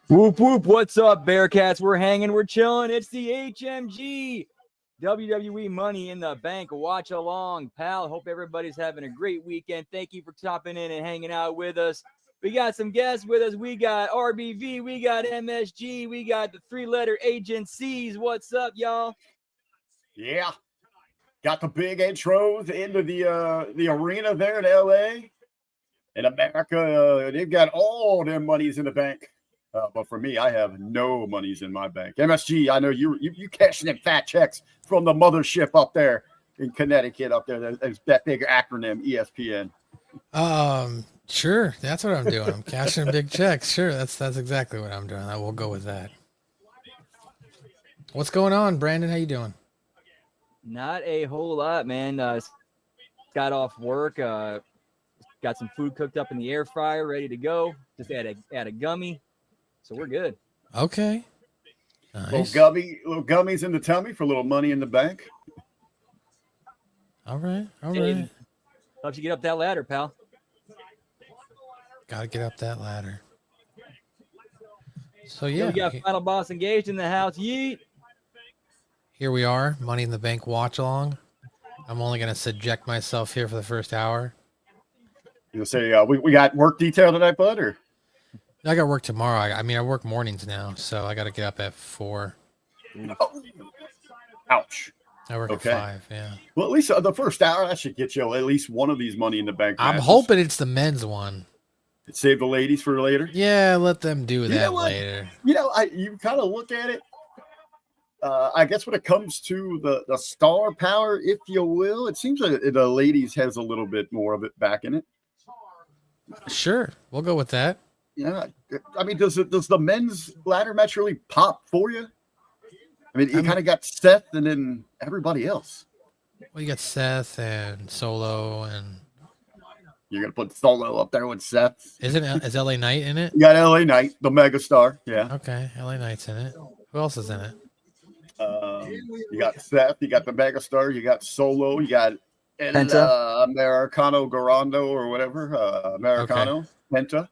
Whoop, whoop. What's up, Bearcats? We're hanging, we're chilling. It's the HMG WWE Money in the Bank watch along, pal. Hope everybody's having a great weekend. Thank you for stopping in and hanging out with us. We got some guests with us. We got RBV, we got MSG, we got the three-letter agencies. What's up, y'all? Yeah. Got the big intros into the arena there in LA. In America, they've got all their monies in the bank. But for me, I have no monies in my bank. MSG, I know you cashing them fat checks from the mothership up there in Connecticut, up there. There's that big acronym, ESPN. Sure. That's what I'm doing. I'm cashing big checks. Sure. That's exactly what I'm doing. I will go with that. What's going on, Brandon? How you doing? Not a whole lot, man. Got off work. Got some food cooked up in the air fryer, ready to go. Just add a gummy. So we're good. Okay. Nice. Little gummies in the tummy for a little money in the bank. All right. Hey, helps you get up that ladder, pal. Got to get up that ladder. So, yeah. So we got Final Boss engaged in the house. Yeet. Here we are, Money in the Bank watch along. I'm only going to subject myself here for the first hour. You'll say, we got work detail tonight, bud, or? I got work tomorrow. I mean, I work mornings now, so I got to get up at 4. Oh. Ouch. I work at 5, yeah. Well, at least the first hour, that should get you at least one of these Money in the Bank matches. I'm hoping it's the men's one. Save the ladies for later? Yeah, let them do that later. You know, you kind of look at it. I guess when it comes to the star power, if you will, it seems like the ladies has a little bit more of it back in it. Sure, we'll go with that. Yeah, I mean, does the men's ladder match really pop for you? I mean, you kind of got Seth and then everybody else. Well, you got Seth and Solo, and you're gonna put Solo up there with Seth. Is LA Knight in it? You got LA Knight, the megastar. Yeah. Okay, LA Knight's in it. Who else is in it? You got Seth, you got the megastar, you got Solo, you got Americano Garando or whatever. Americano. Okay.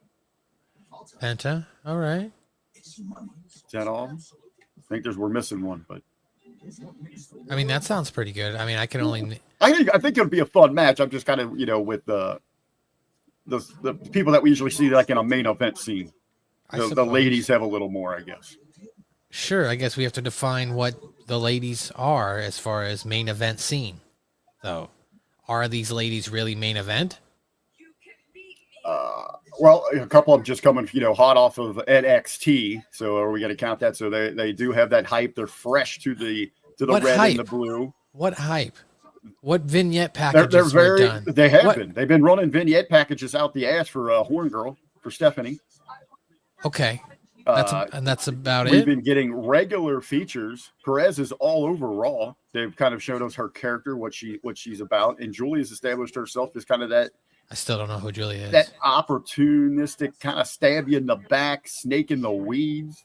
Penta. All right. Is that all? I think we're missing one, but I mean that sounds pretty good. I mean, I think it'll be a fun match. I'm just kind of with the people that we usually see like in a main event scene. The ladies have a little more, I guess. Sure, I guess we have to define what the ladies are as far as main event scene. So, are these ladies really main event? Well, a couple of them just coming, hot off of NXT. So, are we going to count that? So they do have that hype. They're fresh to the what red hype? and the blue. What hype? What vignette packages they're done? They have been. They've been running vignette packages out the ass for Horn Girl, for Stephanie. Okay. That's about We've it. been getting regular features. Perez is all over Raw. They've kind of showed us her character, what she's about, and Julia's established herself as kind of that. I still don't know who Julia is. That opportunistic kind of stab you in the back, snake in the weeds.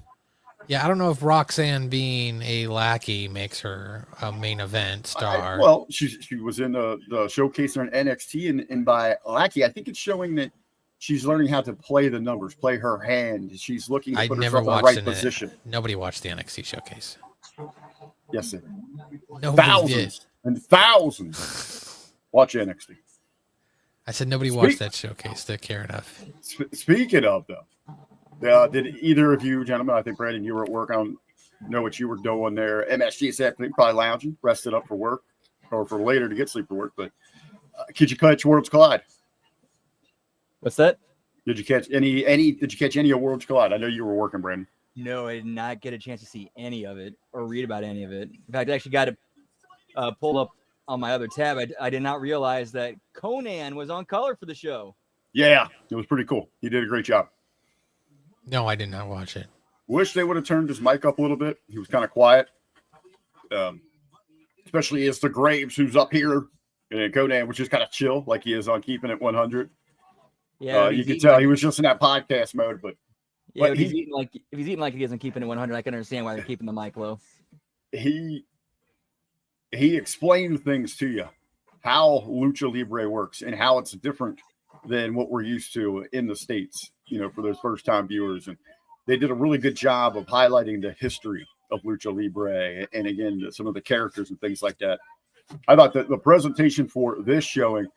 Yeah, I don't know if Roxanne being a lackey makes her a main event star. Well, she was in the showcase on NXT, and by lackey, I think it's showing that she's learning how to play the numbers, play her hand. She's looking to put herself in the right position. Nobody watched the NXT showcase. Yes, sir. Thousands and thousands watch NXT. I said nobody watched that showcase to care enough. Speaking of, though, did either of you gentlemen, I think, Brandon, you were at work, I don't know what you were doing there. MSG said probably lounging, rested up for work or for later to get sleep for work. But could you catch Worlds Collide? What's that? Did you catch any? Did you catch any of Worlds Collide? I know you were working, Brandon. No, I did not get a chance to see any of it or read about any of it. In fact, I actually got it pulled up on my other tab. I did not realize that Conan was on color for the show. Yeah, it was pretty cool. He did a great job. No, I did not watch it. Wish they would have turned his mic up a little bit. He was kind of quiet, especially as the Graves, who's up here, and Conan, which is kind of chill, like he is on Keeping It 100. Yeah, you could tell he was just in that podcast mode. But yeah, if he's eating like he isn't Keeping It 100, I can understand why they're keeping the mic low. He explained things to you, how Lucha Libre works and how it's different than what we're used to in the States, for those first time viewers. And they did a really good job of highlighting the history of Lucha Libre and again some of the characters and things like that. I thought that the presentation for this showing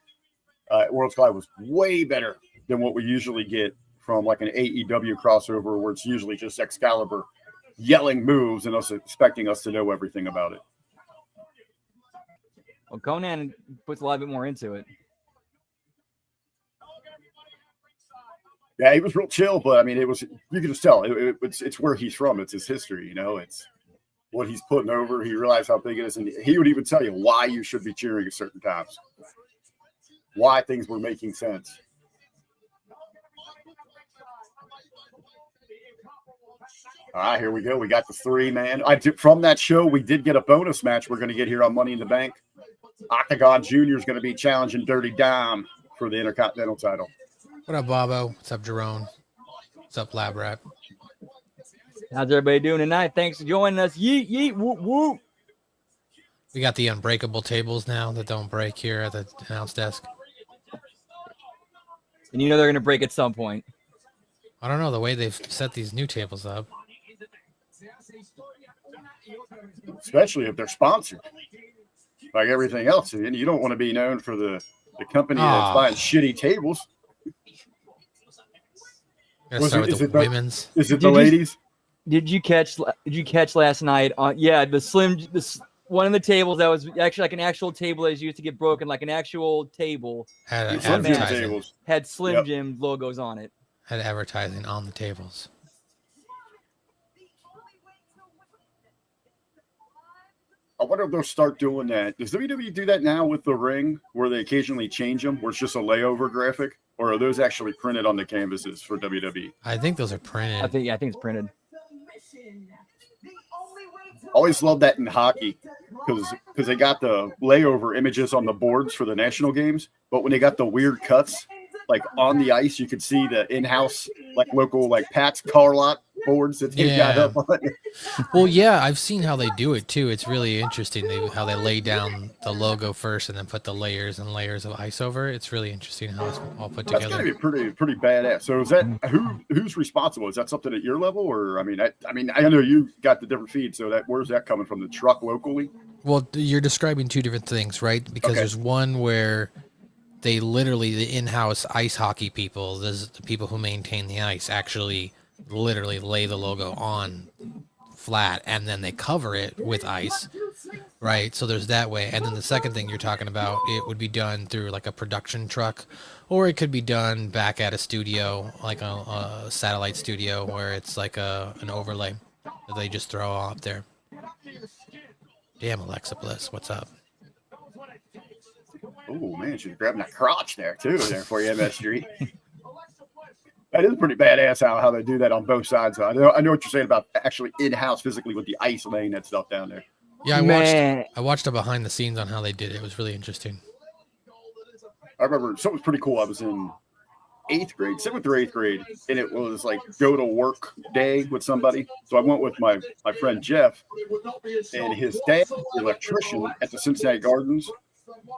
at Worlds Collide was way better than what we usually get from like an AEW crossover where it's usually just Excalibur yelling moves and us expecting us to know everything about it. Well, Conan puts a lot bit more into it. Yeah, he was real chill, but I mean, you can just tell it's where he's from. It's his history, you know, it's what he's putting over. He realized how big it is. And he would even tell you why you should be cheering at certain times, why things were making sense. All right, here we go. We got the 3-man. From that show, we did get a bonus match we're going to get here on Money in the Bank. Octagon Jr. is going to be challenging Dirty Dom for the Intercontinental title. What up, Bobo? What's up, Jerome? What's up, Lab Rat? How's everybody doing tonight? Thanks for joining us. Yeet, yeet, whoop, whoop. We got the unbreakable tables now that don't break here at the announce desk. And you know they're going to break at some point. I don't know the way they've set these new tables up. Especially if they're sponsored. Like everything else. And you don't want to be known for the company that's buying shitty tables. Start with the women's. Is it the ladies? Did you catch last night on one of the tables that was actually like an actual table that is used to get broken, like an actual table Had Slim Jim logos on it. Had advertising on the tables. I wonder if they'll start doing that. Does WWE do that now with the ring where they occasionally change them, where it's just a layover graphic? Or are those actually printed on the canvases for WWE? I think those are printed. I think it's printed. Always love that in hockey because they got the layover images on the boards for the national games, but when they got the weird cuts, like on the ice, you could see the in-house, like local, like Pat's car lot boards that they got up on. Well, yeah, I've seen how they do it too. It's really interesting how they lay down the logo first and then put the layers and layers of ice over it. It's really interesting how it's all put together. That's gotta be pretty badass. So is that who's responsible? Is that something at your level, or I know you got the different feeds. So where's that coming from? The truck locally? Well, you're describing two different things, right? Because there's one where they literally, the in-house ice hockey people, the people who maintain the ice, actually literally lay the logo on flat and then they cover it with ice, right? So there's that way. And then the second thing you're talking about, it would be done through like a production truck, or it could be done back at a studio, like a satellite studio, where it's like an overlay that they just throw up there. Damn, Alexa Bliss, what's up? Oh man, she's grabbing that crotch there too, there for you, MS3. That is pretty badass how they do that on both sides. I know what you're saying about actually in-house physically with the ice laying that stuff down there. Yeah, I watched a behind the scenes on how they did it. It was really interesting. I remember something was pretty cool. I was in 7th or 8th grade, and it was like go to work day with somebody. So I went with my friend Jeff and his dad, the electrician at the Cincinnati Gardens,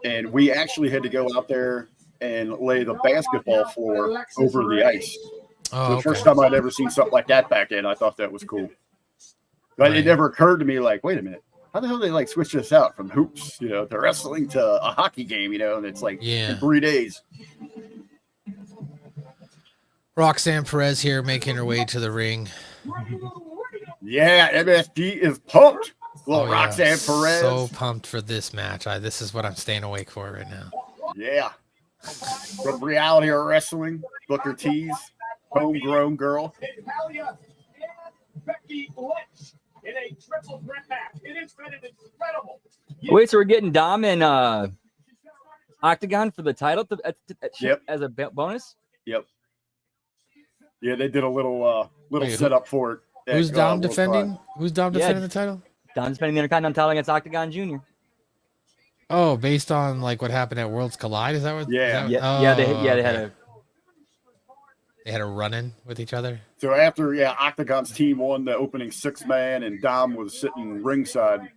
and we actually had to go out there and lay the basketball floor over the ice. The first time I'd ever seen something like that back then. I thought that was cool. But it never occurred to me, like, wait a minute, how the hell did they like switch this out from hoops, to wrestling to a hockey game, and it's like in 3 days. Roxanne Perez here making her way to the ring. Yeah, MSG is pumped. Roxanne Perez. So pumped for this match. This is what I'm staying awake for right now. Yeah. From reality of wrestling, Booker T's homegrown girl. Wait, so we're getting Dom and Octagon for the title as a bonus? Yep. Yeah, they did a little setup for it. Who's Dom defending? Who's Dom defending the title? Dom's defending the Intercontinental title against Octagon Jr. Oh, based on like what happened at Worlds Collide? Is that what? Yeah. They had a run-in with each other. So after Octagon's team won the opening 6-man, and Dom was sitting ringside.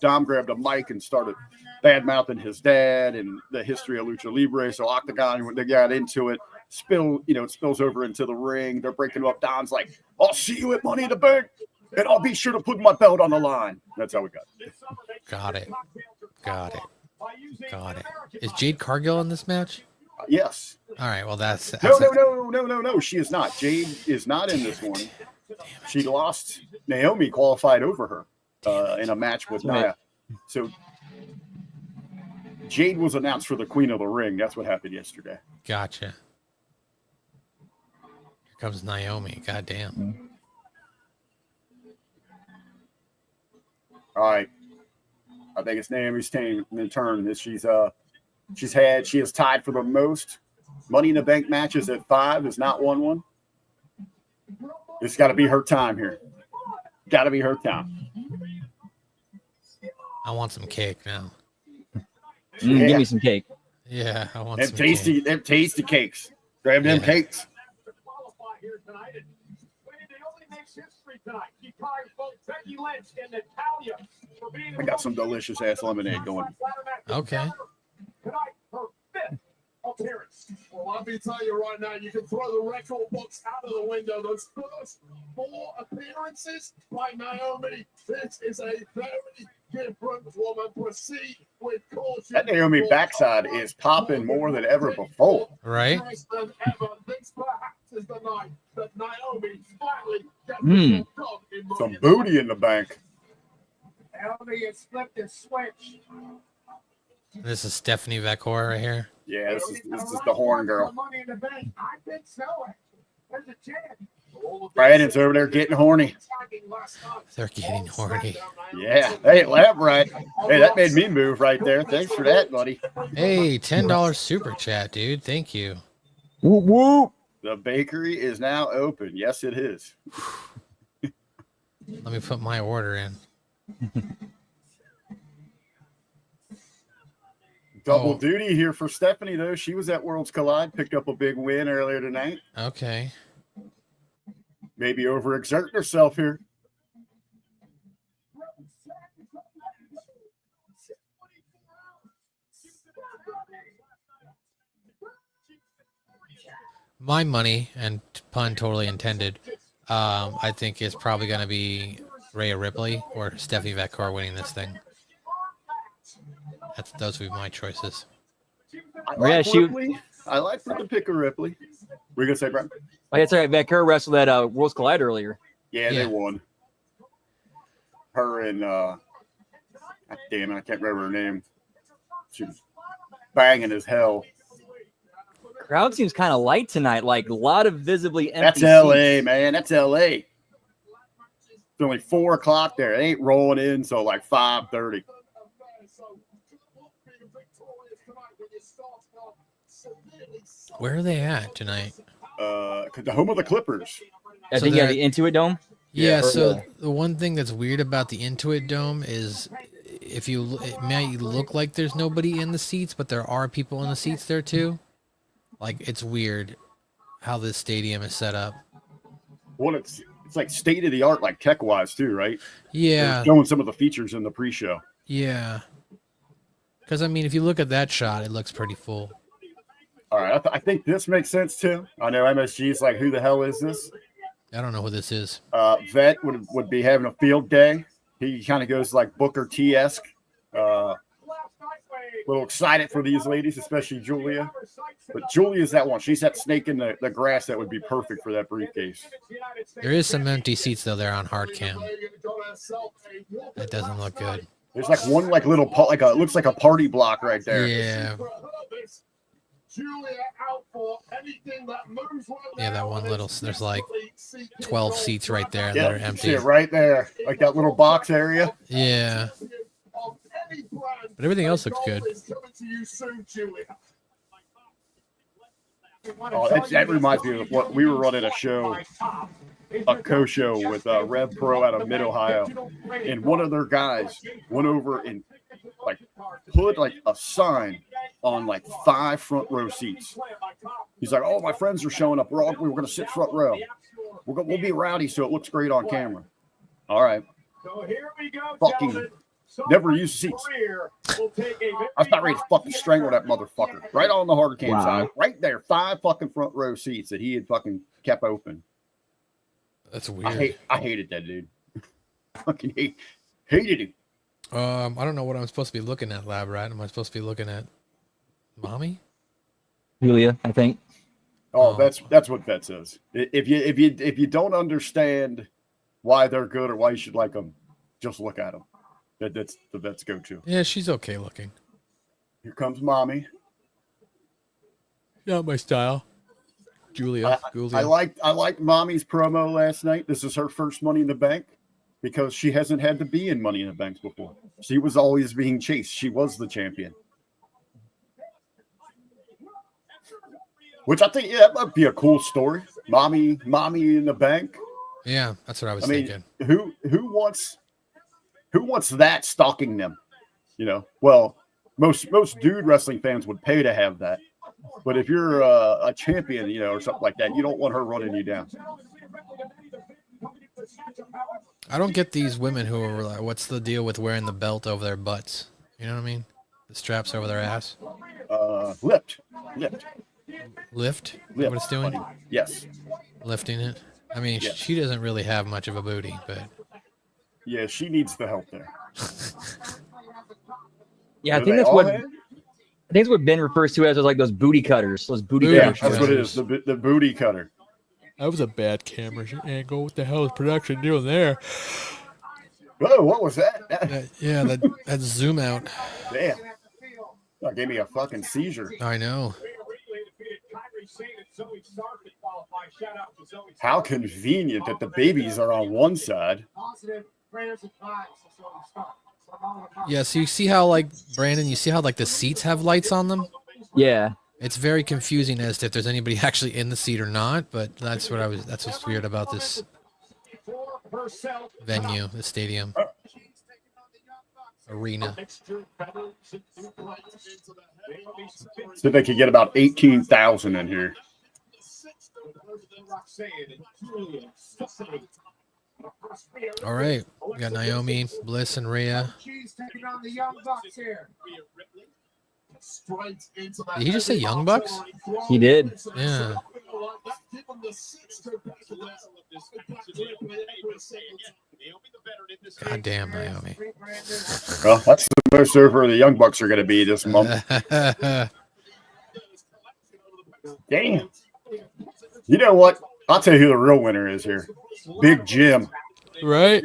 Dom grabbed a mic and started bad mouthing his dad and the history of Lucha Libre. So Octagon, when they got into it, it spills over into the ring. They're breaking up. Don's like, I'll see you at Money in the Bank, and I'll be sure to put my belt on the line. That's how we got it. Got it. Is Jade Cargill in this match? Yes. All right. Well, that's No. She is not. Jade is not in this one. She lost. Naomi qualified over her in a match with Nia. So Jade was announced for the Queen of the Ring. That's what happened yesterday. Gotcha. Here comes Naomi. Goddamn. All right. I think it's Naomi's turn. She is tied for the most Money in the Bank matches at 5. Has not won one. It's got to be her time here. Got to be her time. I want some cake now. Give me some cake. Yeah, I want them some tasty, cake. Them tasty cakes. Grab them cakes. I got some delicious ass lemonade going. Okay. Appearance. Well, let me tell you right now, you can throw the record books out of the window. Those first 4 appearances by Naomi, this is a very different woman. Proceed with caution. That Naomi backside is popping more than ever before. Right? This perhaps is the night that Naomi finally gets the job in Some booty in the bank. Naomi has flipped and switched. This is Stephanie Vacor right here. Yeah, this is the horn girl. Money in the bank. I think so. There's a chance. Brandon's over there getting horny. They're getting horny. Yeah. Hey, lab right. Hey, that made me move right there. Thanks for that, buddy. Hey, $10 super chat, dude. Thank you. Whoop, whoop. The bakery is now open. Yes, it is. Let me put my order in. Double duty here for Stephanie, though. She was at Worlds Collide, picked up a big win earlier tonight. Okay. Maybe overexerting herself here. My money, and pun totally intended, I think is probably going to be Rhea Ripley or Stephanie Vacor winning this thing. Those would be my choices. I like for the pick of Ripley. We're going to say, Brad? Oh, that's all right. Vacur wrestled at Worlds Collide earlier. Yeah, they won. Her and, damn it, I can't remember her name. She was banging as hell. Crowd seems kind of light tonight. Like a lot of visibly empty That's LA, seats. man. That's LA. It's only 4 o'clock there. It ain't rolling in until like 5:30. Where are they at tonight? The home of the Clippers. I think you have the Intuit Dome. Yeah, so the one thing that's weird about the Intuit Dome is it may look like there's nobody in the seats, but there are people in the seats there too. Like, it's weird how this stadium is set up. Well, it's like state of the art, like tech wise too, right? Yeah. They're showing some of the features in the pre-show. Yeah. Because I mean, if you look at that shot, it looks pretty full. All right, I think this makes sense too. I know MSG's like, who the hell is this? I don't know who this is. Vet would be having a field day. He kind of goes like Booker T-esque. A little excited for these ladies, especially Julia. But Julia's that one. She's that snake in the grass that would be perfect for that briefcase. There is some empty seats, though, there on hard cam. That doesn't look good. There's like one like little, it looks like a party block right there. Yeah. Yeah, that one little, there's like 12 seats right there that are empty. Yeah, right there. Like that little box area. Yeah. But everything else looks good. Oh, that reminds me of what we were running a co-show with Rev Pro out of Mid-Ohio. And one of their guys went over and like put like a sign on like 5 front row seats. He's like, "Oh, my friends are showing up. We're going to sit front row. We'll be rowdy so it looks great on camera." All right. So here we go, Fucking gentlemen. Never used seats. I was about ready to fucking strangle that motherfucker right on the hard cam side, right there. 5 fucking front row seats that he had fucking kept open. That's weird. I hated that dude. Fucking hated him. I don't know what I'm supposed to be looking at, Lab Rat. Am I supposed to be looking at Mommy? Julia, I think. Oh, that's what that says. If you don't understand why they're good or why you should like them, just look at them. That's the vet's go-to. Yeah, she's okay looking. Here comes Mommy. Not my style. Julia. I liked Mommy's promo last night. This is her first Money in the Bank because she hasn't had to be in Money in the Bank before. She was always being chased. She was the champion. Which I think, that might be a cool story. Mommy in the Bank. Yeah, that's what I was thinking. Who wants that stalking them? You know, well, most dude wrestling fans would pay to have that. But if you're a champion, you know, or something like that, you don't want her running you down. I don't get these women who are like, what's the deal with wearing the belt over their butts? You know what I mean? The straps over their ass. Lift. Lift? Is that what it's doing? Buddy. Yes. Lifting it. I mean, Yes. she doesn't really have much of a booty, but Yeah, she needs the help there. Yeah, I Do think they that's all what have? I think it's what Ben refers to as like those booty cutters. Those booty Yeah, cutters. That's what it is. The booty cutter. that was a bad camera angle. What the hell is production doing there? Oh, what was that? That zoom out. Damn. That gave me a fucking seizure. I know. How convenient that the babies are on one side. Yeah, so you see how, like, Brandon, you see how, like, the seats have lights on them? Yeah. It's very confusing as to if there's anybody actually in the seat or not, but that's what's weird about this venue, the stadium. Arena. So they could get about 18,000 in here. All right. We got Naomi, Bliss, and Rhea. Did he just say Young Bucks? He did. Yeah. God damn, Naomi. Well, that's the most over the Young Bucks are going to be this month. Damn. You know what? I'll tell you who the real winner is here. Big Jim. Right?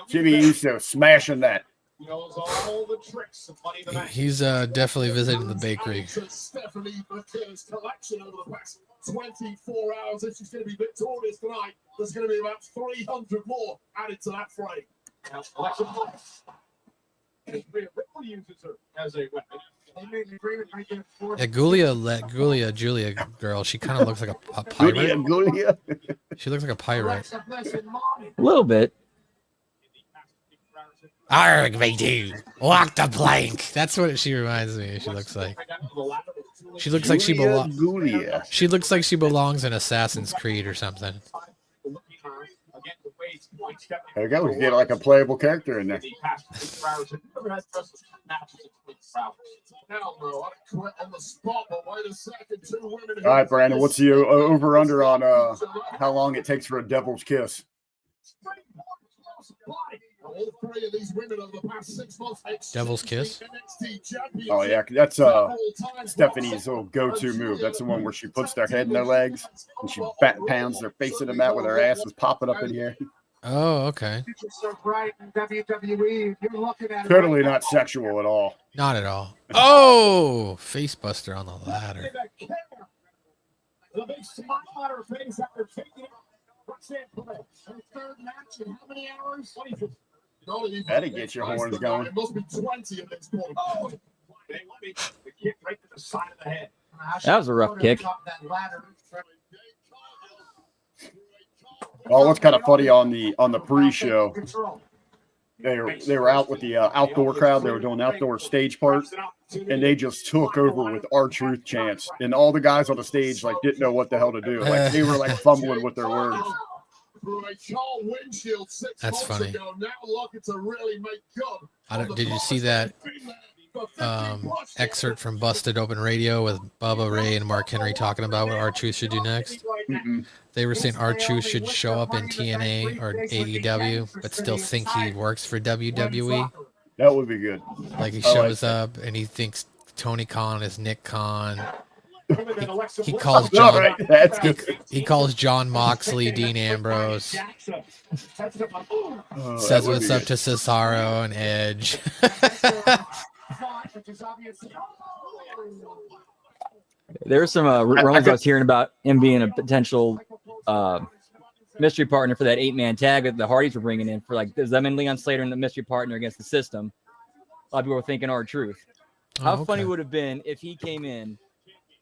Jimmy Uso smashing that. He's definitely visiting the bakery. 24 hours. If she's going to be victorious tonight, there's going to be about 300 more added to that frame. Yeah, Gulia, Julia girl, she kind of looks like a pirate. Gulia. She looks like a pirate. A little bit. Arg, me dude. Walk the plank. That's what she reminds me. She looks like. She looks like she belongs. Gulia. She looks like she belongs in Assassin's Creed or something. There you go. We can get like a playable character in there. All right, Brandon. What's the over under on how long it takes for a devil's kiss? Devil's kiss? Oh yeah, that's Stephanie's little go-to move. That's the one where she puts their head in their legs and she pounds their face in the mat with her ass is popping up in here. Oh, okay. Totally not sexual at all. Not at all. Oh, face buster on the ladder. That'll get your horns going. It must be 20 at this point. That was a rough kick. Oh, what's kind of funny on the pre-show? They were out with the outdoor crowd. They were doing outdoor stage part, and they just took over with R-Truth chants. And all the guys on the stage like didn't know what the hell to do. Like they were like fumbling with their words. through a car windshield 6 That's months funny. ago. Now looking to really make good. Did you see that excerpt from Busted Open Radio with Bubba Ray and Mark Henry talking about what R-Truth should do next? Mm-mm. They were saying R-Truth should show up in TNA or AEW, but still think he works for WWE. That would be good. Like he I like shows that. up and he thinks Tony Khan is Nick Khan. He calls All John. right, that's good. He calls John Moxley Dean Ambrose. Oh, Says that would what's be up good. to Cesaro and Edge. There's some rumors I was hearing about him being a potential mystery partner for that 8-man tag that the Hardys were bringing in for like them and Leon Slater and the mystery partner against the System. A lot of people were thinking R-Truth. How funny would it have been if he came in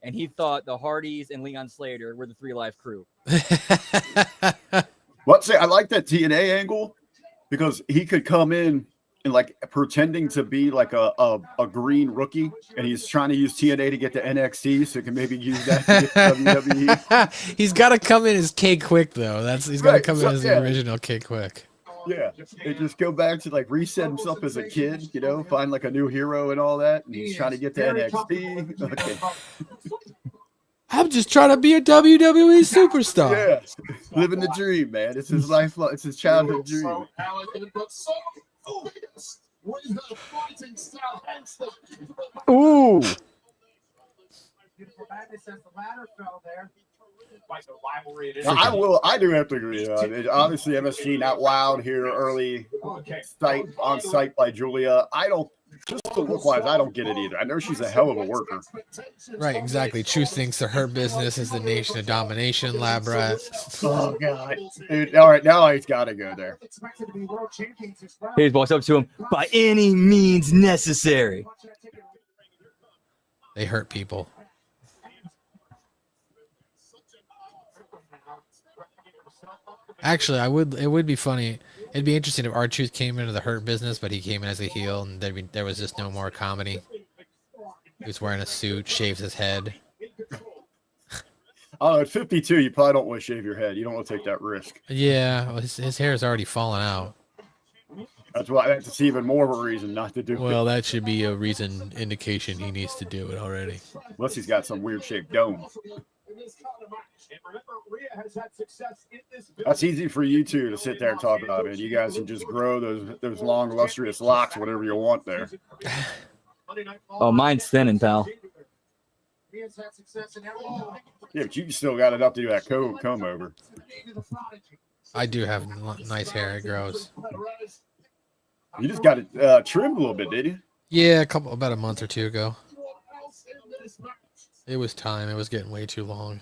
and he thought the Hardys and Leon Slater were the 3 Live Crew? Let's say I like that TNA angle because he could come in and like pretending to be like a green rookie, and he's trying to use TNA to get to NXT, so he can maybe use that to get to WWE. He's got to come in as K Quick though. He's got to Right, come in as the original K Quick. Yeah, and just go back to like reset himself as a kid, you know, find like a new hero and all that, and he's trying to get to NXT. Okay. I'm just trying to be a WWE superstar. Yeah, living the dream, man. It's his life. It's his childhood dream. Ooh. I do have to agree. Obviously, MSG not wowed here early, on site by Julia. I don't, just the look wise, I don't get it either. I know she's a hell of a worker. Right, exactly. Truth thinks that her business is the Nation of Domination lab rat. Oh God! Dude, all right, now he's got to go there. He walks up to him by any means necessary. They hurt people. Actually, it would be funny. It'd be interesting if R-Truth came into the Hurt business, but he came in as a heel, and there was just no more comedy. He was wearing a suit, shaves his head. Oh, at 52, you probably don't want to shave your head. You don't want to take that risk. Yeah, well, his hair is already fallen out. That's why that's even more of a reason not to do it. Well, that should be a reason indication he needs to do it already. Unless he's got some weird shaped dome. That's easy for you two to sit there and talk about it. You guys can just grow those long, lustrous locks, whatever you want there. Oh, mine's thinning, pal. Yeah, but you still got enough to do that comb over. I do have nice hair. It grows. You just got it trimmed a little bit, did you? Yeah, about a month or two ago. It was time. It was getting way too long.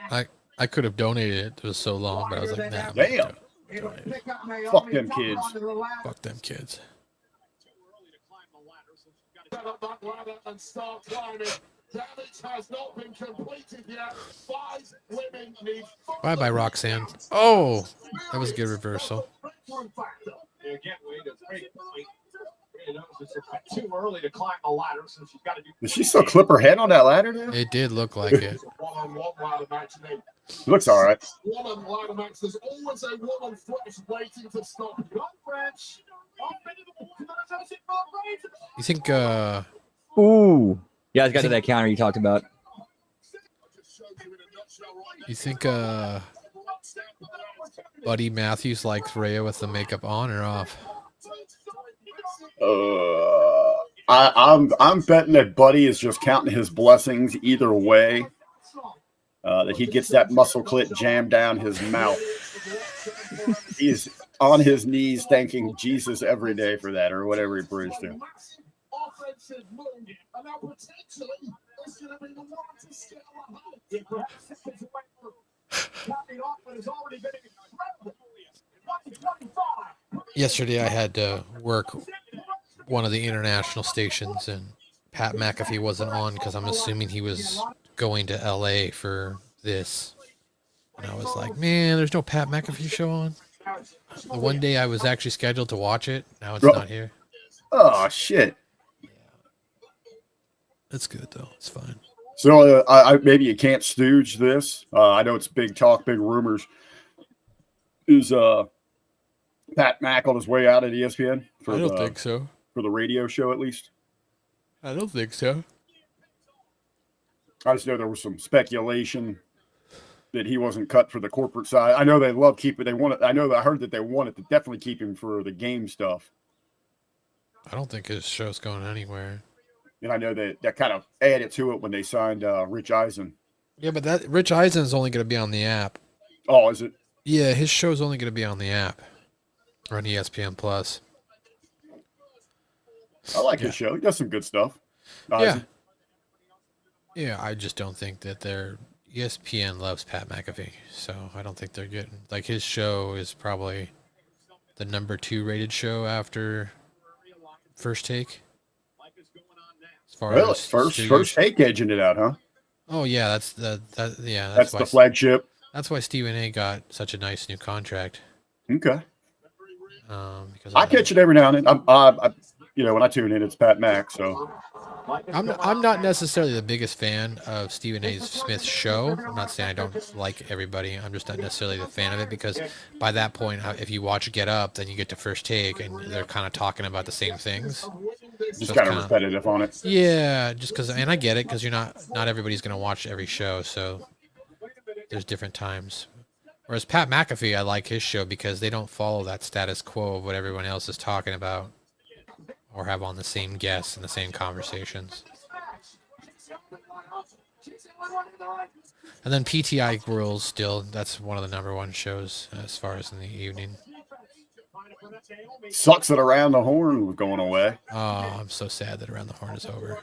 I could have donated it. It was so long, but I was like, nah. Damn. Fuck them kids. Fuck them kids. Bye bye, Roxanne. Oh, that was a good reversal. Too early to climb the ladder, so she's got to do. Did she still clip her head on that ladder now? It did look like it. One-on-one ladder match. Looks all right. One-on ladder match. There's always a woman fresh waiting to stop. You think Ooh. Yeah, I got to that counter you talked about. Buddy Matthews likes Rhea with the makeup on or off? I'm betting that Buddy is just counting his blessings either way. That he gets that muscle clit jammed down his mouth. He's on his knees thanking Jesus every day for that, or whatever he prays to. Yesterday I had to work one of the international stations, and Pat McAfee wasn't on because I'm assuming he was going to LA for this. And I was like, man, there's no Pat McAfee show on. The one day I was actually scheduled to watch it, now it's not here. Oh, shit. It's good, though. It's fine. So maybe you can't stooge this. I know it's big talk, big rumors. Is Pat Mack on his way out at ESPN? I don't think so. For the radio show, at least. I don't think so. I just know there was some speculation that he wasn't cut for the corporate side. I know they love keeping. I heard that they wanted to definitely keep him for the game stuff. I don't think his show's going anywhere. And I know that kind of added to it when they signed Rich Eisen. Yeah, but that Rich Eisen is only going to be on the app. Oh, is it? Yeah, his show's only going to be on the app or on ESPN Plus. I like his show. He does some good stuff. Eisen. Yeah, I just don't think that ESPN loves Pat McAfee, so I don't think they're getting like his show is probably the number 2 rated show after First Take. As far Really? as First Take edging it out, huh? Oh yeah, that's that's the flagship. That's why Stephen A. got such a nice new contract. Okay. Because I catch it every now and then. I when I tune in, it's Pat Mack. So I'm not necessarily the biggest fan of Stephen A. Smith's show. I'm not saying I don't like everybody. I'm just not necessarily the fan of it because by that point, if you watch Get Up, then you get to First Take, and they're kind of talking about the same things. Just kind of repetitive on it. Yeah, just because, and I get it because not everybody's gonna watch every show, so there's different times. Whereas Pat McAfee, I like his show because they don't follow that status quo of what everyone else is talking about or have on the same guests and the same conversations. And then PTI rules still, that's one of the number 1 shows as far as in the evening. Sucks that Around the Horn was going away. Oh, I'm so sad that Around the Horn is over.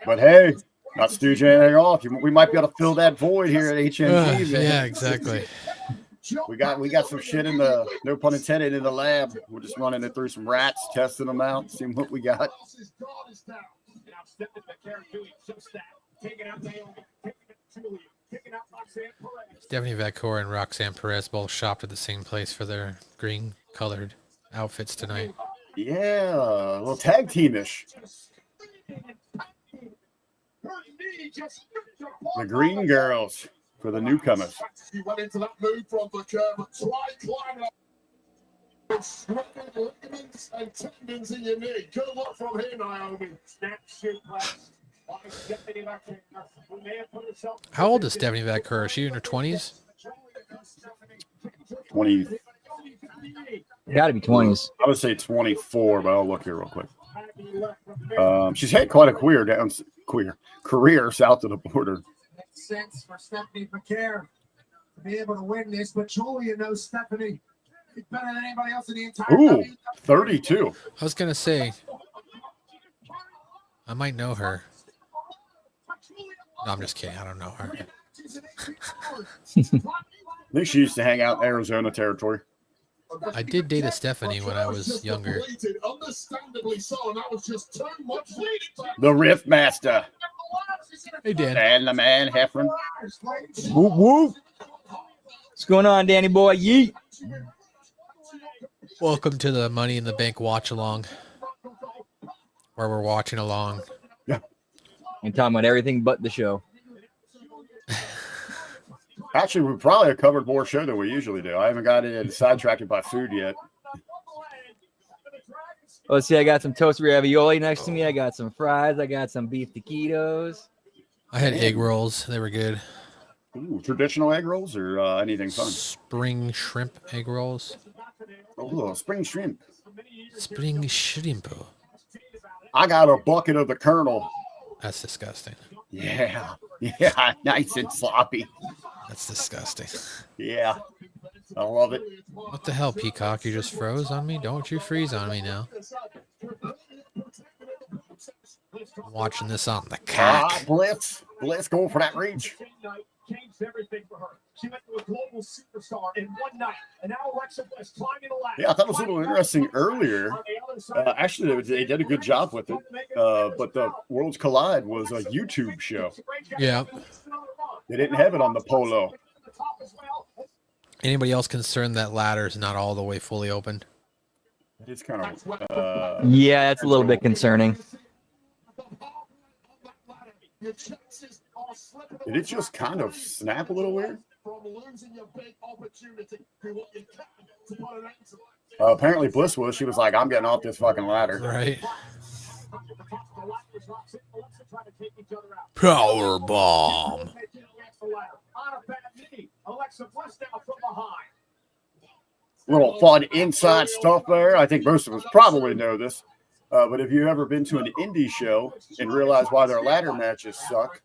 But hey, not stooging anything off. We might be able to fill that void here at HMG. Yeah, exactly. We got some shit in the, no pun intended, in the lab. We're just running it through some rats, testing them out, seeing what we got. Stephanie Vacour and Roxanne Perez both shopped at the same place for their green-colored outfits tonight. Yeah, a little tag teamish. The Green Girls for the newcomers. He went into that move from the curb, tried climbing up. Ligaments and tendons in your knee. Good luck from here, Naomi. Snap suplex. How old is Stephanie Vacour? Is she in her 20s? 20. Got to be 20s. I would say 24, but I'll look here real quick. She's had quite a career south of the border. Makes sense for Stephanie Vacour to be able to win this, but Julia knows Stephanie better than anybody else in the entire. Ooh, 32. I was gonna say I might know her. No, I'm just kidding. I don't know her. I think she used to hang out in Arizona territory. I did date a Stephanie when I was younger. The Riff Master. Hey, Dan. And the man, Heffron. Whoop, whoop. What's going on, Danny boy? Yeet. Welcome to the Money in the Bank watch along, where we're watching along. Yeah. And talking about everything but the show. Actually, we probably have covered more show than we usually do. I haven't got it sidetracked by food yet. Let's see. I got some toasted ravioli next to me. I got some fries. I got some beef taquitos. I had egg rolls. They were good. Ooh, traditional egg rolls or anything fun? Spring shrimp egg rolls. Oh, spring shrimp. Spring shrimp. I got a bucket of the Colonel. That's disgusting. Yeah, nice and sloppy. That's disgusting. Yeah, I love it. What the hell, Peacock? You just froze on me? Don't you freeze on me now. I'm watching this on the cock. Blitz going for that reach. Changed everything for her. She went to a global superstar in one night, and now Alexa Bliss climbing the ladder. Yeah, I thought it was a little interesting earlier. Actually, they did a good job with it. But the Worlds Collide was a YouTube show. Yeah. They didn't have it on the Polo. Anybody else concerned that ladder is not all the way fully open? It's kind of. Yeah, that's a little bit concerning. your chances are slipping Did it just kind of snap a little weird? from losing your big opportunity. Do what you can to put an end to it. Apparently Bliss was. She was like, I'm getting off this fucking ladder. Right. Power bomb. Little fun inside stuff there. I think most of us probably know this. But if you've ever been to an indie show and realized why their ladder matches suck,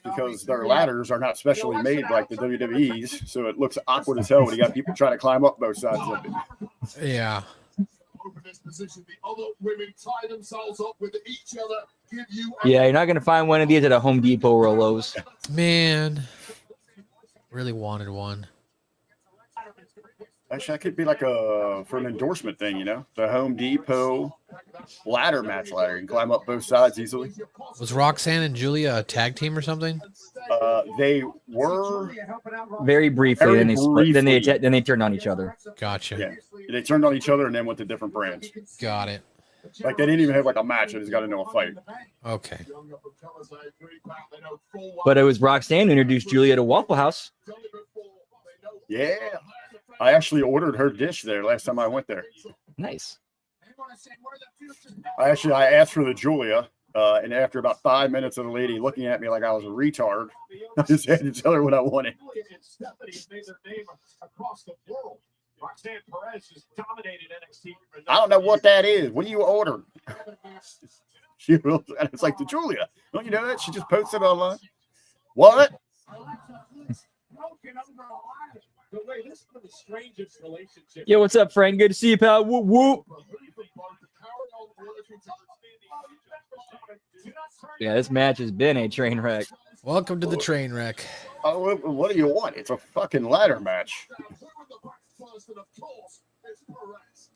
because their ladders are not specially made like the WWE's, so it looks awkward as hell when you got people trying to climb up both sides of it. Yeah. This position, the other women tie themselves up with each other. Give you Yeah, you're not gonna find one of these at a Home Depot or a Lowe's. Man. Really wanted one. Actually, that could be like for an endorsement thing, you know? The Home Depot ladder match ladder. You can climb up both sides easily. Was Roxanne and Julia a tag team or something? They were Very briefly, Very then they split, then briefly. they turned on each other. Gotcha. Yeah. They turned on each other and then went to different brands. Got it. Like they didn't even have like a match. They just got into a fight. Okay. But it was Roxanne who introduced Julia to Waffle House. Yeah. I actually ordered her dish there last time I went there. Nice. I asked for the Julia, and after about 5 minutes of the lady looking at me like I was a retard, I just had to tell her what I wanted. I don't know what that is. What do you order? She will, and it's like the Julia. Don't you know that? She just posted online. What? Yo, what's up, friend? Good to see you, pal. Whoop, whoop. Yeah, this match has been a train wreck. Welcome to the train wreck. Oh, what do you want? It's a fucking ladder match.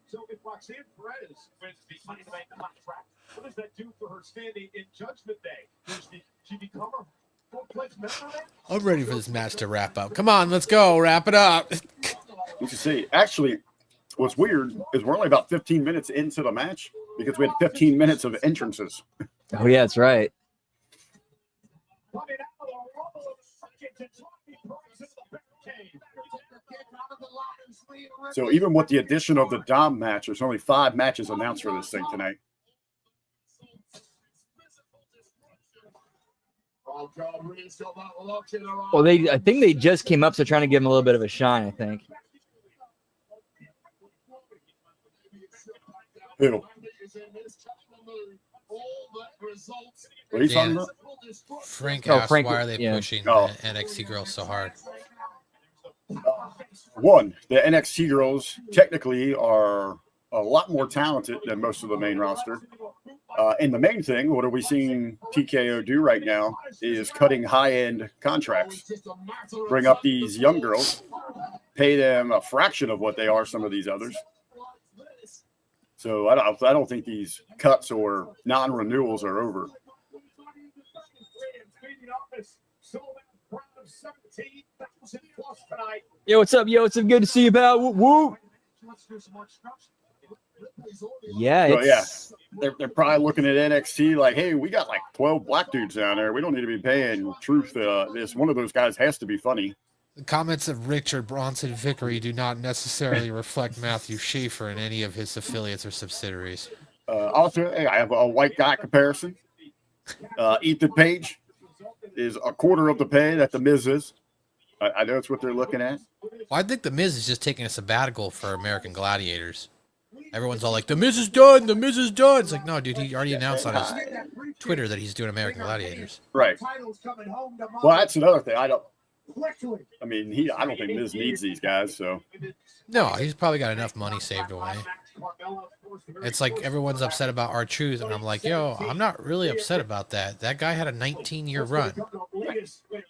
So if Roxanne Perez wins the Money in the Bank contract, what does that do for her standing in Judgment Day? Does she become a full-fledged member? I'm ready for this match to wrap up. Come on, let's go. Wrap it up. You should see. Actually, what's weird is we're only about 15 minutes into the match because we had 15 minutes of entrances. Oh, yeah, that's right. So even with the addition of the Dom match, there's only 5 matches announced for this thing tonight. Well, I think they just came up, so trying to give them a little bit of a shine, I think. Who? What are you talking about? Frank Oh, asked, Frank, why are they yeah. pushing Oh. the NXT girls so hard? One, the NXT girls technically are a lot more talented than most of the main roster. And the main thing, what are we seeing TKO do right now, is cutting high-end contracts. Bring up these young girls, pay them a fraction of what they are some of these others. So I don't think these cuts or non-renewals are over. Yo, what's up? Yo, it's good to see you, pal. Whoop, whoop. Yeah, So, it's, They're probably looking at NXT like, hey, we got like 12 black dudes down there. We don't need to be paying Truth this. One of those guys has to be funny. The comments of Richard Bronson Vickery do not necessarily reflect Matthew Schaefer in any of his affiliates or subsidiaries. Also, hey, I have a white guy comparison. Ethan Page is a quarter of the pay that The Miz is. I know it's what they're looking at. Well, I think The Miz is just taking a sabbatical for American Gladiators. Everyone's all like, The Miz is done. The Miz is done. It's like, no, dude, he already announced on his Twitter that he's doing American Gladiators. Right. Well, that's another thing. I don't think Miz needs these guys. So No, he's probably got enough money saved away. It's like everyone's upset about R-Truth, and I'm like, yo, I'm not really upset about that. That guy had a 19-year run.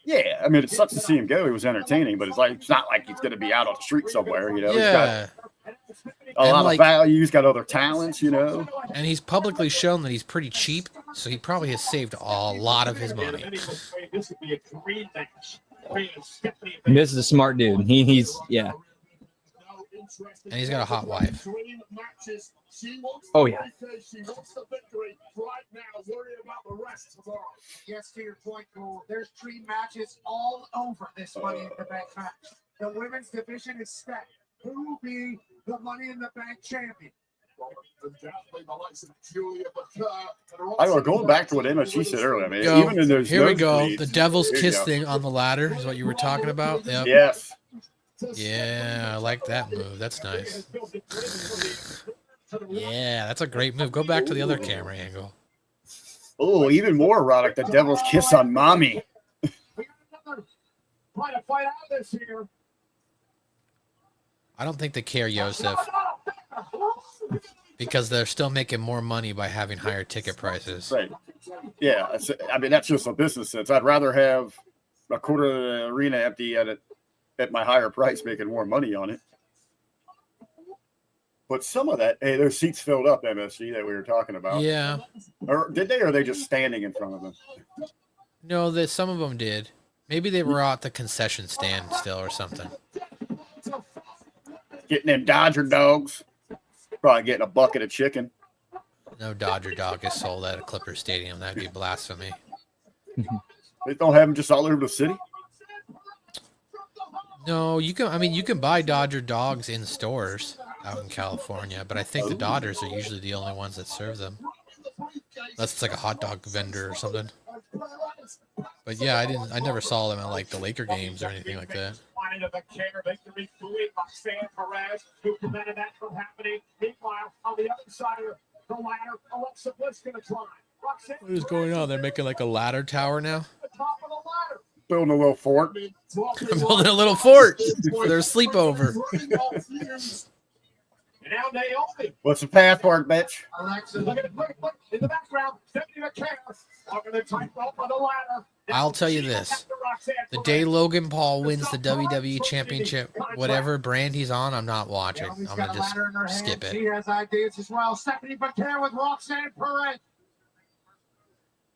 yeah, I mean, it sucks to see him go. He was entertaining, but it's not like he's going to be out on the street somewhere. You know, Yeah. He's got a lot of value. He's got other talents. You know, And he's publicly shown that he's pretty cheap, so he probably has saved a lot of his money. Miz is a smart dude. He's yeah. And he's got a hot wife. She wants Oh, the yeah. victory. She wants the victory right now. Worry about the rest tomorrow. Yes, to your point, Cole. There's dream matches all over this Money in the Bank match. The women's division is set. Who will be the Money in the Bank champion? I don't know, going back to what MSG said earlier, I mean, Yo, even in those here we go. nosebleeds- The devil's Here you kiss go. thing on the ladder is what you were talking about. Yep. Yes. Yeah, I like that move. That's nice. Yeah, that's a great move. Go back to the other camera angle. Oh, even more erotic. The devil's kiss on mommy. Trying to fight out of this here. I don't think they care, Yosef, because they're still making more money by having higher ticket prices. Right. Yeah. I mean, that's just a business sense. I'd rather have a quarter of the arena empty at my higher price, making more money on it. But some of that, hey, those seats filled up, MSG, that we were talking about. Yeah. Or did they, or are they just standing in front of them? No, that some of them did. Maybe they were at the concession stand still or something. Getting them Dodger dogs. Probably getting a bucket of chicken. No Dodger dog is sold at a Clipper stadium. That'd be blasphemy. They don't have them just all over the city? No, you can. I mean, you can buy Dodger dogs in stores out in California, but I think the Dodgers are usually the only ones that serve them. Unless it's like a hot dog vendor or something. But yeah, I never saw them at like the Laker games or anything like that. Who prevented that from happening. Meanwhile, on the other side of the ladder, Alexa Bliss going to climb. What is going on? They're making like a ladder tower now. Top of the ladder. Building a little fort. They're building a little fort for their sleepover. And now Naomi. What's the password, bitch? Alexa, look in the background. Stephanie McCann. Walking the tightrope on the ladder. I'll tell you this. The day Logan Paul wins the WWE Championship, whatever brand he's on, I'm not watching. I'm going to just skip She it. has ideas as well. Stephanie McCann with Roxanne Perez.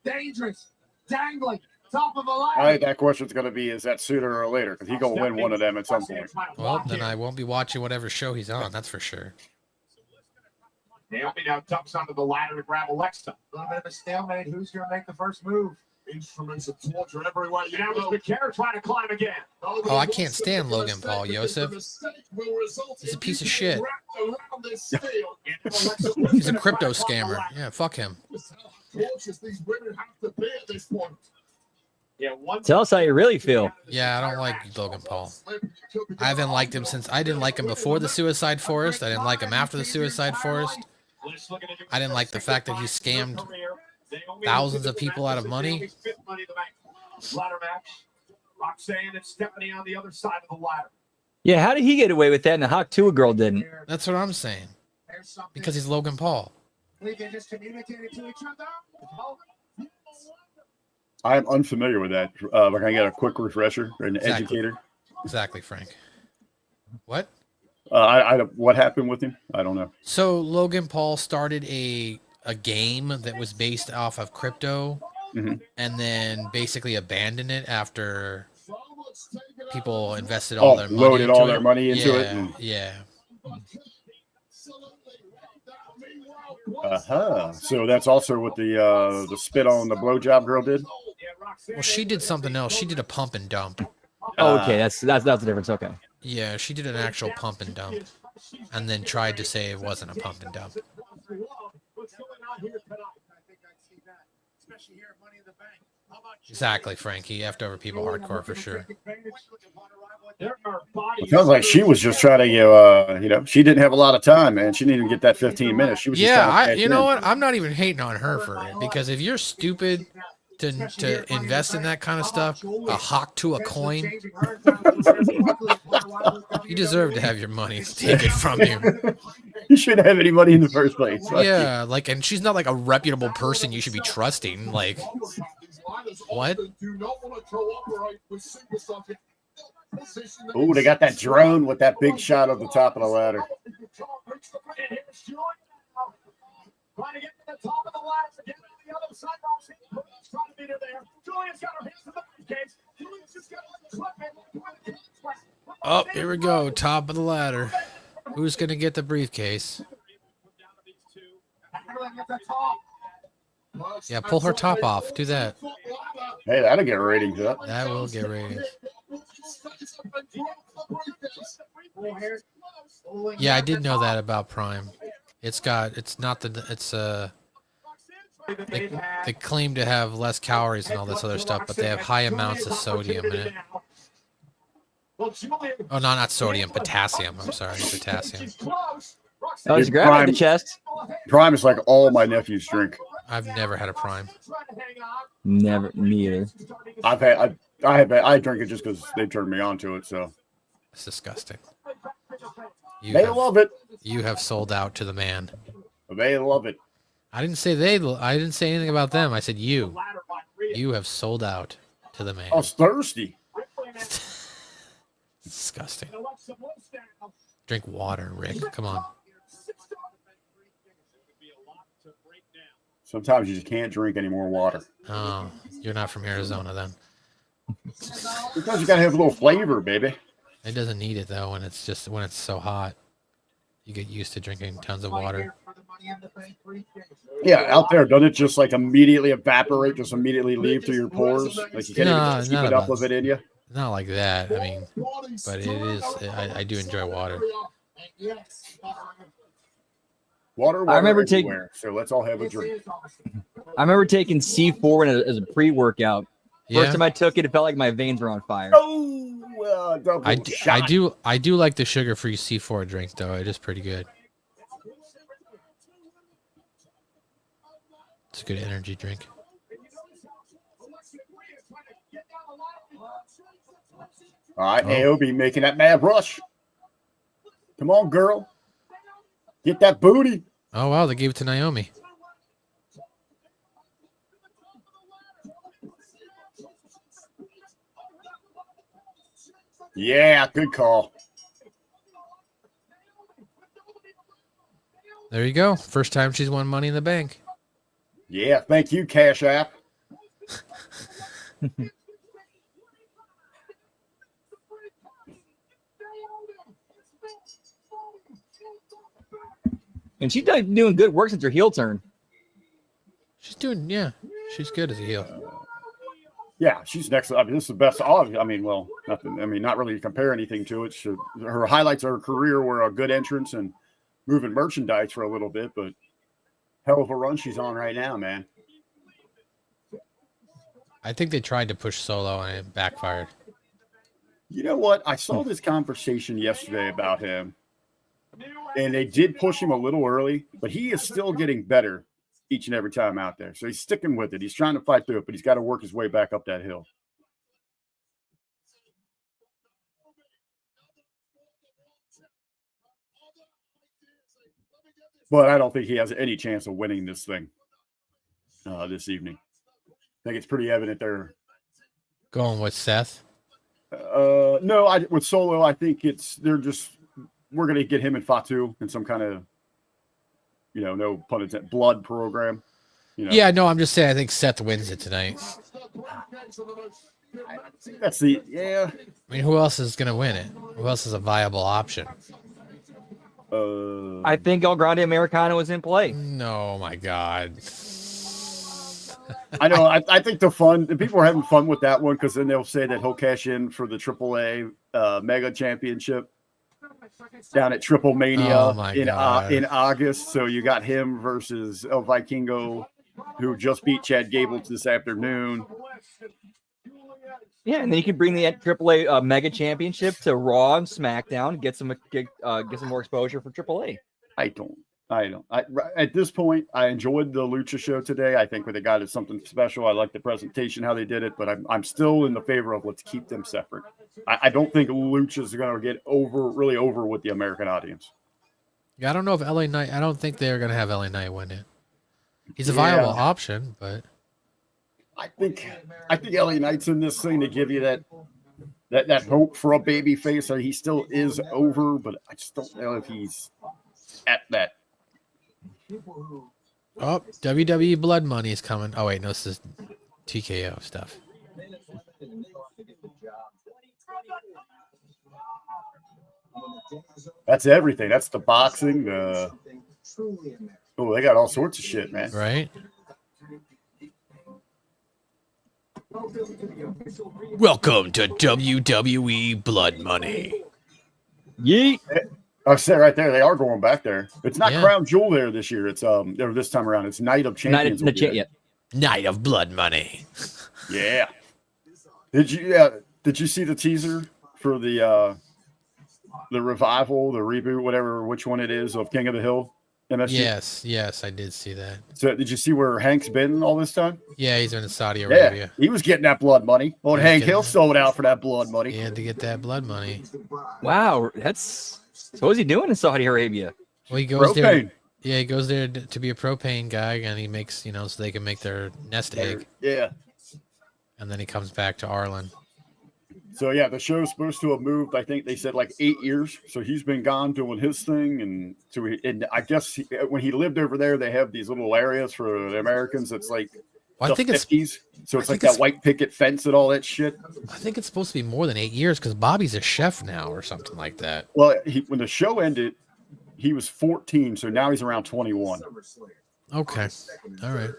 Dangerous. Dangling. Top of the ladder. I think that question's going to be, is that sooner or later? Because he's going to win one of them at some point. Well, then I won't be watching whatever show he's on, that's for sure. Naomi now dumps onto the ladder to grab Alexa. A little bit of a stalemate. Who's going to make the first move? Instruments of torture everywhere. Now it's McCann trying to climb again. Oh, I can't stand Logan Paul, Yosef. He's a piece of shit. He's a crypto scammer. Yeah, fuck him. These women have to be at this point. Tell us how you really feel. Yeah, I don't like Logan Paul. I haven't liked him since I didn't like him before the Suicide Forest. I didn't like him after the Suicide Forest. I didn't like the fact that he scammed thousands of people out of money. Ladder match. Roxanne and Stephanie on the other side of the ladder. Yeah, how did he get away with that and the Hawk 2 girl didn't? That's what I'm saying. Because he's Logan Paul. We can just communicate to each other. I'm unfamiliar with that. Can I get a quick refresher or an educator? Exactly, Frank. What? What happened with him? I don't know. So Logan Paul started a game that was based off of crypto, and then basically abandoned it after people invested all their money loaded into all it. their money into it. Yeah. So that's also what the spit on the blowjob girl did. Well, she did something else. She did a pump and dump. Oh, okay, that's the difference. Okay. Yeah, she did an actual pump and dump, and then tried to say it wasn't a pump and dump. Exactly, Frankie. You have to over people hardcore for sure. It sounds like she was just trying to, she didn't have a lot of time, man. She didn't even get that 15 minutes. She was just trying to you know what? I'm not even hating on her for it, because if you're stupid to invest in that kind of stuff, a hawk to a coin, you deserve to have your money taken from you. You shouldn't have any money in the first place. Yeah, and she's not like a reputable person you should be trusting. Like, what? Oh, they got that drone with that big shot of the top of the ladder. Trying to get to the top of the ladder to get on the other side. Trying to beat her there. Julian's got her hands in the briefcase. Julian's just got to clip it. Oh, here we go. Top of the ladder. Who's going to get the briefcase? money at the top. Yeah, pull her top off. Do that. Hey, that'll get ratings up. That will get ratings. Yeah, I did know that about Prime. They claim to have less calories and all this other stuff, but they have high amounts of sodium in it. Oh, no, not sodium, potassium. I'm sorry, potassium. Oh, he's grabbing the chest. Prime is like all my nephews drink. I've never had a Prime. Never, me either. I drink it just because they turned me on to it. So It's disgusting. they love it. You have sold out to the man. They love it. I didn't say I didn't say anything about them. I said you. You have sold out to the man. I was thirsty. Disgusting. Drink water, Rick. Come on. Sometimes you just can't drink any more water. Oh, you're not from Arizona then. Because you gotta have a little flavor, baby. It doesn't need it though when it's so hot. You get used to drinking tons of water. Yeah, out there, doesn't it just like immediately evaporate, just immediately leave through your pores? Like you can't even just keep it up with it in you? Not like that. I mean, but it is. I do enjoy water. Water I remember everywhere, so let's all have a drink. I remember taking C4 as a pre-workout. Yeah. First time I took it, it felt like my veins were on fire. Double shot. I do like the sugar-free C4 drink though. It is pretty good. It's a good energy drink. All right, Naomi making that mad rush. Come on, girl. Get that booty. Oh, wow. They gave it to Naomi. Yeah, good call. There you go. First time she's won Money in the Bank. Yeah, thank you, Cash App. And she's doing good work since her heel turn. She's doing, yeah. She's good as a heel. Yeah, she's next. I mean, this is the best. I mean, well, nothing. I mean, not really to compare anything to it. Her highlights of her career were a good entrance and moving merchandise for a little bit, but hell of a run she's on right now, man. I think they tried to push Solo and it backfired. You know what? I saw this conversation yesterday about him, and they did push him a little early, but he is still getting better each and every time out there. So he's sticking with it. He's trying to fight through it, but he's got to work his way back up that hill. But I don't think he has any chance of winning this thing this evening. I think it's pretty evident they're going with Seth. No, with Solo, I think we're going to get him and Fatu in some kind of, no pun intended, blood program. Yeah, no, I'm just saying I think Seth wins it tonight. Yeah. I mean, who else is going to win it? Who else is a viable option? I think El Grande Americano is in play. No, my God. I know. I think the people are having fun with that one because then they'll say that he'll cash in for the AAA Mega Championship down at Triple Mania in August. So you got him versus El Vikingo, who just beat Chad Gable this afternoon. Yeah, and then you can bring the AAA Mega Championship to Raw and SmackDown, get some more exposure for AAA. I don't. At this point, I enjoyed the Lucha show today. I think they got it something special. I like the presentation, how they did it, but I'm still in the favor of let's keep them separate. I don't think Lucha's going to get really over with the American audience. Yeah, I don't know if LA Knight. I don't think they're going to have LA Knight win it. He's a viable option, but I think LA Knight's in this thing to give you that hope for a baby face. He still is over, but I just don't know if he's at that. Oh, WWE Blood Money is coming. Oh, wait, no, this is TKO stuff. That's everything. That's the boxing. Oh, they got all sorts of shit, man. Right? Welcome to WWE Blood Money. Yeet. I said right there, they are going back there. It's not Yeah. Crown Jewel there this year. It's or this time around. It's Night of Champions. Night of Blood Money. Yeah. Did you see the teaser for the revival, the reboot, whatever, which one it is of King of the Hill? MSG? Yes, I did see that. So did you see where Hank's been all this time? Yeah, he's in Saudi Arabia. Yeah, he was getting that blood money. Well, He was Hank getting Hill that. sold out for that blood money. He had to get that blood money. Wow, that's so. What's he doing in Saudi Arabia? Well, he goes there. Propane. Yeah, he goes there to be a propane guy, and he makes, so they can make their nest egg, Yeah. and then he comes back to Arlen. So yeah, the show's supposed to have moved. I think they said like 8 years. So he's been gone doing his thing, and I guess when he lived over there, they have these little areas for the Americans. It's like Well, I the think it's 50s. So it's I like think that white picket fence and all that shit. I think it's supposed to be more than 8 years because Bobby's a chef now or something like that. Well, when the show ended, he was 14, so now he's around 21. Okay, all right.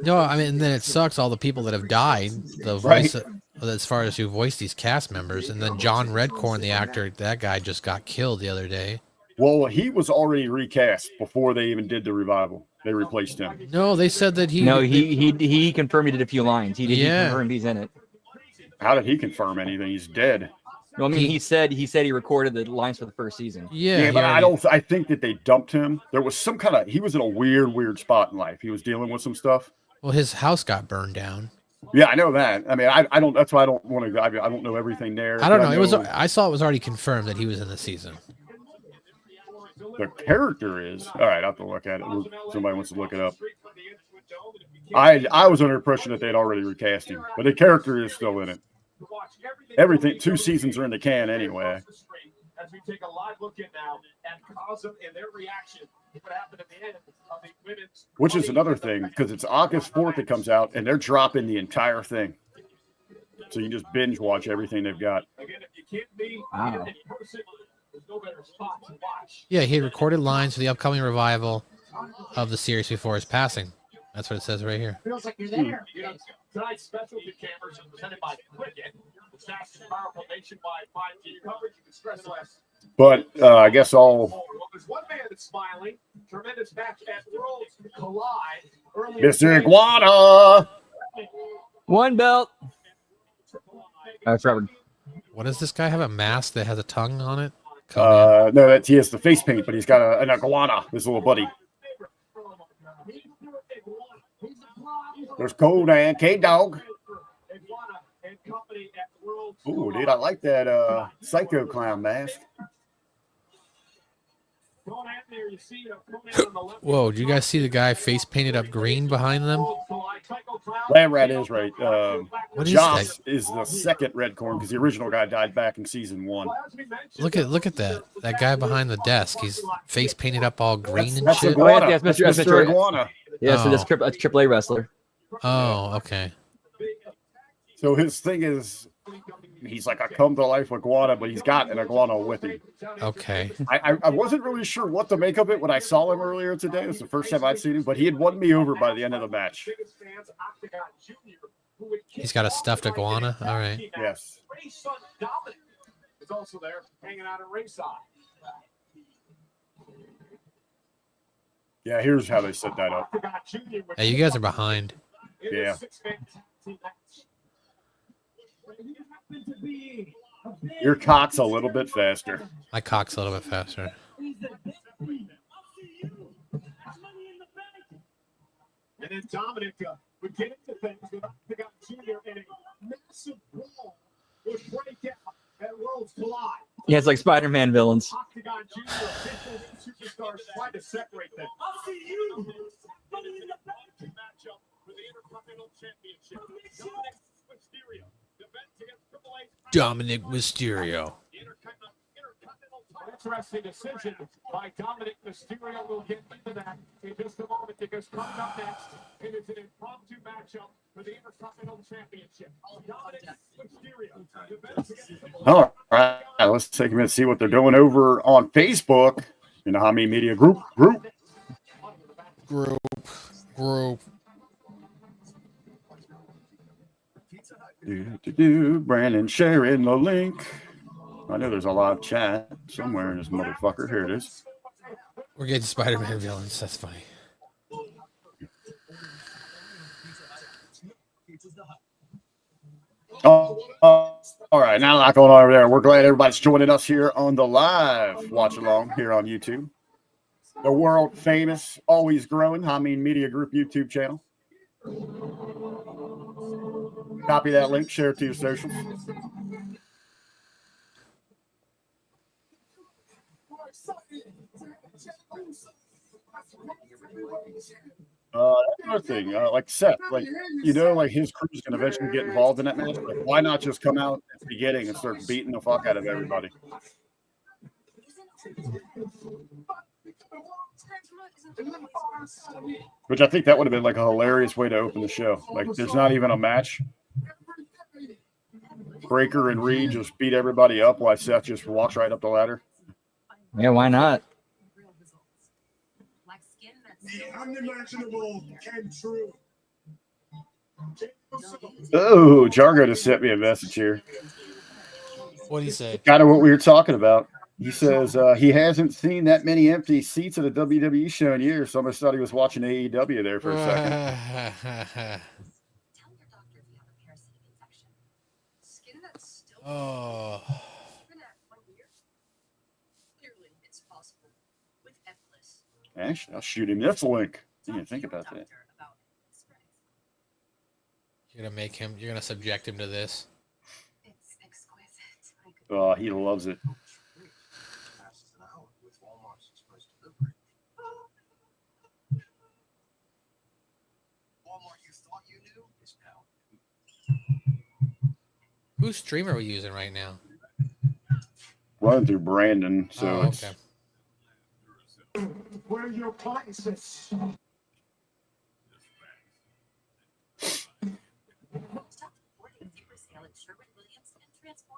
No, I mean, then it sucks all the people that have died. The voice, as far as who voiced these cast members, and then John Redcorn, the actor, that guy just got killed the other day. Well, he was already recast before they even did the revival. They replaced him. No, they said that he. No, he confirmed he did a few lines. He confirmed he's in it. How did he confirm anything? He's dead. No, I mean he said he recorded the lines for the first season. Yeah, but I think that they dumped him. There was some he was in a weird spot in life. He was dealing with some stuff. Well, his house got burned down. Yeah, I know that. I mean, I don't. That's why I don't want to. I don't know everything there. I don't know. I saw it was already confirmed that he was in the season. The character is all right. I have to look at it. Somebody wants to look it up. I was under the impression that they'd already recast him, but the character is still in it. Everything. 2 seasons are in the can anyway. As we take a live look in now at Cosm and their reaction to what happened at the end of the women's. Which is another thing because it's August 4th it comes out and they're dropping the entire thing, so you just binge watch everything they've got. Again, if you can't be in person, there's no better spot to watch. Yeah, he had recorded lines for the upcoming revival of the series before his passing. That's what it says right here. Feels like you're there. Tonight's specialty cameras are presented by Cricket. The fastest, powerful nationwide 5G coverage. You can stress less. But I guess Well, there's one man that's smiling. Tremendous match at Worlds Collide. Mr. Iguana. One belt. Trevor. What does this guy have? A mask that has a tongue on it? No, he has the face paint, but he's got an iguana. His little buddy. There's Conan, K-Dog. Ooh, dude, I like that Psycho Clown mask. Whoa, do you guys see the guy face painted up green behind them? Lab Rat is right. What is Joss that? is the second Redcorn because the original guy died back in season 1. Look at that. That guy behind the desk. He's face painted up all green and That's shit. Iguana. Oh, yeah, that's That's Mr. Iguana. Yeah, so Oh. that's a Triple A wrestler. Oh, okay. So his thing is, he's like a come to life iguana, but he's got an iguana with him. Okay. I wasn't really sure what to make of it when I saw him earlier today. It was the first time I'd seen him, but he had won me over by the end of the match. He's got a stuffed iguana. All right. Yes. Ray's son Dominic is also there hanging out at ringside. Yeah, here's how they set that up. Hey, you guys are behind. Yeah. Your cock's a little bit faster. My cock's a little bit faster. And then Dominic would get into things with Octagon Jr. and a massive brawl would break out at Worlds Collide. Yeah, it's like Spider-Man villains. Octagon Jr. officials and superstars trying to separate them. I'll see you. Matchup for the Intercontinental Championship. Dominic Mysterio defends against Triple H. Dominic Mysterio. Interesting decision by Dominic Mysterio. We'll get into that in just a moment because coming up next, it is an impromptu matchup for the Intercontinental Championship. Dominic Mysterio defends against Triple H. All right, let's take a minute to see what they're doing over on Facebook. in the Hami Media Group. Brandon sharing the link. I know there's a live chat somewhere in this motherfucker. Here it is. We're getting Spider-Man villains. That's funny. Oh, all right. Now, not going on over there. We're glad everybody's joining us here on the live watch along here on YouTube. The world famous, always growing Hameen Media Group YouTube channel. Copy that link, share it to your socials. Another thing, like Seth, like like his crew's gonna eventually get involved in that match. Like, why not just come out at the beginning and start beating the fuck out of everybody? Which I think that would have been like a hilarious way to open the show. Like, there's not even a match. Breaker and Reed just beat everybody up while Seth just walks right up the ladder. Yeah, why not? The unimaginable came true. Oh, Jargo just sent me a message here. What did he say? Kind of what we were talking about. He says he hasn't seen that many empty seats at a WWE show in years. So I thought he was watching AEW there for a second. Oh. Actually, I'll shoot him this link. You didn't think about that. You're gonna subject him to this. Oh, he loves it. Whose stream are we using right now? Running through Brandon, so it's okay. Where are your places?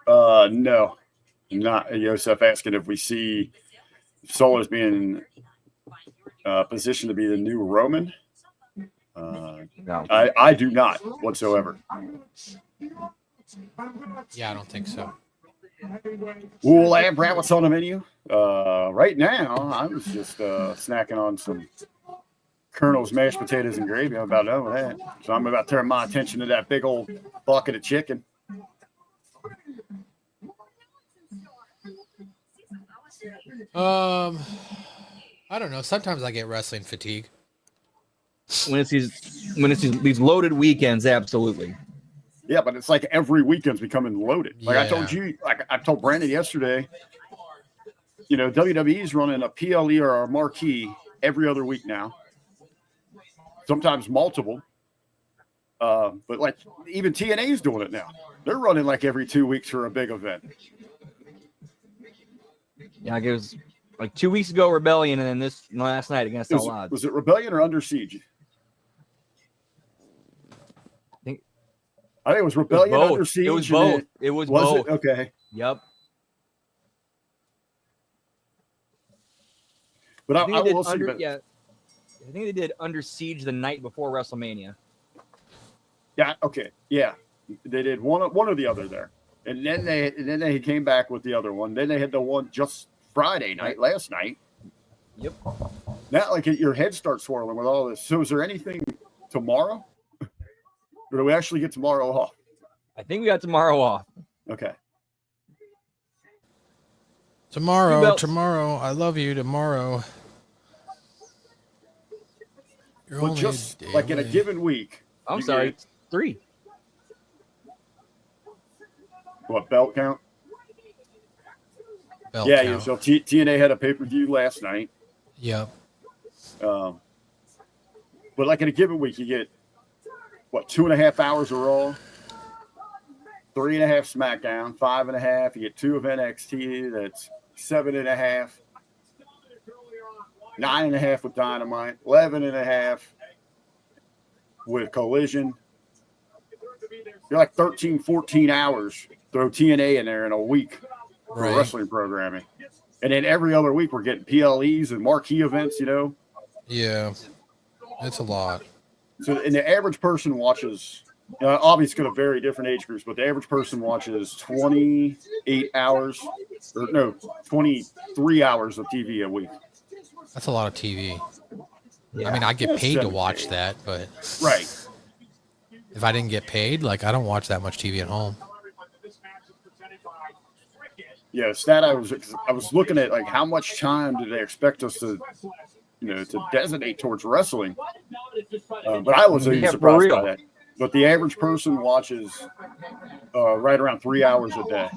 No. Not Yosef asking if we see Solar's being positioned to be the new Roman. No. I do not whatsoever. Yeah, I don't think so. Ooh, Lab Rat, what's on the menu? Right now, I was just snacking on some Colonel's mashed potatoes and gravy. I'm about done with that. So I'm about to turn my attention to that big old bucket of chicken. I don't know. Sometimes I get wrestling fatigue. When it's these loaded weekends, absolutely. Yeah, but it's like every weekend's becoming loaded. Like Yeah. I told you, like I told Brandon yesterday, WWE's running a PLE or a marquee every other week now. Sometimes multiple. But like even TNA's doing it now. They're running like every 2 weeks for a big event. Yeah, it was like 2 weeks ago, Rebellion, and then this last night against All Odds. Was it Rebellion or Under Siege? I think it was Rebellion, Under Siege. It was both. It was both. It? Okay. Yep. But I will see. Yeah, I think they did Under Siege the night before WrestleMania. Yeah. Okay. Yeah, they did one or the other there, and then they came back with the other one. Then they had the one just Friday night, last night. Yep. Now, like your head starts swirling with all this. So, is there anything tomorrow? Or do we actually get tomorrow off? I think we got tomorrow off. Okay. Tomorrow. I love you. Tomorrow. You're Well, only just a day like in a away. given week. I'm sorry, 3. What, belt count? Belt Yeah. count. So TNA had a pay-per-view last night. Yep. But like in a given week, you get what, 2.5 hours of Raw, 3.5 SmackDown, 5.5. You get 2 of NXT. That's 7.5. 9.5 with Dynamite. 11.5 with Collision. You're like 13, 14 hours. Throw TNA in there in a week for Right. wrestling programming. And then every other week we're getting PLEs and marquee events, you know. Yeah, it's a lot. So, and the average person watches, obviously it's going to vary different age groups, but the average person watches 28 hours, or no, 23 hours of TV a week. That's a lot of TV. Yeah. I mean, I get paid to 7K. watch that, but Right. if I didn't get paid, like, I don't watch that much TV at home. Yeah, the stat I was looking at, like, how much time do they expect us to, to designate towards wrestling? But I was even Yeah, for surprised real. by that. But the average person watches right around 3 hours a day.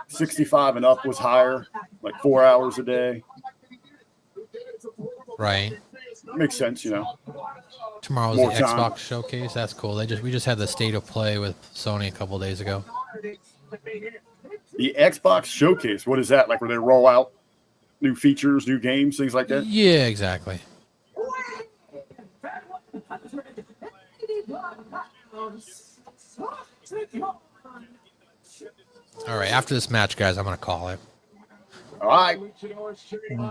65 and up was higher, like 4 hours a day. Right. Makes sense, you know. Tomorrow's More the time. Xbox showcase. That's cool. We just had the state of play with Sony a couple days ago. The Xbox showcase, what is that? Like where they roll out new features, new games, things like that? Yeah, exactly. All right, after this match, guys, I'm gonna call it. All right.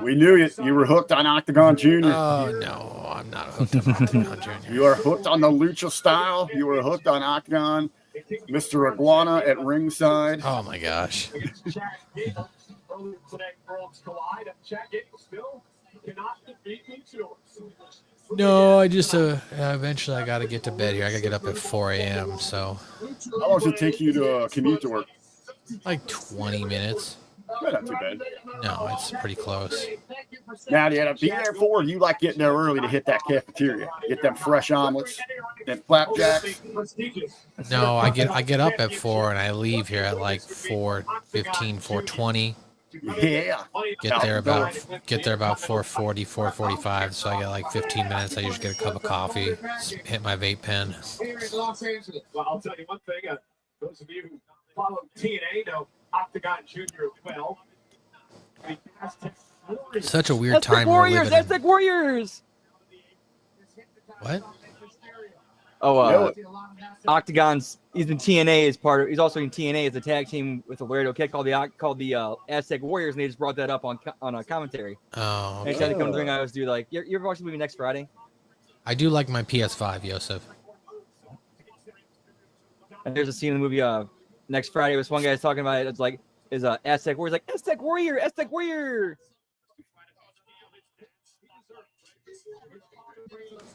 We knew it. You were hooked on Octagon Jr. Oh no, I'm not hooked on Octagon Jr. You are hooked on the lucha style. You were hooked on Octagon. Mr. Iguana at ringside. Oh my gosh. No, I just eventually I gotta get to bed here. I gotta get up at 4 a.m. So How long does it take you to commute to work? like 20 minutes. Not too bad. No, it's pretty close. Now, do you have to be there for, or you like getting there early to hit that cafeteria? Get them fresh omelets, them flapjacks. No, I get up at 4 and I leave here at like 4:15, 4:20. Yeah. Get there about 4:40, 4:45. So I get like 15 minutes. I usually get a cup of coffee, hit my vape pen. Well, I'll tell you one thing. Those of you who follow TNA know Octagon Jr. as well. Such a weird That's time the we're Warriors. living That's in. the Warriors. What? Oh, Octagon's. He's in TNA as part of. He's also in TNA as a tag team with a Laredo Kid called the Aztec Warriors, and they just brought that up on a commentary. Oh, Next okay. time they come to the ring, I always do like. You ever watch the movie Next Friday? I do like my PS5, Yosef. And there's a scene in the movie Next Friday. Was one guy's talking about it. It's like is Aztec Warriors like Aztec Warrior, Aztec Warrior.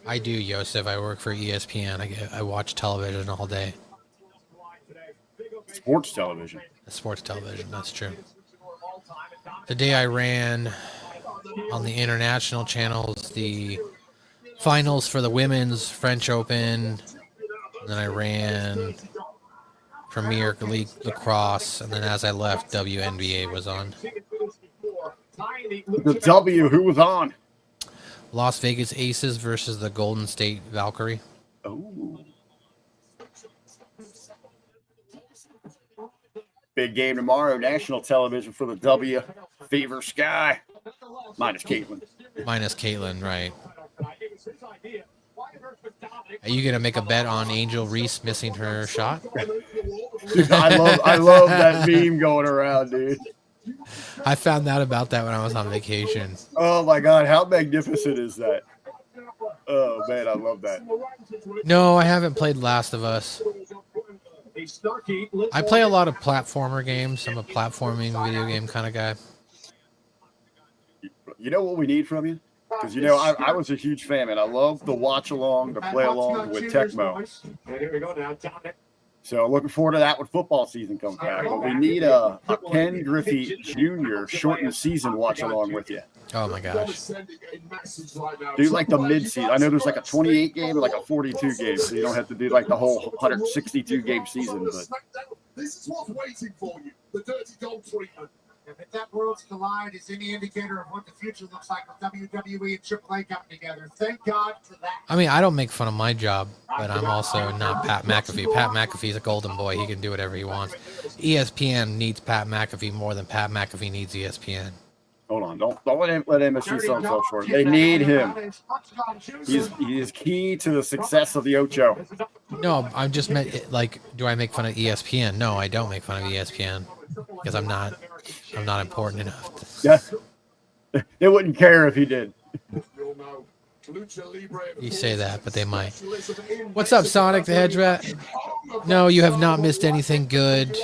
I do, Yosef. I work for ESPN. I watch television all day. Sports television. Sports television, that's true. Today I ran on the international channels the finals for the women's French Open. And then I ran Premier League lacrosse. And then as I left, WNBA was on. The W, who was on? Las Vegas Aces versus the Golden State Valkyrie. Oh. Big game tomorrow. National television for the W. Fever Sky. Minus Caitlin. Minus Caitlin, right. Are you going to make a bet on Angel Reese missing her shot? Dude, I love that meme going around, dude. I found out about that when I was on vacation. Oh my God, how magnificent is that? Oh man, I love that. No, I haven't played Last of Us. I play a lot of platformer games. I'm a platforming video game kind of guy. You know what we need from you? Because I was a huge fan, and I love the watch along, the play along with Tecmo. Here we go now, Dominic. So looking forward to that when football season comes back. But we need a Ken Griffey Jr. shortened season watch along with you. Oh my gosh. Do like the mid-season. I know there's like a 28 game or like a 42 game, so you don't have to do like the whole 162 game season. But This is what's waiting for you. The dirty gold treatment. If that Worlds Collide is any indicator of what the future looks like with WWE and AAA coming together, thank God for that. I mean, I don't make fun of my job, but I'm also not Pat McAfee. Pat McAfee's a golden boy. He can do whatever he wants. ESPN needs Pat McAfee more than Pat McAfee needs ESPN. Hold on. Don't let MSG sell himself short. They need him. He is key to the success of the Ocho. No, I'm just meant like, do I make fun of ESPN? No, I don't make fun of ESPN because I'm not important enough. Yeah. They wouldn't care if he did. You say that, but they might. What's up, Sonic the Hedge Rat? No, you have not missed anything good.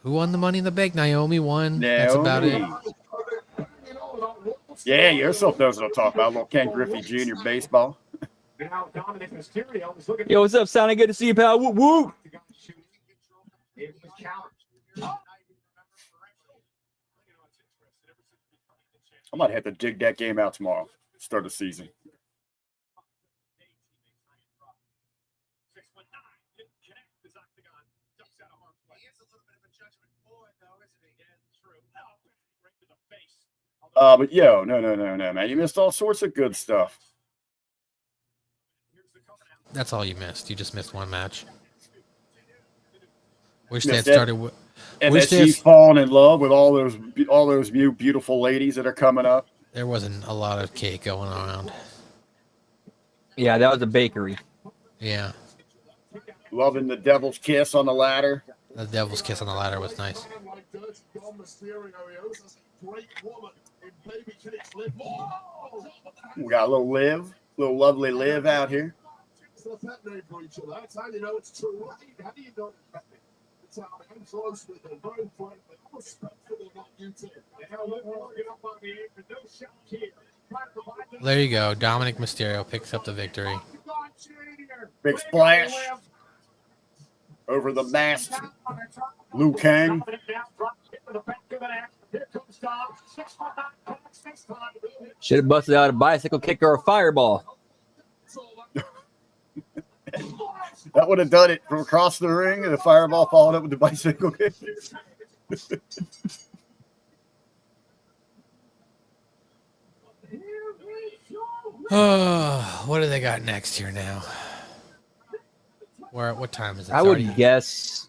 Who won the Money in the Bank? Naomi won. That's about it. Yeah, yourself knows what I'm talking about. Little Ken Griffey Jr. baseball. Yo, what's up, Sonic? Good to see you, pal. Woo woo. I might have to dig that game out tomorrow. Start the season. But yo, no, man. You missed all sorts of good stuff. That's all you missed. You just missed one match. Wish they had started with. And that she's fallen in love with all those beautiful ladies that are coming up. There wasn't a lot of cake going around. Yeah, that was a bakery. Yeah. Loving the devil's kiss on the ladder. The devil's kiss on the ladder was nice. We got a little lovely Liv out here. There you go. Dominic Mysterio picks up the victory. Big splash over the masked Liu Kang. Should have busted out a bicycle kick or a fireball. That would have done it from across the ring, and the fireball followed up with the bicycle kick. Oh, what do they got next here now? What time is it? I would guess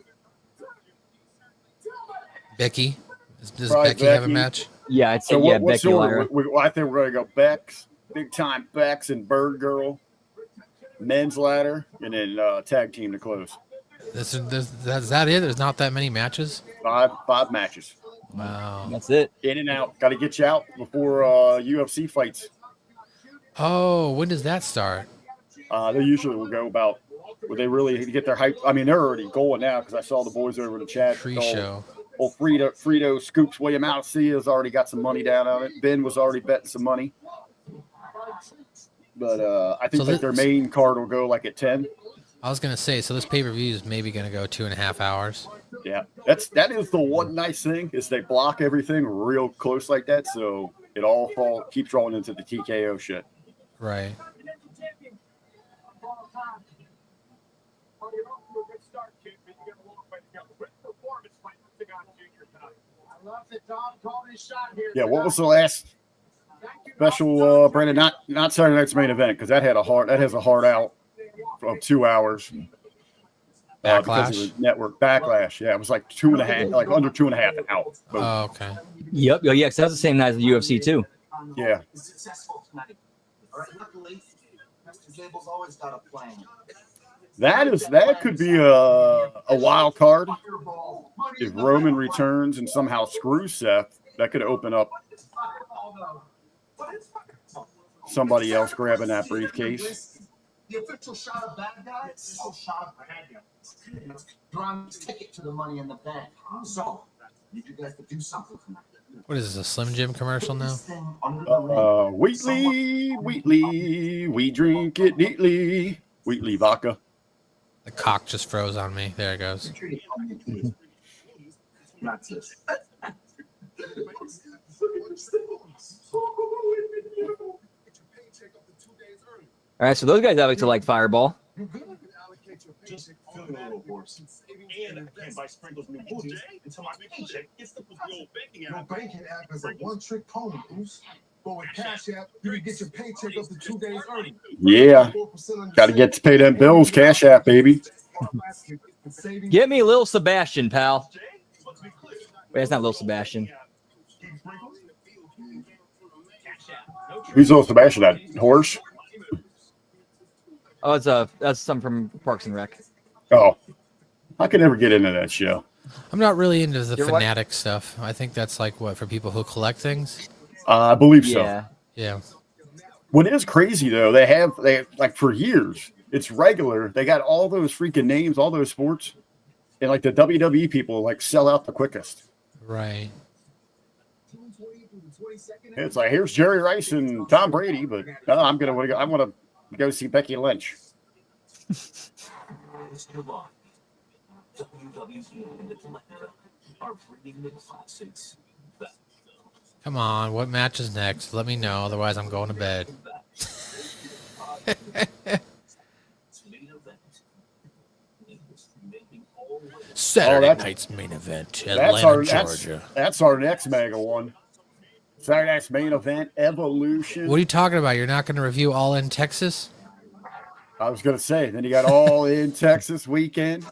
Becky. Does Probably Becky have a match? Yeah, I'd say So yeah, what's Becky order? Lyra. I think we're gonna go Bex, big time Bex and Bird Girl, men's ladder, and then tag team to close. Is that it? There's not that many matches. Five matches. Wow. That's it. In and out. Got to get you out before UFC fights. Oh, when does that start? They usually will go about where they really get their hype. I mean, they're already going now because I saw the boys over in the chat. Pre-show. Old Frito Scoops William Alcea has already got some money down on it. Ben was already betting some money. But I think their main card will go like at 10. I was gonna say, so this pay-per-view is maybe gonna go 2.5 hours. Yeah, that is the one nice thing is they block everything real close like that, so it all keeps rolling into the TKO shit. Right. Yeah, what was the last special, Brandon? Not Saturday night's main event because that has a hard out of 2 hours. Because of the network backlash. Yeah, it was like 2.5, like under 2.5 out. Boom. Oh, okay. Yep. Oh, yeah, 'cause that's the same night as the UFC too. Yeah. That could be a wild card if Roman returns and somehow screws Seth. That could open up somebody else grabbing that briefcase. The official shot of bad guy is a shot of bad guy. Drawing ticket to the Money in the Bank. So, need you guys to do something for me. What is this, a Slim Jim commercial now? Wheatley, we drink it neatly. Wheatley vodka. The cock just froze on me. There it goes. All right, so those guys obviously like Fireball. Your banking app is a one-trick pony, Bruce. But with Cash App, you can get your paycheck up to 2 days early. Yeah. Got to get to pay them bills. Cash App, baby. Get me Lil Sebastian, pal. Wait, it's not Lil Sebastian. Who's Little Sebastian? That horse? Oh, that's something from Parks and Rec. Oh, I could never get into that show. I'm not really into the You're what? fanatic stuff. I think that's like what for people who collect things. I believe so. Yeah. Yeah. What is crazy though, they like for years, it's regular. They got all those freaking names, all those sports, and like the WWE people like sell out the quickest. Right. It's like here's Jerry Rice and Tom Brady, but no, I want to go see Becky Lynch. Come on, what match is next? Let me know, otherwise I'm going to bed. Saturday night's main event, Atlanta, Georgia. That's our next mega one. Saturday night's main event, Evolution. What are you talking about? You're not going to review All in Texas? I was going to say, then you got All in Texas weekend.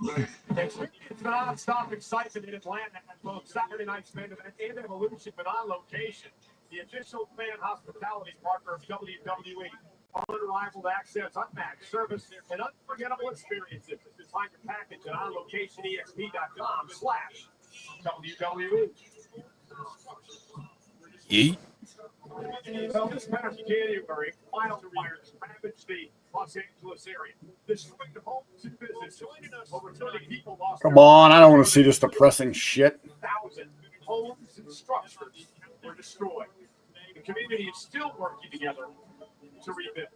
It's non-stop excitement in Atlanta at both Saturday night's main event and Evolution, but on location. The official fan hospitality partner of WWE. Unrivaled access, unmatched service, and unforgettable experiences. Find your package at onlocationexp.com/WWE. Yeet. This past January, wildfires ravaged the Los Angeles area. Destroying the homes and business. Joining us, over 30 people lost. Come on, I don't want to see this depressing shit. 1,000 homes and structures were destroyed. The community is still working together to rebuild.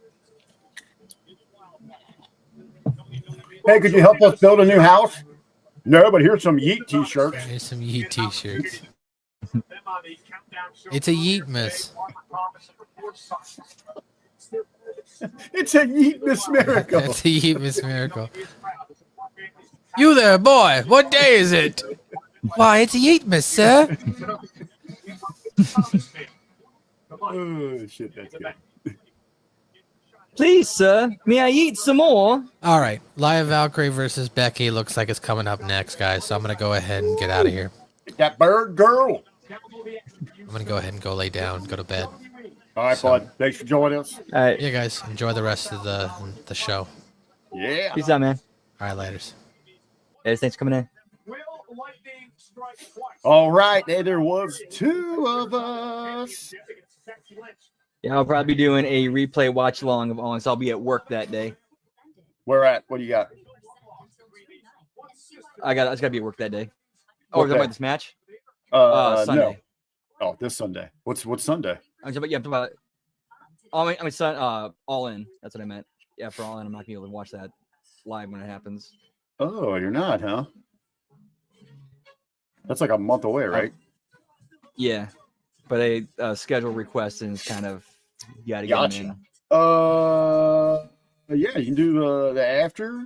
Hey, could you help us build a new house? No, but here's some Yeet t-shirts. Here's some Yeet t-shirts. It's a Yeet miss. It's a Yeet Miss Miracle. It's a Yeet miss miracle. You there, boy. What day is it? Why, it's a Yeet miss, sir. Oh, shit, that's good. Please, sir, may I eat some more? All right. Live Valkyrie versus Becky looks like it's coming up next, guys. So I'm going to go ahead and get out of here. That bird girl. I'm going to go ahead and go lay down, go to bed. All right, bud. Thanks for joining us. All right. Yeah, guys. Enjoy the rest of the show. Yeah. Peace out, man. All right, laters. Hey, thanks for coming in. All right. And there was two of us. Yeah, I'll probably be doing a replay watch along of Owens. I'll be at work that day. Where at? What do you got? I just gotta be at work that day. Oh, What is that day? about this match? Sunday. No. Oh, this Sunday. What's Sunday? I'm talking about All in. That's what I meant. Yeah, for All in, I'm not gonna be able to watch that live when it happens. Oh, you're not, huh? That's like a month away, right? Yeah, but a schedule request and it's kind of you gotta get Gotcha. them in. Yeah, you can do the after.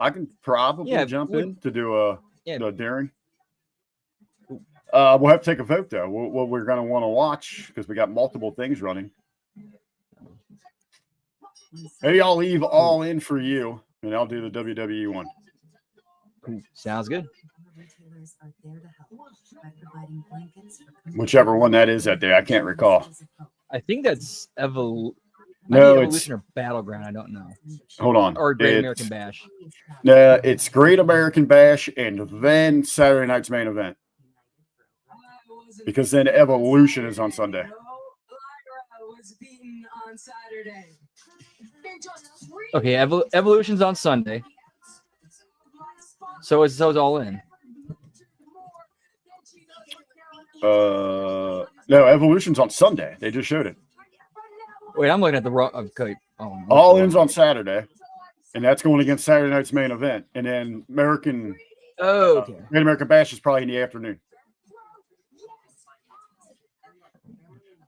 I can probably jump we- in to do Yeah. the daring. We'll have to take a vote though. What we're gonna want to watch because we got multiple things running. Maybe I'll leave All In for you, and I'll do the WWE one. Sounds good. Whichever one that is that day, I can't recall. I think that's No, Evolution or Battleground. I don't know. Hold on. Or Great It's- American Bash. No, it's Great American Bash and then Saturday night's main event. Because then Evolution is on Sunday. Okay, Evolution's on Sunday. So is All In. No, Evolution's on Sunday. They just showed it. Wait, I'm looking at the wrong. Okay. Oh, All In's on Saturday, and that's going against Saturday night's main event. And then Great American Bash is probably in the afternoon.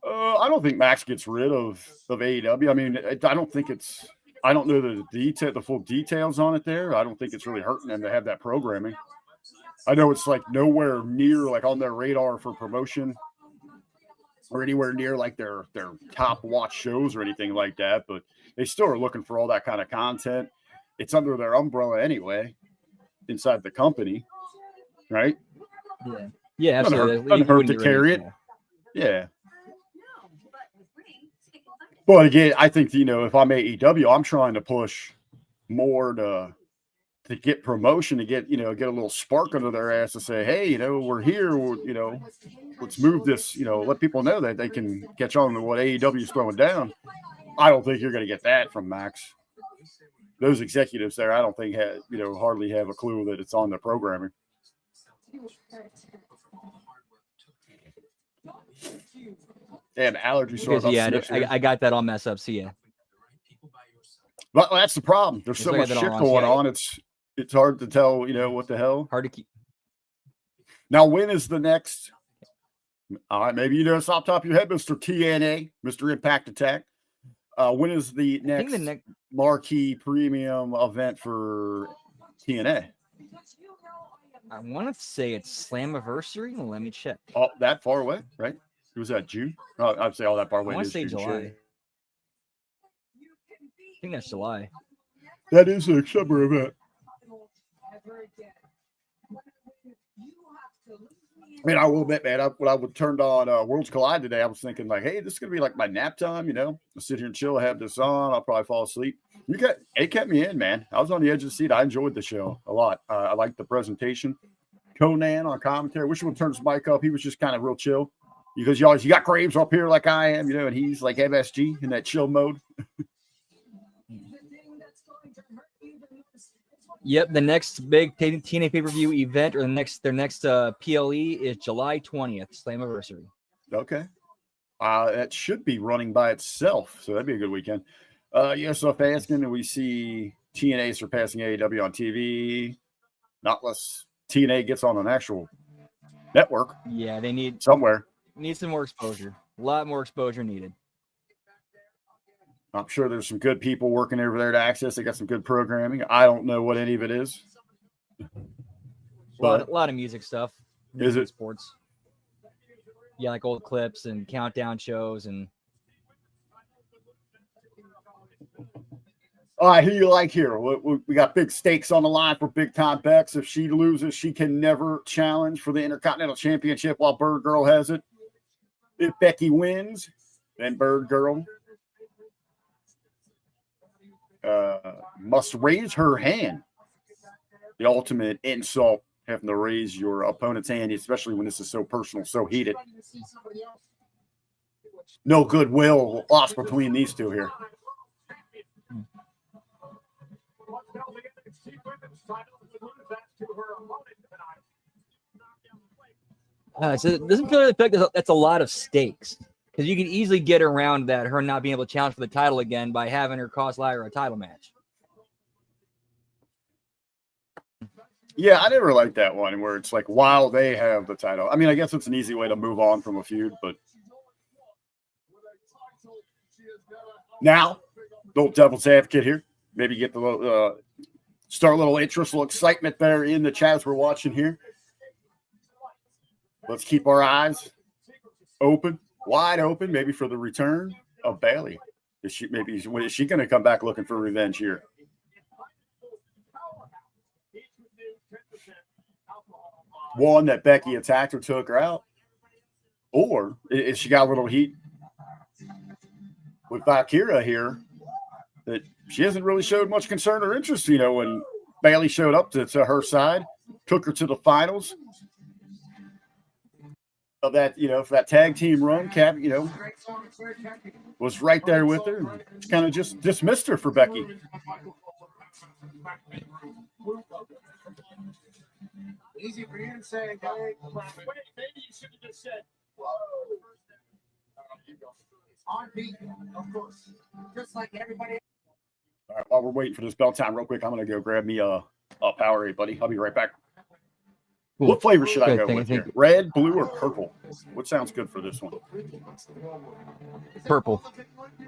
I don't think Max gets rid of AEW. I mean, I don't think it's. I don't know the full details on it there. I don't think it's really hurting them to have that programming. I know it's like nowhere near like on their radar for promotion or anywhere near like their top watch shows or anything like that, but they still are looking for all that kind of content. It's under their umbrella anyway, inside the company, right? Yeah, absolutely. Doesn't hurt to carry it. Yeah. But again, I think, if I'm AEW, I'm trying to push more to get promotion, to get a little spark under their ass to say, hey, we're here, let's move this, let people know that they can catch on to what AEW is throwing down. I don't think you're going to get that from Max. Those executives there, I don't think hardly have a clue that it's on their programming. And allergy sore. Yeah, I got that all messed up. See ya. But that's the problem. There's so much shit going on. It's hard to tell, what the hell. Hard to keep. Now, when is the next? All right, maybe you it's off the top of your head, Mr. TNA, Mr. Impact Attack. When is the next marquee premium event for TNA? I want to say it's Slammiversary. Let me check. Oh, that far away, right? Was that June? Oh, I'd say all that far away. I want to say July. I think that's July. That is a summer event. I mean, I will admit, man, when I turned on Worlds Collide today, I was thinking like, hey, this is going to be like my nap time, I'll sit here and chill, have this on, I'll probably fall asleep. It kept me in, man. I was on the edge of the seat. I enjoyed the show a lot. I liked the presentation. Conan on commentary. Wish he would turn his mic up. He was just kind of real chill. Because you got Graves up here like I am, and he's like MSG in that chill mode. Yep, the next big TNA pay-per-view event, or their next PLE is July 20th, Slammiversary. Okay. That should be running by itself, so that'd be a good weekend. USF asking, and we see TNA surpassing AEW on TV. Not unless TNA gets on an actual network. Yeah, they need somewhere. Need some more exposure. A lot more exposure needed. I'm sure there's some good people working over there to access. They got some good programming. I don't know what any of it is. A lot of music stuff. Is it? Sports. Yeah, like old clips and countdown shows and. All right, who you like here? We got big stakes on the line for Big Time Bex. If she loses, she can never challenge for the Intercontinental Championship while Bird Girl has it. If Becky wins, then Bird Girl must raise her hand. The ultimate insult, having to raise your opponent's hand, especially when this is so personal, so heated. No goodwill lost between these two here. So it doesn't feel like that's a lot of stakes, because you can easily get around that, her not being able to challenge for the title again, by having her cost Lyra a title match. Yeah, I never liked that one where it's like while they have the title. I mean, I guess it's an easy way to move on from a feud, but now, little devil's advocate here. Maybe get the little, start a little interest, a little excitement there in the chat as we're watching here. Let's keep our eyes open, wide open, maybe for the return of Bayley. Is she going to come back looking for revenge here? One, that Becky attacked her, took her out, or if she got a little heat with Valkyria here, that she hasn't really showed much concern or interest. When Bayley showed up to her side, took her to the finals of that, for that tag team run, Cap, was right there with her. Kind of just dismissed her for Becky. Easy for you to say, maybe you should have just said, whoa. On beat, of course. Just like everybody. All right, while we're waiting for this bell time, real quick, I'm going to go grab me a Powerade, buddy. I'll be right back. Cool. What flavor should I go with here? Red, blue, or purple? What sounds good for this one? Purple.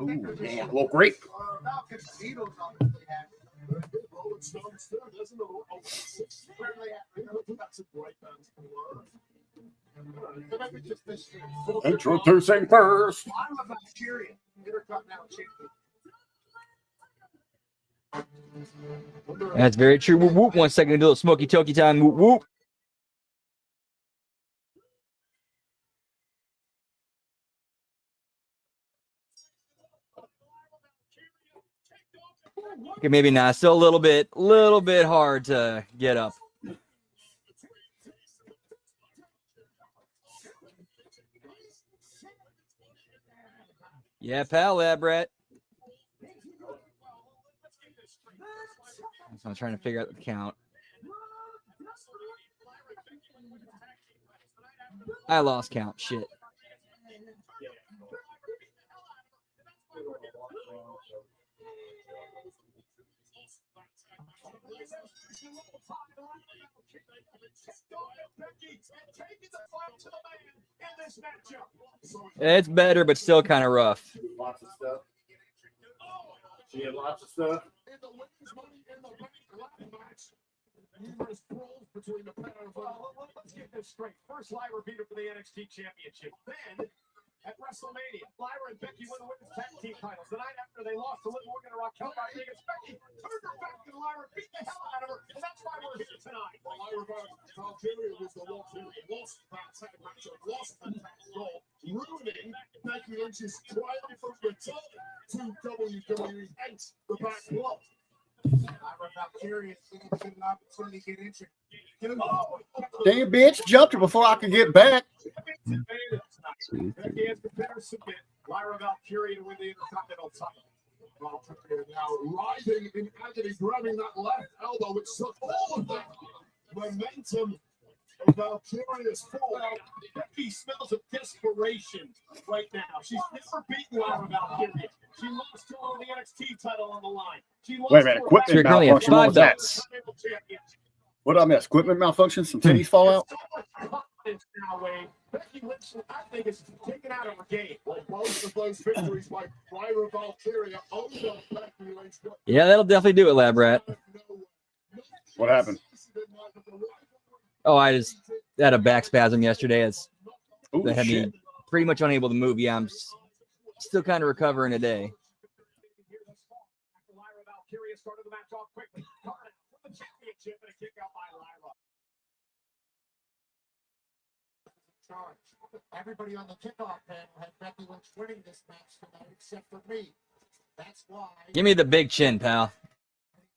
Ooh, yeah, a little grape. Introducing first. That's very true. Whoop, whoop. 1 second, do a little smoky toky time. Whoop, whoop. Okay, maybe not. Still a little bit hard to get up. Yeah, pal, that Brett. So I'm trying to figure out the count. I lost count. Shit. It's better, but still kind of rough. Lots of stuff. She had lots of stuff. Numerous brawls between the pair of them. Let's get this straight. First, Lyra beat her for the NXT Championship. Then, at WrestleMania, Lyra and Becky won the women's tag team titles. The night after they lost to Liv Morgan and Raquel Rodriguez, Becky turned her back and Lyra beat the hell out of her, and that's why we're here tonight. Well, Lyra Valkyria was the one who lost that tag match and lost the tag goal, ruining Becky Lynch's triumphant return to WWE and the back block. Damn bitch jumped her before I could get back. Lyra Valkyria to win the Intercontinental title. Valkyria now writhing in agony, grabbing that left elbow, which took all of that momentum of Valkyria's fall. Becky smells of desperation right now. She's never beaten Lyra Valkyria. She lost to her the NXT title on the line. Wait a minute, equipment malfunction. What was that? What did I miss? Equipment malfunction? Some titties fall out? Becky Lynch, I think, is taken out of her game. Like most of those victories by Lyra Valkyria over Becky Lynch. Yeah, that'll definitely do it, Lab Rat. What happened? Oh, I just had a back spasm yesterday. Ooh, that had shit. me pretty much unable to move. Yeah, I'm still kind of recovering today. Lyra Valkyria started the match off quickly. Carter with the championship and a kick out by Lyra. Everybody on the kickoff panel had Becky Lynch winning this match tonight, except for me. That's why. Give me the big chin, pal.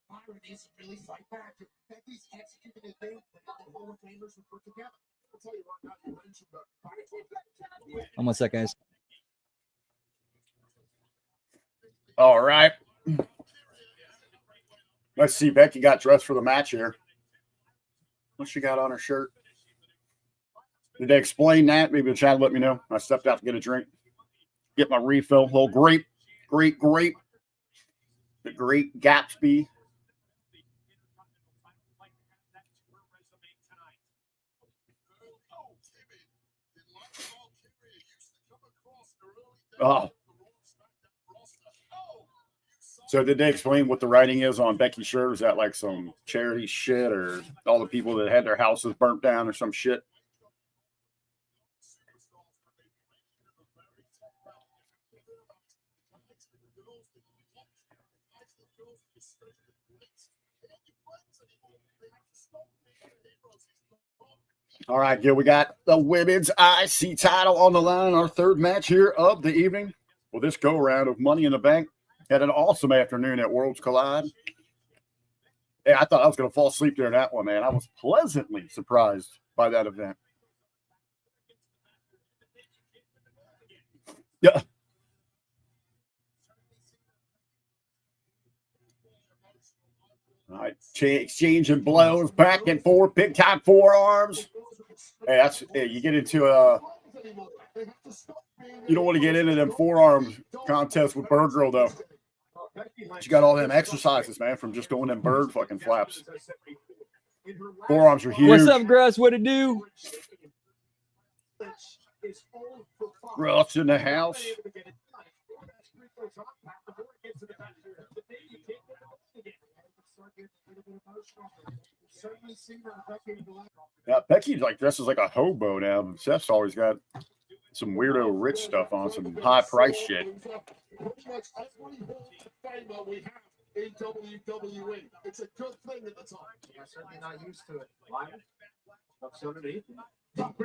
Lyra needs to really fight back. Becky's executing a game that the Hall of Famers would put together. I'll tell you right now, you mentioned that. One sec, guys. All right. Let's see. Becky got dressed for the match here. What she got on her shirt? Did they explain that? Maybe the chat let me know. I stepped out to get a drink, get my refill. Little grape. The Great Gatsby. Oh. So did they explain what the writing is on Becky's shirt? Is that like some charity shit or all the people that had their houses burnt down or some shit? All right, Gil, we got the women's IC title on the line. Our third match here of the evening. Well, this go-around of Money in the Bank had an awesome afternoon at Worlds Collide. Yeah, I thought I was going to fall asleep during that one, man. I was pleasantly surprised by that event. Yeah. All right, exchanging blows back and forth, big time forearms. Hey, you get into you don't want to get into them forearm contests with Bird Girl though. She got all them exercises, man, from just doing them bird fucking flaps. Forearms are huge. What's up, Gruss? What it do? Gruss in the house. Yeah, Becky like dresses like a hobo now. Seth's always got some weirdo rich stuff on, some high price shit. In WWE. It's a good thing at the time. I'm certainly not used to it. Top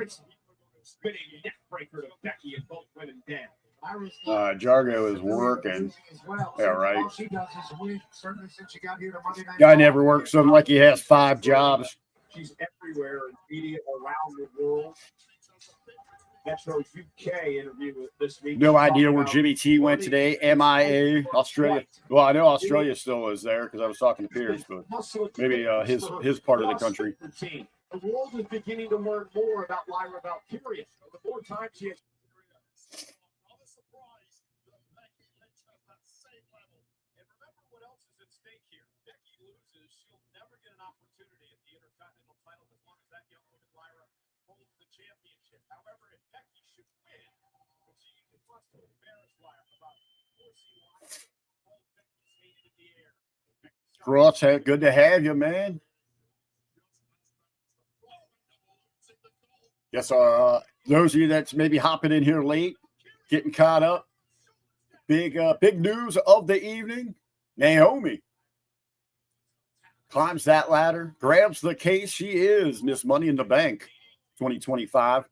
Spinning neck breaker to Becky and both women down. Jargo is working. Yeah, right. All she does is win. Certainly since she got here to Monday Night Guy Raw. never works something like he has 5 jobs. She's everywhere in media around the world. Metro UK interview this week. No idea where Jimmy T went today. MIA, Australia. Well, I know Australia still is there because I was talking to Pierce, but maybe his part of the country. The world is beginning to learn more about Lyra Valkyria. The more time she has. Cross, good to have you, man. Yes, those of you that's maybe hopping in here late, getting caught up. Big news of the evening. Naomi climbs that ladder, grabs the case. She is Miss Money in the Bank 2025.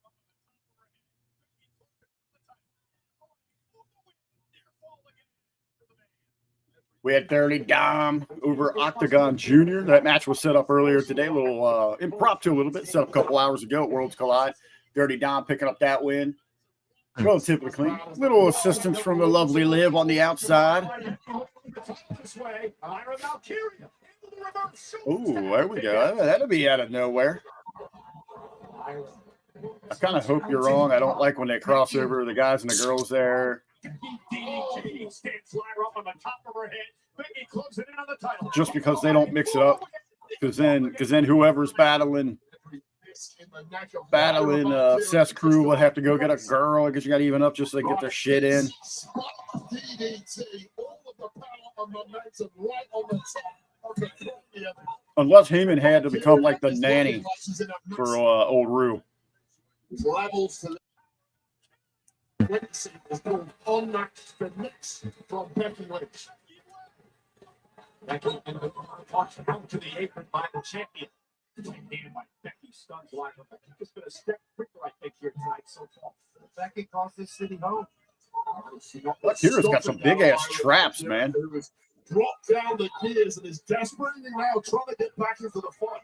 We had Dirty Dom over Octagon Jr. That match was set up earlier today, a little impromptu, a little bit, set up a couple hours ago at Worlds Collide. Dirty Dom picking up that win. Relatively clean. Little assistance from the lovely Liv on the outside. Ooh, there we go. That'll be out of nowhere. I kind of hope you're wrong. I don't like when they cross over the guys and the girls there. Just because they don't mix it up, because then whoever's battling Seth's crew will have to go get a girl because you got to even up just so they get their shit in. Unless Heyman had to become like the nanny for old Rue. Is going unmatched the next from Becky Lynch. Becky and the toss out to the apron by the champion. Handed by Becky stuns Lyra. Becky just going to step quicker, I think, here tonight so far. Becky cost this city home. Look, Kira's got some big ass traps, man. Dropped down the gears and is desperately now trying to get back into the fight.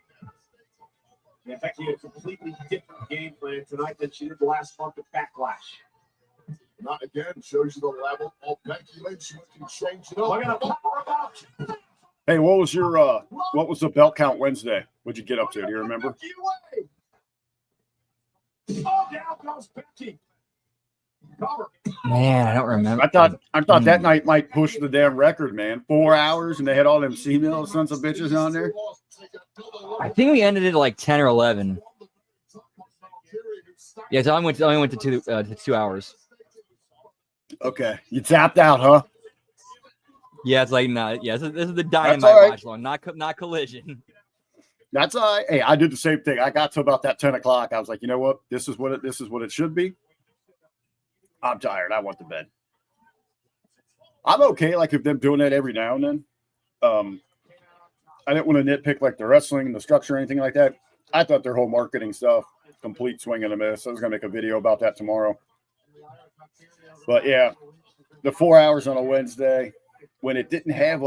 Yeah, Becky had a completely different game plan tonight than she did last month at Backlash. Not again, shows you the level of Becky Lynch. She can change it up. Hey, what was the belt count Wednesday? What'd you get up to? Do you remember? Oh, down goes Becky. Cover. Man, I don't remember. I thought that night might push the damn record, man. 4 hours and they had all them female sons of bitches on there. I think we ended it at like 10 or 11. Yeah, so I only went to 2 hours. Okay, you tapped out, huh? Yeah, it's like this is the Dynamite right. watch long, not Collision. That's all right. Hey, I did the same thing. I got to about that 10 o'clock. I was like, you know what? This is what it should be. I'm tired. I want to bed. I'm okay, like if them doing that every now and then. I didn't want to nitpick like the wrestling and the structure or anything like that. I thought their whole marketing stuff, complete swing and a miss. I was gonna make a video about that tomorrow. But yeah, the 4 hours on a Wednesday when it didn't have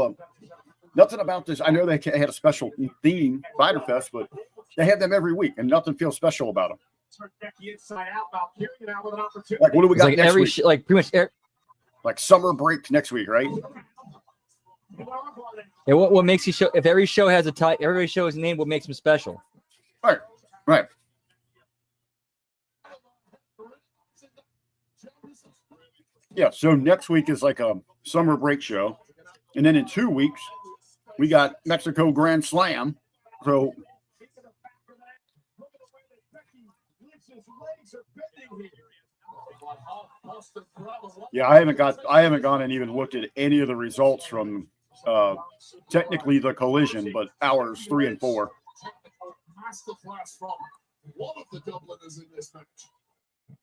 nothing about this. I know they had a special theme, Fighter Fest, but they have them every week and nothing feels special about them. Like, what do we got like next every week? like pretty much Like summer break next week, right? Yeah, what makes you show? If every show has a type, every show has a name. What makes them special? Right. Yeah. So next week is like a summer break show, and then in 2 weeks we got Mexico Grand Slam. So yeah, I haven't gone and even looked at any of the results from technically the Collision, but hours 3 and 4. Masterclass from one of the Dubliners in this match.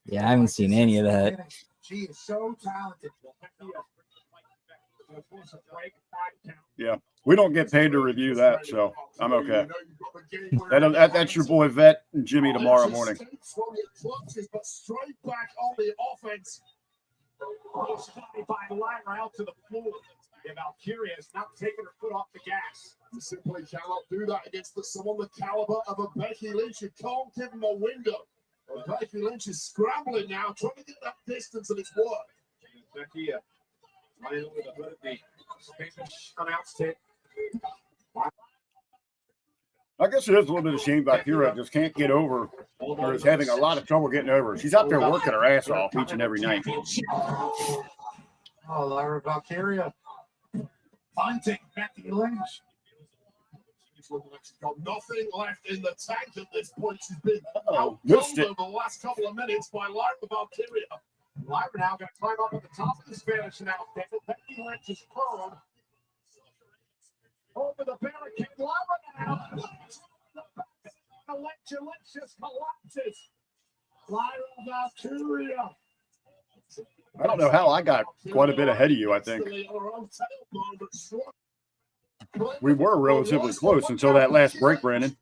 Yeah, I haven't seen any of that. She is so talented. Yeah, we don't get paid to review that, so I'm okay. That's your boy Vet and Jimmy tomorrow morning. Straight back on the offense. Spotted by Lyra out to the floor. And Valkyria is not taking her foot off the gas. You simply cannot do that against someone the caliber of a Becky Lynch. You can't give him a window. And Becky Lynch is scrambling now, trying to get that distance, and it's worked. Becky playing with a bit of the Spanish announced it. I guess it is a little bit of shame Valkyria just can't get over, or is having a lot of trouble getting over. She's out there working her ass off each and every night. Oh, Lyra Valkyria. Hunting Becky Lynch. She's got nothing left in the tank at this point. She's been Missed outgunned it. over the last couple of minutes by Lyra Valkyria. Lyra now going to climb up at the top of the Spanish announcement. Becky Lynch is prone. Over the barricade. Lyra now. Lynch just collapses. Lyra Valkyria. I don't know how I got quite a bit ahead of you, I think. We were relatively close until that last break, Brandon.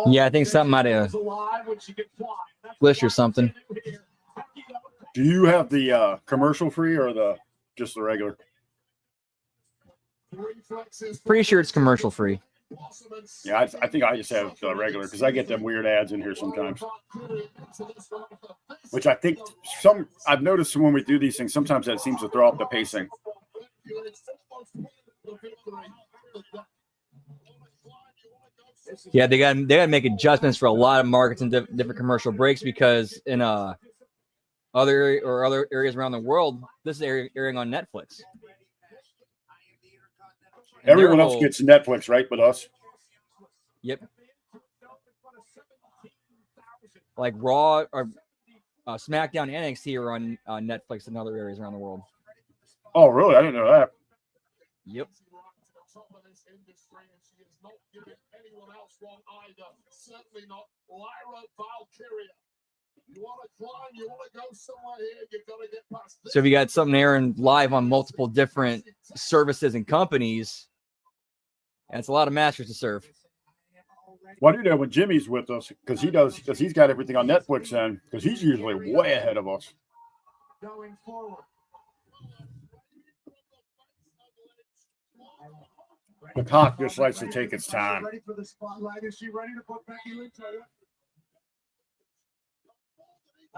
Yeah, I think something might have glitched or something. Do you have the commercial free or just the regular? Pretty sure it's commercial free. Yeah, I think I just have the regular because I get them weird ads in here sometimes. Which I think I've noticed when we do these things, sometimes that seems to throw off the pacing. Yeah, they got to make adjustments for a lot of markets and different commercial breaks because in other areas around the world, this is airing on Netflix. Everyone else gets Netflix, right? But us. Yep. Like Raw or SmackDown and NXT are on Netflix and other areas around the world. Oh, really? I didn't know that. Yep. Certainly not Lyra Valkyria. You want to climb, you want to go somewhere here, you've got to get past this. So if you got something airing live on multiple different services and companies, that's a lot of masters to serve. Well, you know when Jimmy's with us because he's got everything on Netflix then because he's usually way ahead of us. Going forward. The cock just likes to take its time. Ready for the spotlight? Is she ready to put Becky Lynch on it?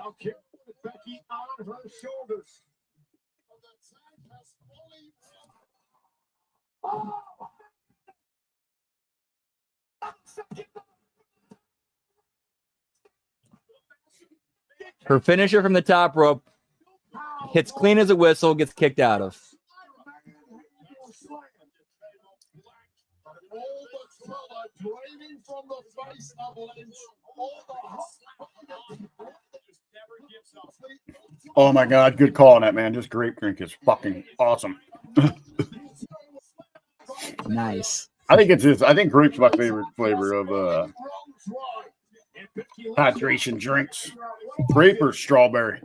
Okay, Becky on her shoulders. Her finisher from the top rope hits clean as a whistle, gets kicked out of. Oh my God, good call on that, man. This grape drink is fucking awesome. Nice. I think grape's my favorite flavor of hydration drinks. Grape or strawberry.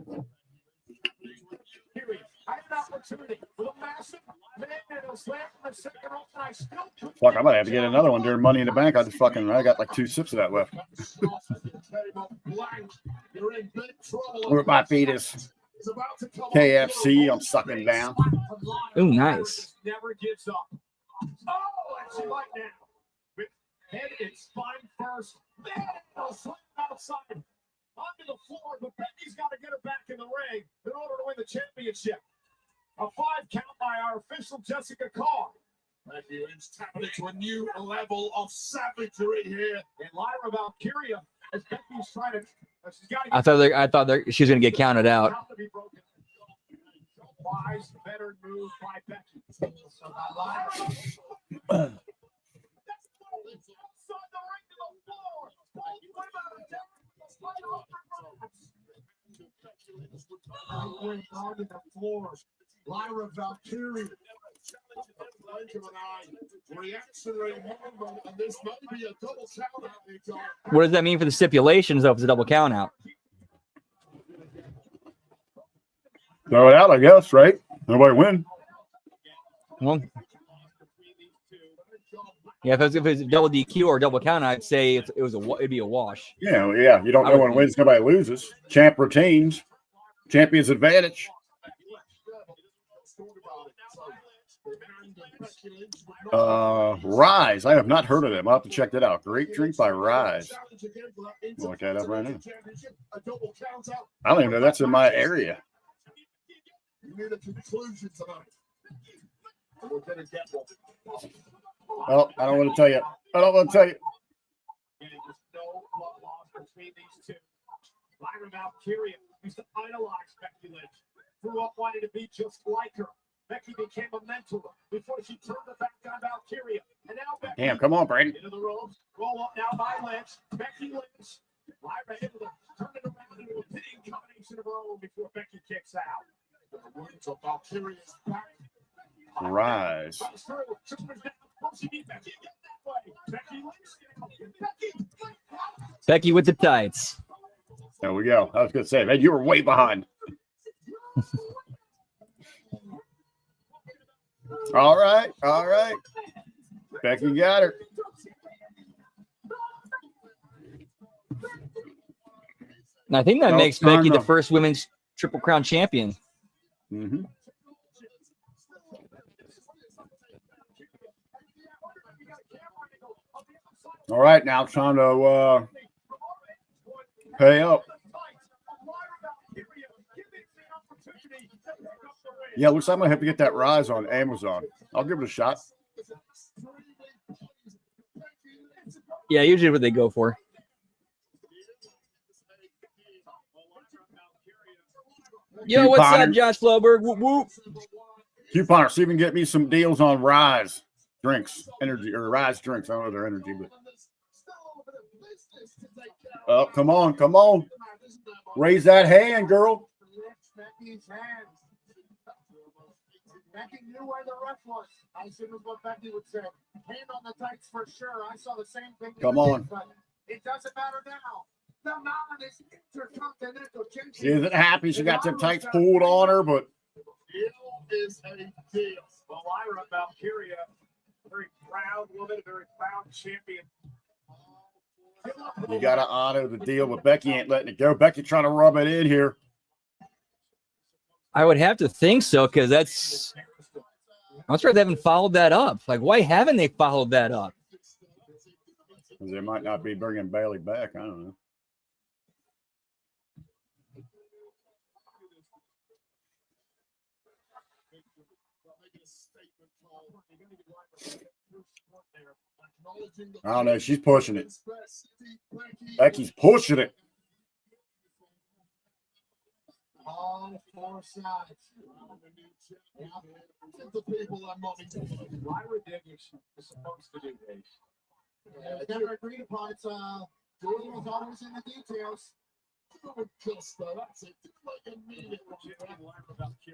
Fuck, I might have to get another one during Money in the Bank. I got like 2 sips of that left. Where my feet is KFC, I'm sucking down. Ooh, nice. Never gives up. Oh, and she right now. With head and spine first. Then outside. Onto the floor, but Becky's got to get her back in the ring in order to win the championship. A 5 count by our official Jessica Carr. Becky Lynch tapping into a new level of savagery here. And Lyra Valkyria, as Becky's trying to, she's got to. I thought she was going to get counted out. Wise, better move by Becky. So Lyra Valkyria. Reactionary movement, and this might be a double count out. What does that mean for the stipulations, though, if it's a double count out? Throw it out, I guess, right? Nobody win. Well, yeah, if it's a double DQ or a double count, I'd say it'd be a wash. Yeah. You don't know when wins, nobody loses. Champ retains. Champion's advantage. Rise. I have not heard of them. I'll have to check that out. Great drink by Rise. I'll look that up right now. I don't even know that's in my area. You need a conclusion tonight. We're gonna get one. Well, I don't want to tell you. I don't want to tell you. And there's no love lost between these two. Lyra Valkyria used to idolize Becky Lynch. Grew up wanting to be just like her. Becky became a mentor before she turned her back on Valkyria. And now Becky. Damn, come on, Brady. Into the ropes. Roll up now by Lynch. Becky Lynch. Lyra able to turn it around into a hitting combination of her own before Becky kicks out. The words of Valkyria's back. Rise. Becky with the tights. There we go. I was going to say, man, you were way behind. All right. All right. Becky got her. And I think that makes Becky the first women's Triple Crown champion. Mm-hmm. All right, now it's time to pay up. Yeah, looks like I'm going to have to get that Rise on Amazon. I'll give it a shot. Yeah, usually what they go for. Yo, what's up, Josh Floberg? Whoop, whoop. Couponer, see if we can get me some deals on Rise drinks, energy, or Rise drinks. I don't know their energy, but. Oh, come on, come on. Raise that hand, girl. Becky knew where the ref was. I assume is what Becky would say. Hand on the tights for sure. I saw the same thing. Come on. It doesn't matter now. The man is intercontinental champion. She isn't happy. She got them tights pulled on her, but. Deal is a deal. Well, Lyra Valkyria, very proud woman, very proud champion. You got to honor the deal, but Becky ain't letting it go. Becky trying to rub it in here. I would have to think so, because that's. I'm sure they haven't followed that up. Like, why haven't they followed that up? They might not be bringing Bailey back. I don't know. I don't know. She's pushing it. Becky's pushing it. All four sides. The people are money. Lyra did what she was supposed to do, Dave. It's never agreed upon. It's Jordan was always in the details.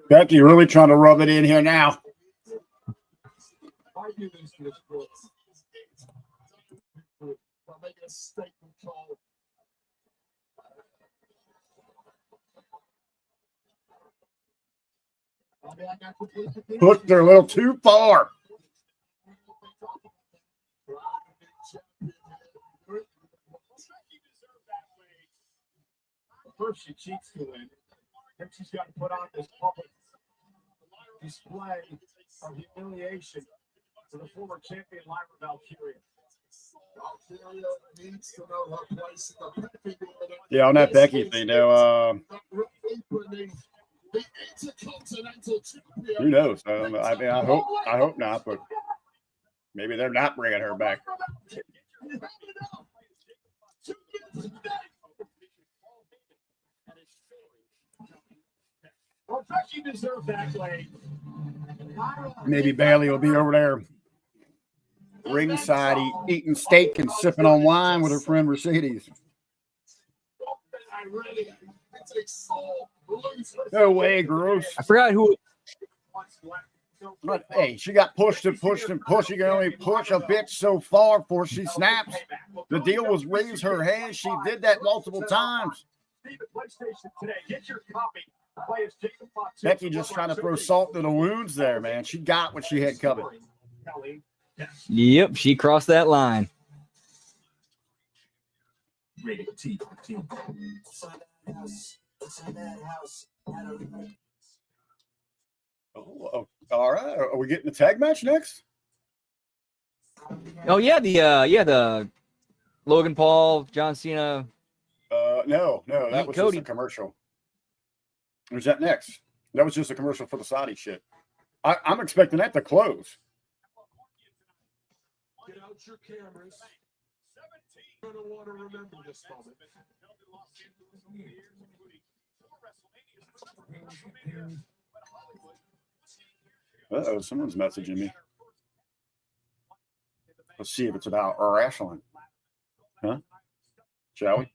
Becky really trying to rub it in here now. I do this to this book. I'm making a statement call. Pushed her a little too far. First, she cheats to win. Then she's got to put on this public display of humiliation to the former champion Lyra Valkyria. Valkyria needs to know her place in the pecking order. Yeah, on that Becky thing, though. Who knows? I mean, I hope not, but maybe they're not bringing her back. Well, Becky deserved that way. Maybe Bailey will be over there ringside eating steak and sipping on wine with her friend Mercedes. No way, gross. I forgot who. But hey, she got pushed and pushed and pushed. You can only push a bitch so far before she snaps. The deal was raise her hand. She did that multiple times. Becky just trying to throw salt in the wounds there, man. She got what she had coming. Yep, she crossed that line. Oh, all right. Are we getting the tag match next? Oh yeah, the Logan Paul, John Cena. No, that was Cody. just a commercial. Or is that next? That was just a commercial for the Saudi shit. I'm expecting that to close. Get out your cameras. You're going to want to remember this moment. Uh-oh, someone's messaging me. Let's see if it's about wrestling. Huh? Shall we?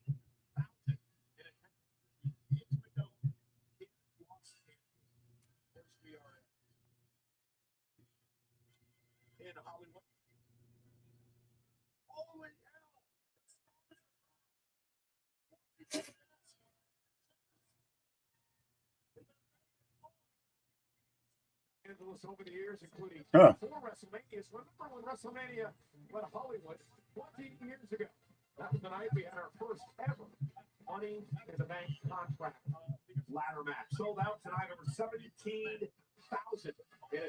Over the years, including Huh. 4 WrestleManias. Remember when WrestleMania went to Hollywood 20 years ago? That was the night we had our first ever Money in the Bank contract ladder match. Sold out tonight over 17,000.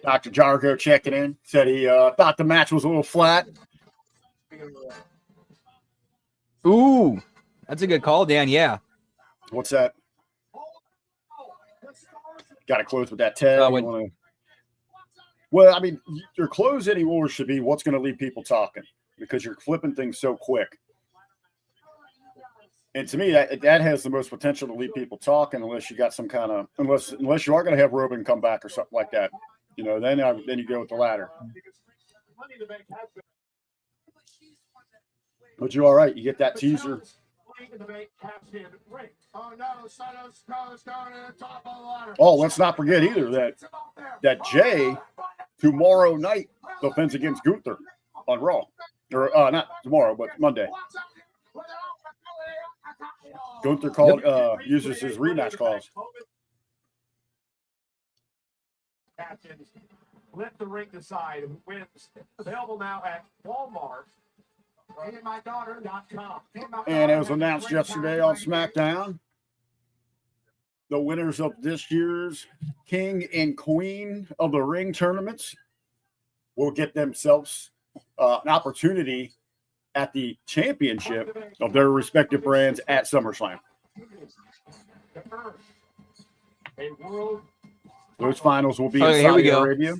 Dr. Jargo checking in. Said he thought the match was a little flat. Ooh, that's a good call, Dan. Yeah. What's that? Got to close with that tag. Well, I mean, your close anymore should be what's going to leave people talking because you're flipping things so quick. And to me, that has the most potential to leave people talking unless you got some kind of unless you are going to have Robin come back or something like that. You know, then you go with the ladder. But you're all right. You get that teaser. Oh, let's not forget either that Jay tomorrow night defends against Gunther on Raw. Or not tomorrow, but Monday. Gunther uses his rematch clause. Let the ring decide who wins. Available now at Walmart. And it was announced yesterday on SmackDown. The winners of this year's King and Queen of the Ring tournaments will get themselves an opportunity at the championship of their respective brands at SummerSlam. Those finals will be in Saudi Arabia.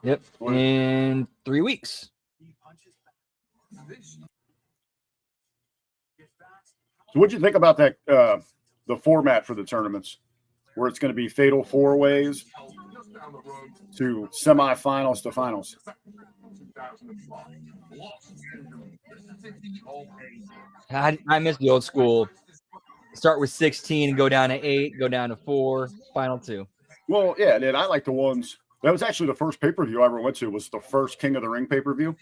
Yep, in 3 weeks. So what'd you think about that, the format for the tournaments, where it's going to be fatal 4-ways to semifinals to finals? I miss the old school. Start with 16 and go down to 8, go down to 4, final 2. Well, yeah, dude, I like the ones. That was actually the first pay-per-view I ever went to. Was the first King of the Ring pay-per-view.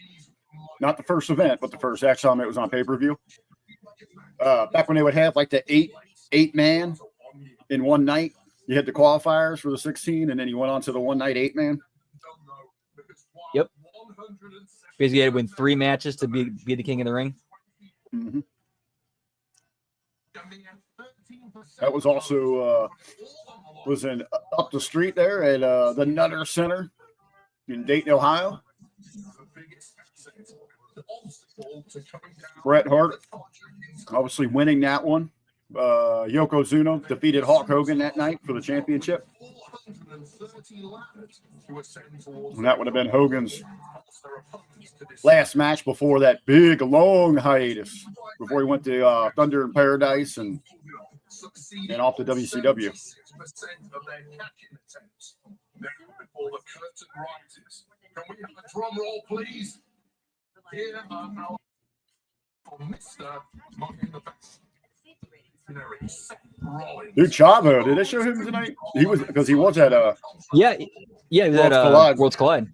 Not the first event, but the first actual time it was on pay-per-view. Back when they would have like the eight man in one night. You had the qualifiers for the 16, and then you went on to the one night 8-man. Yep. Basically, you had to win 3 matches to be the King of the Ring. Mm-hmm. That was also was in up the street there at the Nutter Center in Dayton, Ohio. Bret Hart obviously winning that one. Yokozuna defeated Hulk Hogan that night for the championship. And that would have been Hogan's last match before that big, long hiatus, before he went to Thunder in Paradise and off to WCW. Can we have a drum roll, please? Here are our Mr. Money in the Bank. Dude, Chavo, did they show him tonight? He was because he was at yeah, he was at Worlds Collide.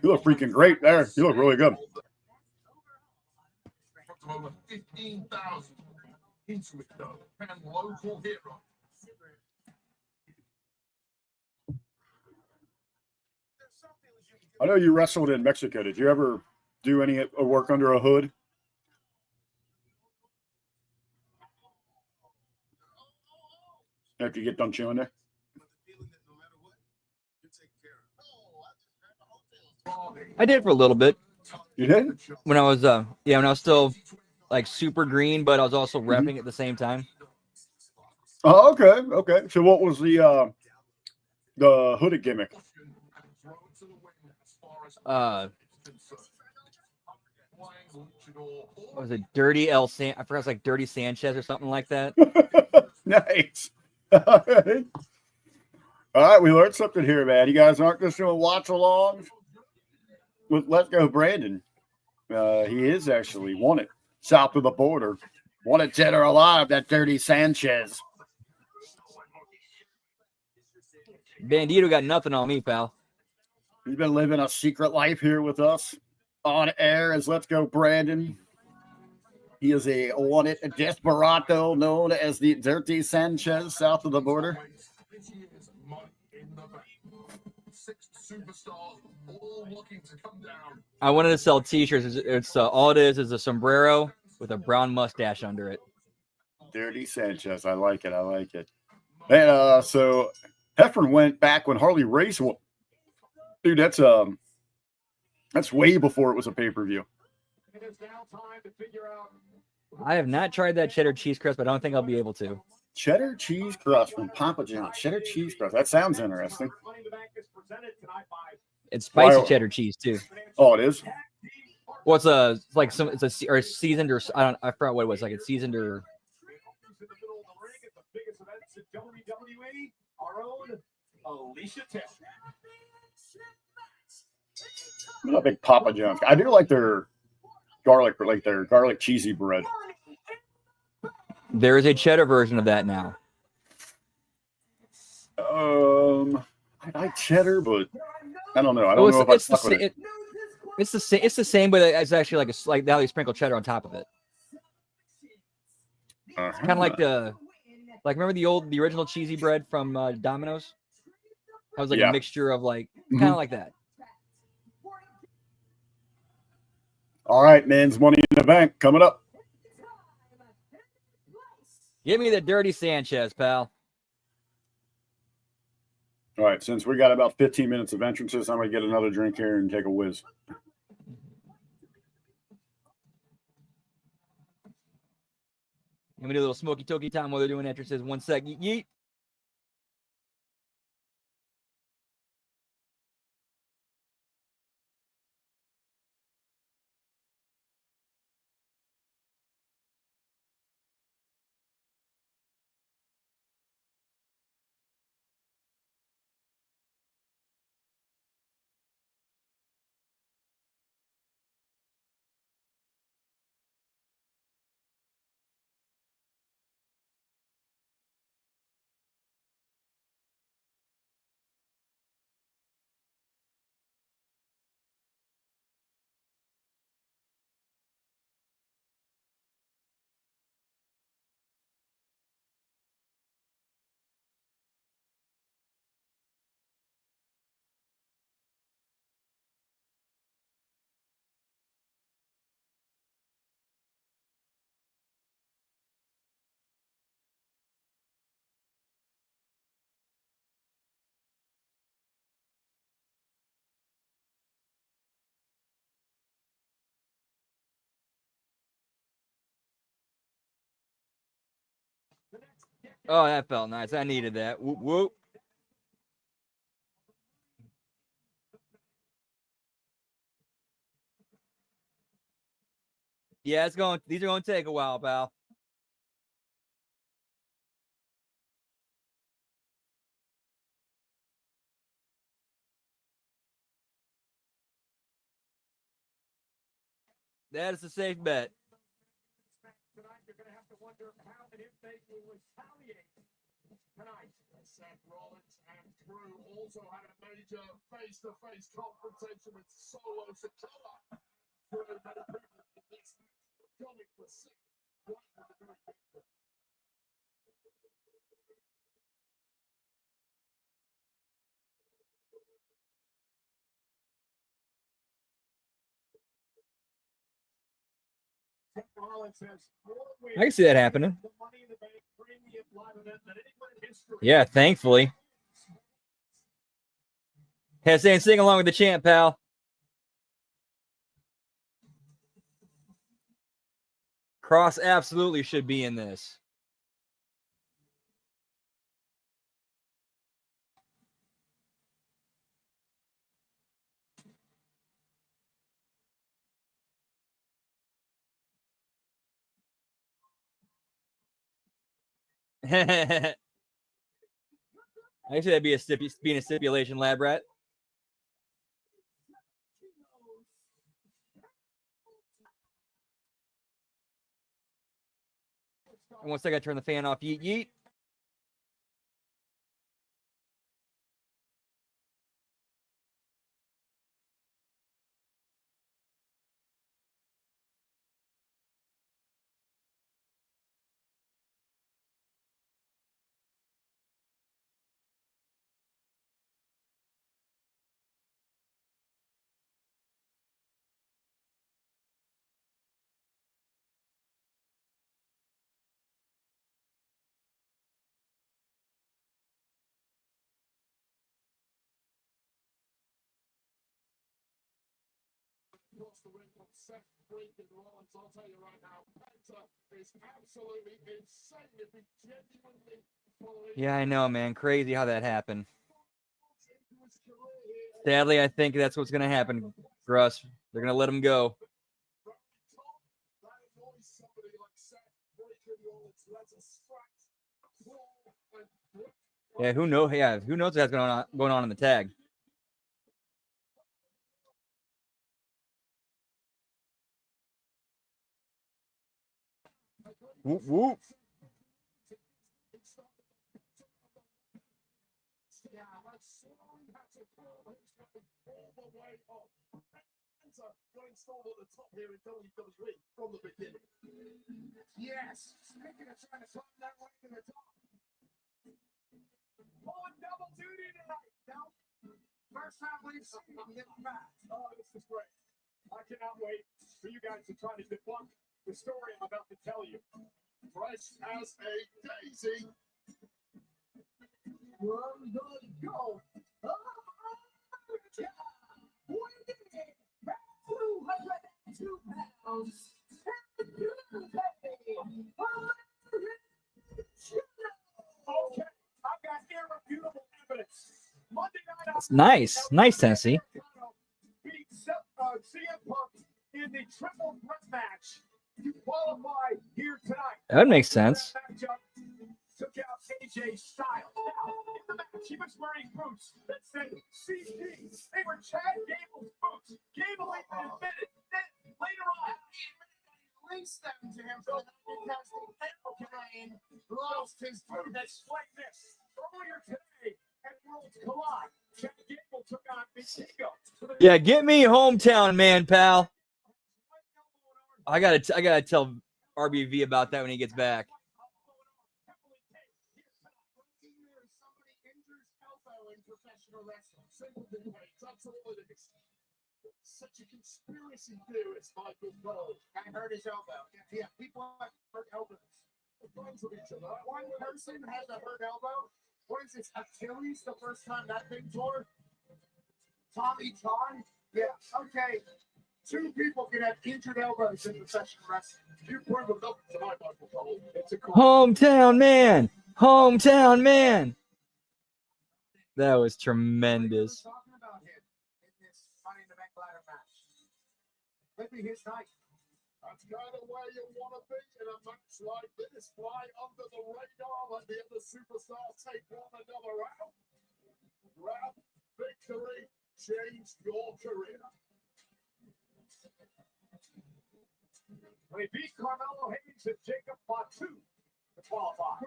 He looked freaking great there. He looked really good. Over 15,000 into it though, and local hero. I know you wrestled in Mexico. Did you ever do any work under a hood? After you get done chewing there. I did for a little bit. You did? When I was when I was still like super green, but I was also repping at the same time. Oh, okay, okay. So what was the hooded gimmick? What was it Dirty El San? I forgot it's like Dirty Sanchez or something like that. Nice. All right, we learned something here, man. You guys aren't just doing watch alongs with Let's Go Brandon. He is actually won it south of the border. Won it dead or alive, that Dirty Sanchez. Bandito got nothing on me, pal. He's been living a secret life here with us on air as Let's Go Brandon. He is a wanted desperado known as the Dirty Sanchez south of the border. I wanted to sell T-shirts. It's all it is a sombrero with a brown mustache under it. Dirty Sanchez. I like it. I like it. And so Heffern went back when Harley Race won. Dude, that's way before it was a pay-per-view. I have not tried that cheddar cheese crust, but I don't think I'll be able to. Cheddar cheese crust from Papa John's. Cheddar cheese crust. That sounds interesting. It's spicy cheddar cheese too. Oh, it is. Well, it's seasoned or I forgot what it was. Like it's seasoned or. I'm not a big Papa John's. I do like their garlic cheesy bread. There is a cheddar version of that now. I like cheddar, but I don't know. I don't know if I stuck with it. It's the same, but it's actually like now they sprinkle cheddar on top of it. Kind of like remember the original cheesy bread from Domino's? That was like a mixture of kind of like that. All right, men's Money in the Bank coming up. Give me the Dirty Sanchez, pal. All right, since we got about 15 minutes of entrances, I'm going to get another drink here and take a whiz. Let me do a little smoky toky time while they're doing entrances. 1 sec. Yeet. Oh, that felt nice. I needed that. Whoop, whoop. Yeah, these are going to take a while, pal. That is a safe bet. Seth Rollins and Drew also had a major face-to-face confrontation with Solo Sikoa. Drew many people in this comic was sick. I can see that happening. Yeah, thankfully. Hey, saying sing along with the chant, pal. Cross absolutely should be in this. I guess that'd be being a stipulation, lab rat. And once I got to turn the fan off, yeet yeet. Across the ring from Seth Freakin' Rollins, I'll tell you right now, Penta is absolutely insane if he genuinely believes. Yeah, I know, man. Crazy how that happened. Sadly, I think that's what's going to happen, Russ. They're going to let him go. Yeah, who knows? Yeah, who knows what's going on in the tag? Whoop, whoop. Yes, speaking of trying to climb that way to the top. Pulling double duty tonight. No, first time we've seen him get back. Oh, this is great. I cannot wait for you guys to try to debunk the story I'm about to tell you. Fresh as a daisy. From the go. Back 202 pounds. Okay, I've got irrefutable evidence. Monday night. It's nice. Nice, Tennessee. Beat CM Punk in the triple threat match to qualify here tonight. That would make sense. Matchup took out AJ Styles. Now, in the match, he was wearing boots that said CG. They were Chad Gable's boots. Gable even admitted that later on. Released them to him for the because the Hurricane lost his boots. Explain this. Earlier today at Worlds Collide, Chad Gable took on Mystico. Yeah, get me hometown man, pal. I gotta tell RBV about that when he gets back. Somebody injures elbow in professional wrestling. Such a conspiracy theorist, Michael Cole. I hurt his elbow. Yeah, people have hurt elbows. Friends of each other. One person has a hurt elbow. What is this? Achilles the first time that thing tore? Tommy John? Yeah, okay. Two people can have injured elbows in professional wrestling. You prove them nothing tonight, Michael Cole. It's a Hometown man. Hometown man. That was tremendous. Talking about him in this Money in the Bank ladder match. Maybe his night. That's kind of where you want to be in a match like this. Fly under the radar, let the other superstars take one another out. Grab victory, change your career. They beat Carmelo Hayes and Jacob Fatu to qualify.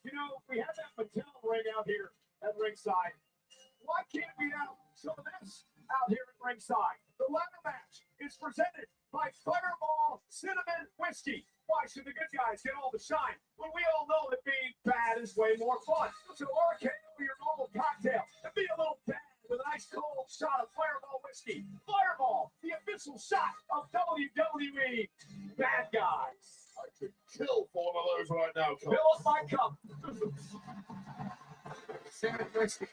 You know, we have that Mattel ring out here at ringside. Why can't we now show this out here at ringside? The ladder match is presented by Fireball Cinnamon Whiskey. Why should the good guys get all the shine when we all know that being bad is way more fun? So RK over your normal cocktail and be a little bad with an ice cold shot of Fireball whiskey. Fireball, the official shot of WWE Bad Guys. I could kill for one of those right now. Fill up my cup. Sarah Christie.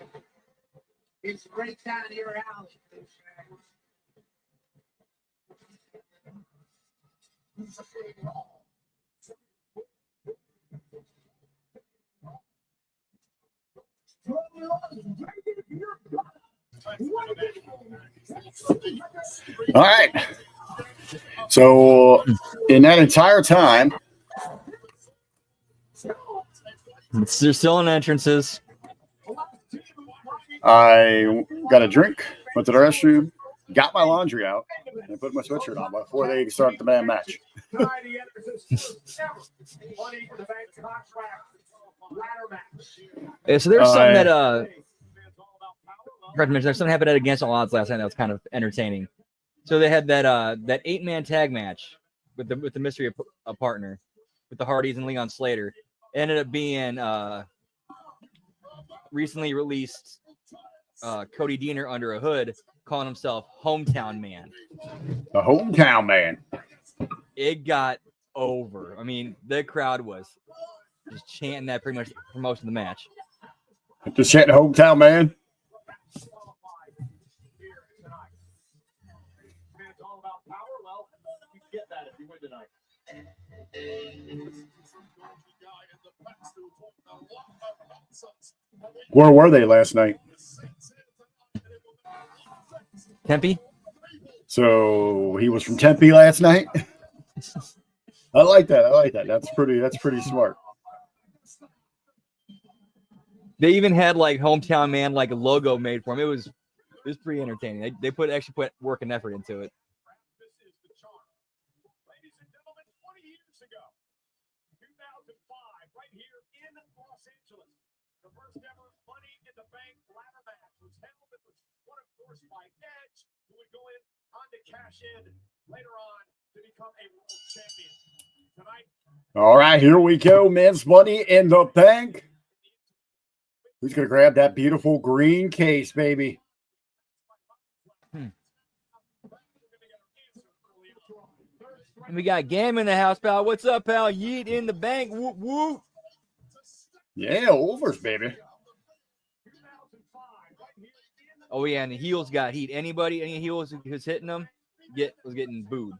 It's right down your alley. All right. So in that entire time, They're still in entrances. I got a drink, went to the restroom, got my laundry out, and put my sweatshirt on before they started the man match. Yeah, so there's something that there's something happened at Against All Odds last night that was kind of entertaining. So they had that 8-man tag match with the mystery partner with the Hardys and Leon Slater. It ended up being recently released Cody Deaner under a hood, calling himself Hometown Man. The Hometown Man. It got over. I mean, the crowd was just chanting that pretty much for most of the match. Just chanting Hometown Man. Where were they last night? Tempe? So he was from Tempe last night. I like that. That's pretty smart. They even had like Hometown Man like a logo made for him. It was pretty entertaining. They actually put work and effort into it. Ladies and gentlemen, 20 years ago, 2005, right here in Los Angeles, the first ever Money in the Bank ladder match was held. It was won, of course, by Edge, who would go in on to cash in later on to become a world champion. Tonight. All right, here we go. Men's Money in the Bank. Who's going to grab that beautiful green case, baby? And we got Gam in the house, pal. What's up, pal? Yeet in the bank. Whoop, whoop. Yeah, overs, baby. Oh, yeah, and the heels got heat. Any heels who's hitting them was getting booed.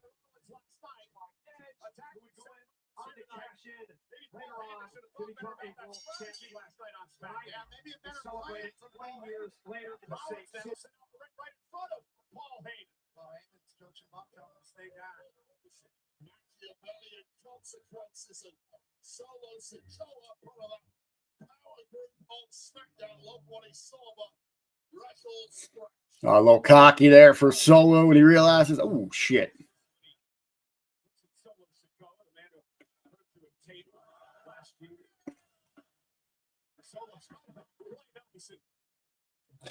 Consequences and Solo Sikoa, part of that power group on SmackDown. Love what he saw, but record scratch. A little cocky there for Solo when he realizes, oh, shit.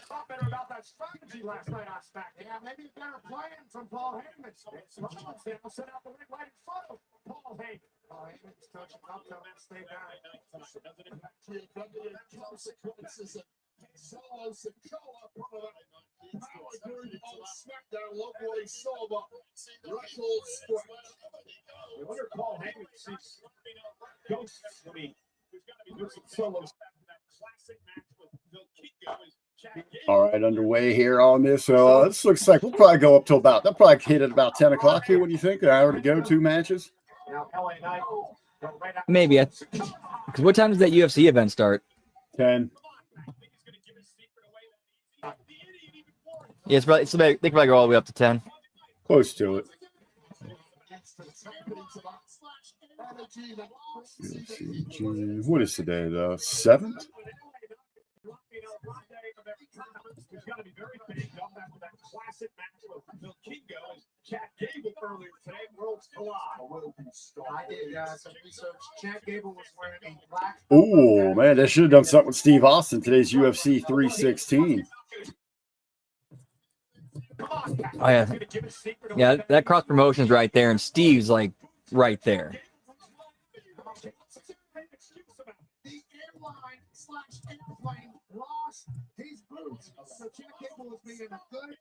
Thought better about that strategy last night on SmackDown. Yeah, maybe a better plan from Paul Heyman. They'll set out the ring right in front of Paul Heyman. Paul Heyman's touching up, tell him to stay down. Consequences and Solo Sikoa, part of that power group on SmackDown. Love what he saw, but record scratch. I wonder if Paul Heyman sees ghosts. I mean, there's got to be some solos back in that classic match with Bill Kingo. All right, underway here on this. So this looks like we'll probably go up till about, they'll probably hit at about 10 o'clock here. What do you think? An hour to go, 2 matches? Maybe. Because what time does that UFC event start? 10. Yeah, they can probably go all the way up to 10. Close to it. What is today, the 7th? He's got to be very banged up after that classic match with Bill Kingo and Chad Gable earlier today. Worlds collide. I did some research. Chad Gable was wearing a black. Oh, man, they should have done something with Steve Austin. Today's UFC 316. Oh, yeah. Yeah, that cross promotion's right there, and Steve's like right there. Airplane lost his boots. So Chad Gable was being a good.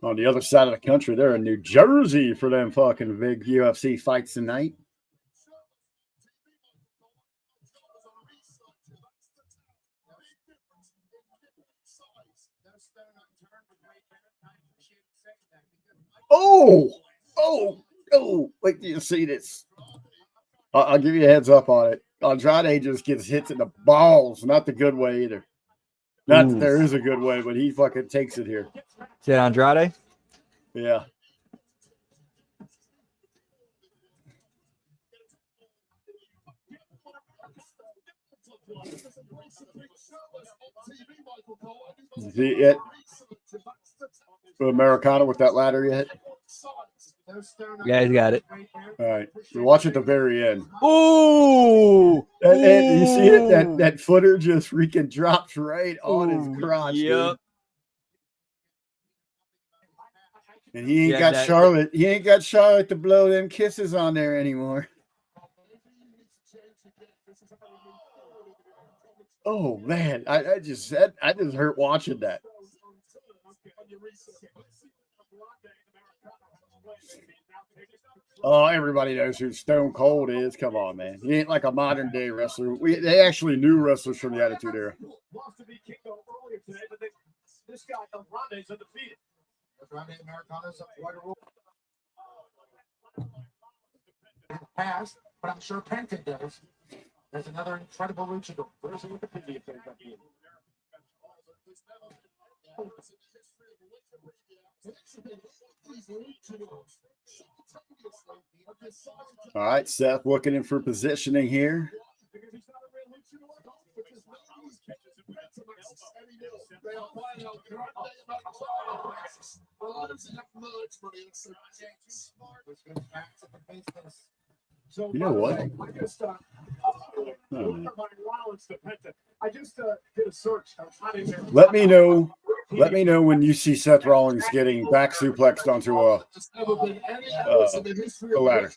On the other side of the country, they're in New Jersey for them fucking big UFC fights tonight. Oh, wait till you see this. I'll give you a heads up on it. Andrade just gets hits in the balls, not the good way either. Not that there is a good way, but he fucking takes it here. Is that Andrade? Yeah. See it? Americana with that ladder yet? Yeah, he's got it. All right. So watch at the very end. Ooh! And you see it? That footer just freaking drops right on his crotch. Yep. Dude. And he ain't got Charlotte. He ain't got Charlotte to blow them kisses on there anymore. Oh man, I just hurt watching that. Oh, everybody knows who Stone Cold is. Come on, man. He ain't like a modern day wrestler. They actually knew wrestlers from the Attitude Era. This guy, Andrade's undefeated. Pass, but I'm sure Penton does. There's another incredible luchador. Where's the Wikipedia page up here? All right, Seth looking in for positioning here. You know what? I just did a search. Let me know when you see Seth Rollins getting back suplexed onto a ladder.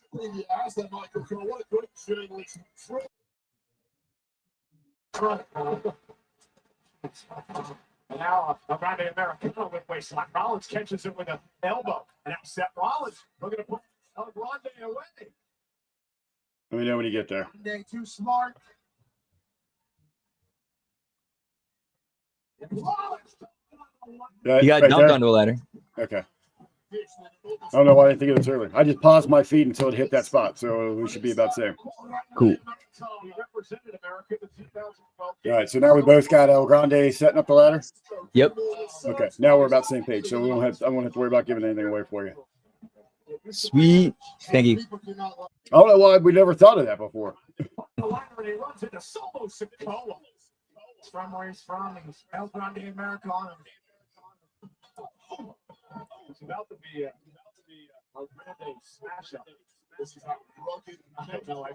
And now around the Americano with waistline. Rollins catches it with an elbow. And now Seth Rollins looking to put El Grande away. Let me know when you get there. Too smart. He got right dunked there? onto a ladder. Okay. I don't know why I didn't think of this earlier. I just paused my feed until it hit that spot, so we should be about the same. Cool. All right, so now we both got El Grande setting up the ladder. Yep. Okay, now we're about the same page, so I won't have to worry about giving anything away for you. Sweet. Thank you. I don't know why we never thought of that before. From where he's from, he's El Grande Americano. It's about to be a Grande smash up. This is how I don't know. I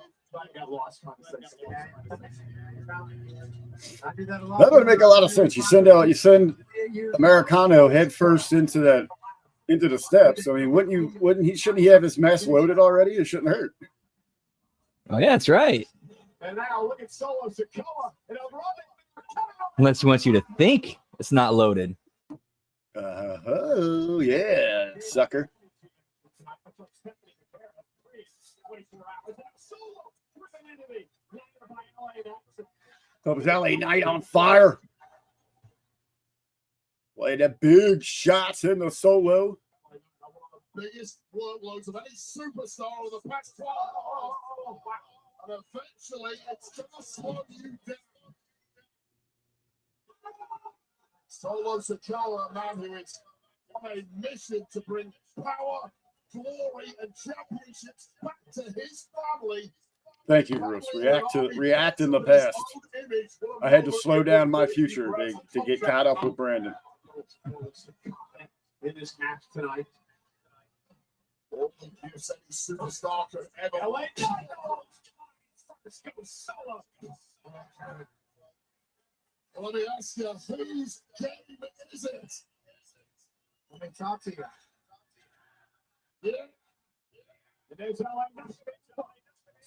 got lost conversation. I do that a lot. That would make a lot of sense. You send Americano head first into the steps. I mean, shouldn't he have his mess loaded already? It shouldn't hurt. Oh yeah, that's right. And now look at Solo Sikoa and El Grande. Unless he wants you to think it's not loaded. Oh yeah, sucker. Comes LA Knight on fire. Play the big shots in the Solo. Biggest workloads of any superstar of the past 12. And eventually it's going to slow you down. Solo Sikoa, a man who is on a mission to bring power, glory, and championships back to his family. Thank you, Bruce. React in the past. I had to slow down my future to get caught up with Brandon. In this match tonight. Superstar could ever. Let's go Solo. Let me ask you, whose game is it? Let me talk to you. Yeah. And there's LA 76%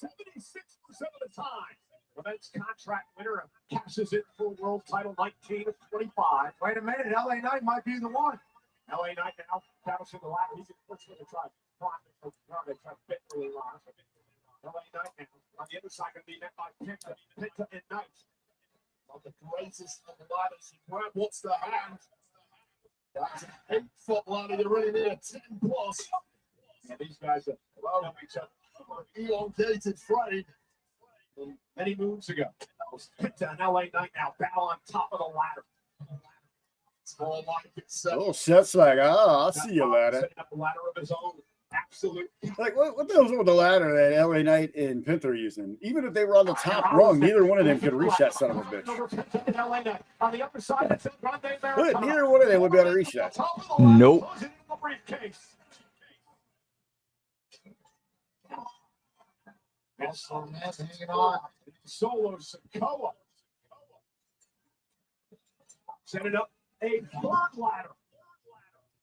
of the time. The men's contract winner cashes in for world title 19 of 25. Wait a minute, LA Knight might be the one. LA Knight now bouncing the lap. He's going to try to fit really long. LA Knight now on the other side going to be met by Penta and Knight. One of the greatest of ladders. Grab what's the hand. That's an 8-foot ladder. You're really near 10 plus. Yeah, these guys are know each other. Elongated frame. Many moves ago. That was Penta and LA Knight now battle on top of the ladder. It's more like it's Oh, Seth's like, I'll see you later. Setting up a ladder of his own. Absolute. Like, what the hell's with the ladder that LA Knight and Penta are using? Even if they were on the top rung, neither one of them could reach that son of a bitch. On the upper side, that's it. But neither one of them would be able to reach that. Nope. Also, man, hanging on. Solo Sokoa. Setting up a third ladder.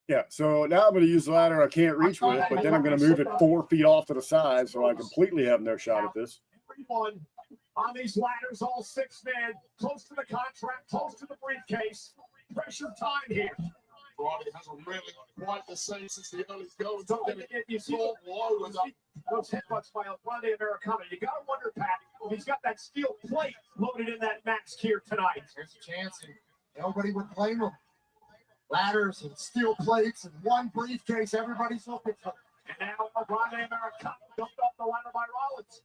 Yeah, so now I'm going to use the ladder I can't reach with, but then I'm going to move it 4 feet off to the side, so I completely have no shot at this. Everyone on these ladders, all 6 men, close to the contract, close to the briefcase. Pressure time here. Roddy hasn't really quite the same since the early goings. You see those headbutts by Grande Americano. You got to wonder, Pat, if he's got that steel plate loaded in that mask here tonight. There's a chance, and nobody would blame him. Ladders and steel plates and one briefcase. Everybody's looking for. And now Grande Americano dumped up the ladder by Rollins.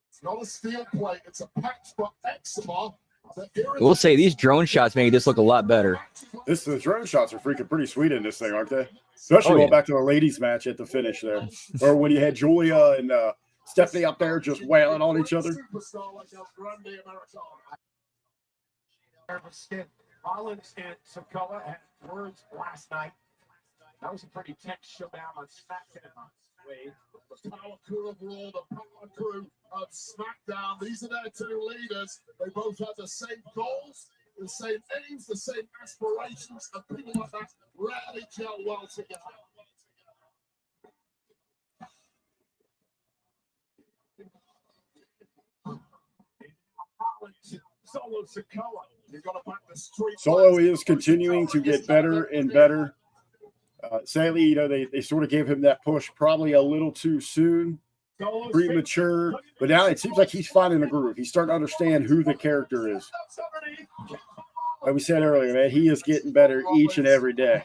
It's not a steel plate. It's a patch for eczema. We'll say these drone shots make this look a lot better. The drone shots are freaking pretty sweet in this thing, aren't they? Especially going back to the ladies' match at the finish there. Or when you had Julia and Stephanie up there just wailing on each other. Rollins and Sokoa had words last night. That was a pretty tense showdown on SmackDown. The power crew of Raw, the power crew of SmackDown. These are their 2 leaders. They both have the same goals, the same aims, the same aspirations, and people like that rarely gel well together. Solo Sokoa. Solo is continuing to get better and better. Sadly, they sort of gave him that push probably a little too soon, premature. But now it seems like he's finding the groove. He's starting to understand who the character is. Like we said earlier, man, he is getting better each and every day.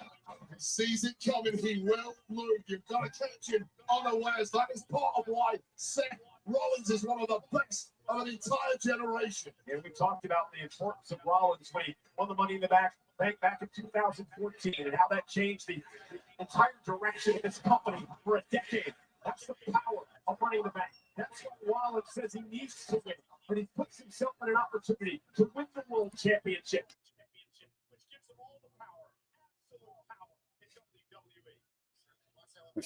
Sees it coming, he will move. You've got to catch him unawares. That is part of why Seth Rollins is one of the best of an entire generation. And we talked about the importance of Rollins when he won the Money in the Bank back in 2014 and how that changed the entire direction of this company for a decade. That's the power of Money in the Bank. That's what Rollins says he needs to win. But he puts himself in an opportunity to win the World Championship.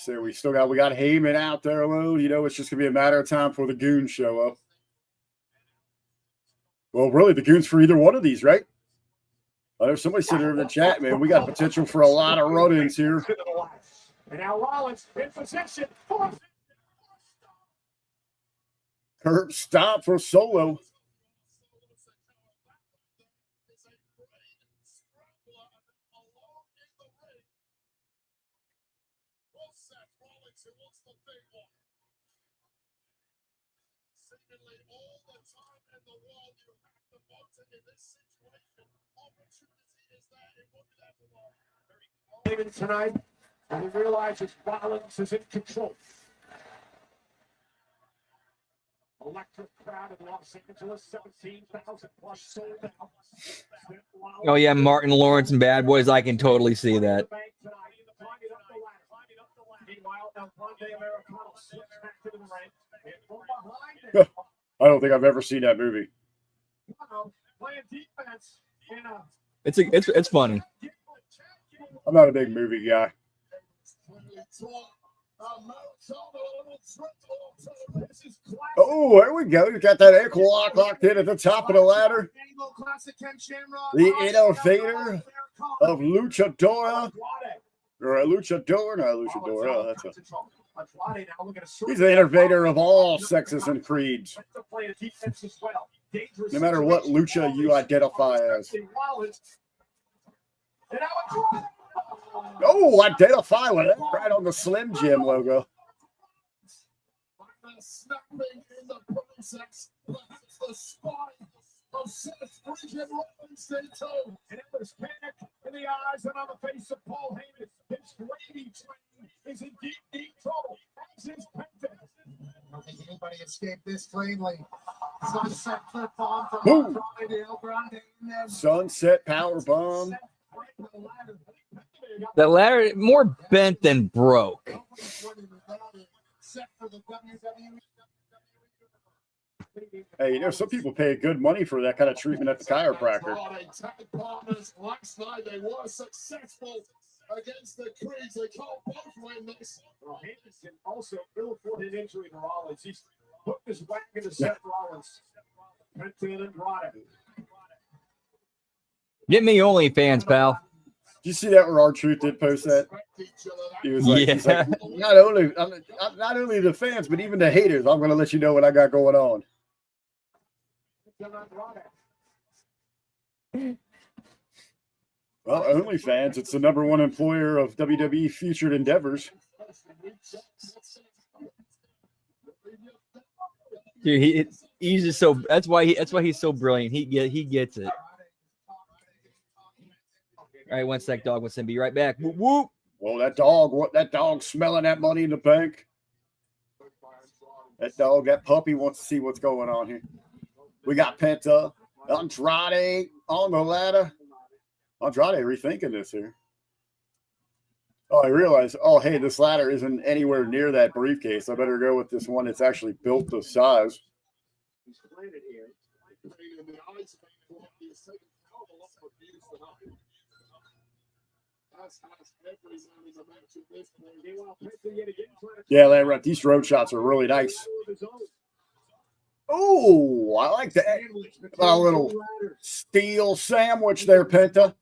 We still got Heyman out there alone. It's just gonna be a matter of time before the goons show up. Well, really, the goons for either one of these, right? There's somebody sitting there in the chat, man. We got potential for a lot of run-ins here. And now Rollins in position. Curb stop for Solo. Tonight, and he realizes Rollins is in control. Electric crowd in Los Angeles, 17,000 plus sold out. Oh yeah, Martin Lawrence and Bad Boys. I can totally see that. I don't think I've ever seen that movie. It's funny. I'm not a big movie guy. Oh, there we go. You got that ankle locked in at the top of the ladder. The innovator of Luchadora, Or a luchador? No, luchador. Oh, that's a. Andrade now looking to He's the innovator of all sexes and creeds. No matter what lucha you identify as. Oh, identify with it. Right on the Slim Jim logo. Snapping in the process, but it's the spine of Seth freaking Rollins they toe. And it was panic in the eyes and on the face of Paul Heyman. His gravy train is in deep, deep trouble. As his Penta. I don't think anybody escaped this cleanly. Sunset flip on from Boom. Andrade El Grande. And then Sunset power bomb. The ladder more bent than broke. set for the WWE. Hey, you know, some people pay good money for that kind of treatment at the chiropractor. Partners last night, they were successful against the Creeds. They can't both win this. Well, Henderson also ill-reported injury to Rollins. He's hooked his wagon to Seth Rollins. Penta and Andrade. Get me OnlyFans, pal. Did you see that where R-Truth did post that? He was like, he's like, not only the fans, but even the haters, I'm going to let you know what I got going on. Well, OnlyFans, it's the #1 employer of WWE featured endeavors. Dude, he's just so. That's why he's so brilliant. He gets it. All right, one sec, dog. What's in? Be right back. Whoop, whoop. Well, that dog smelling that money in the bank. That puppy wants to see what's going on here. We got Penta, Andrade on the ladder. Andrade rethinking this here. Oh, I realized, hey, this ladder isn't anywhere near that briefcase. I better go with this one that's actually built to size. Yeah, that right. These road shots are really nice. Oh, I like that. A little steel sandwich there, Penta.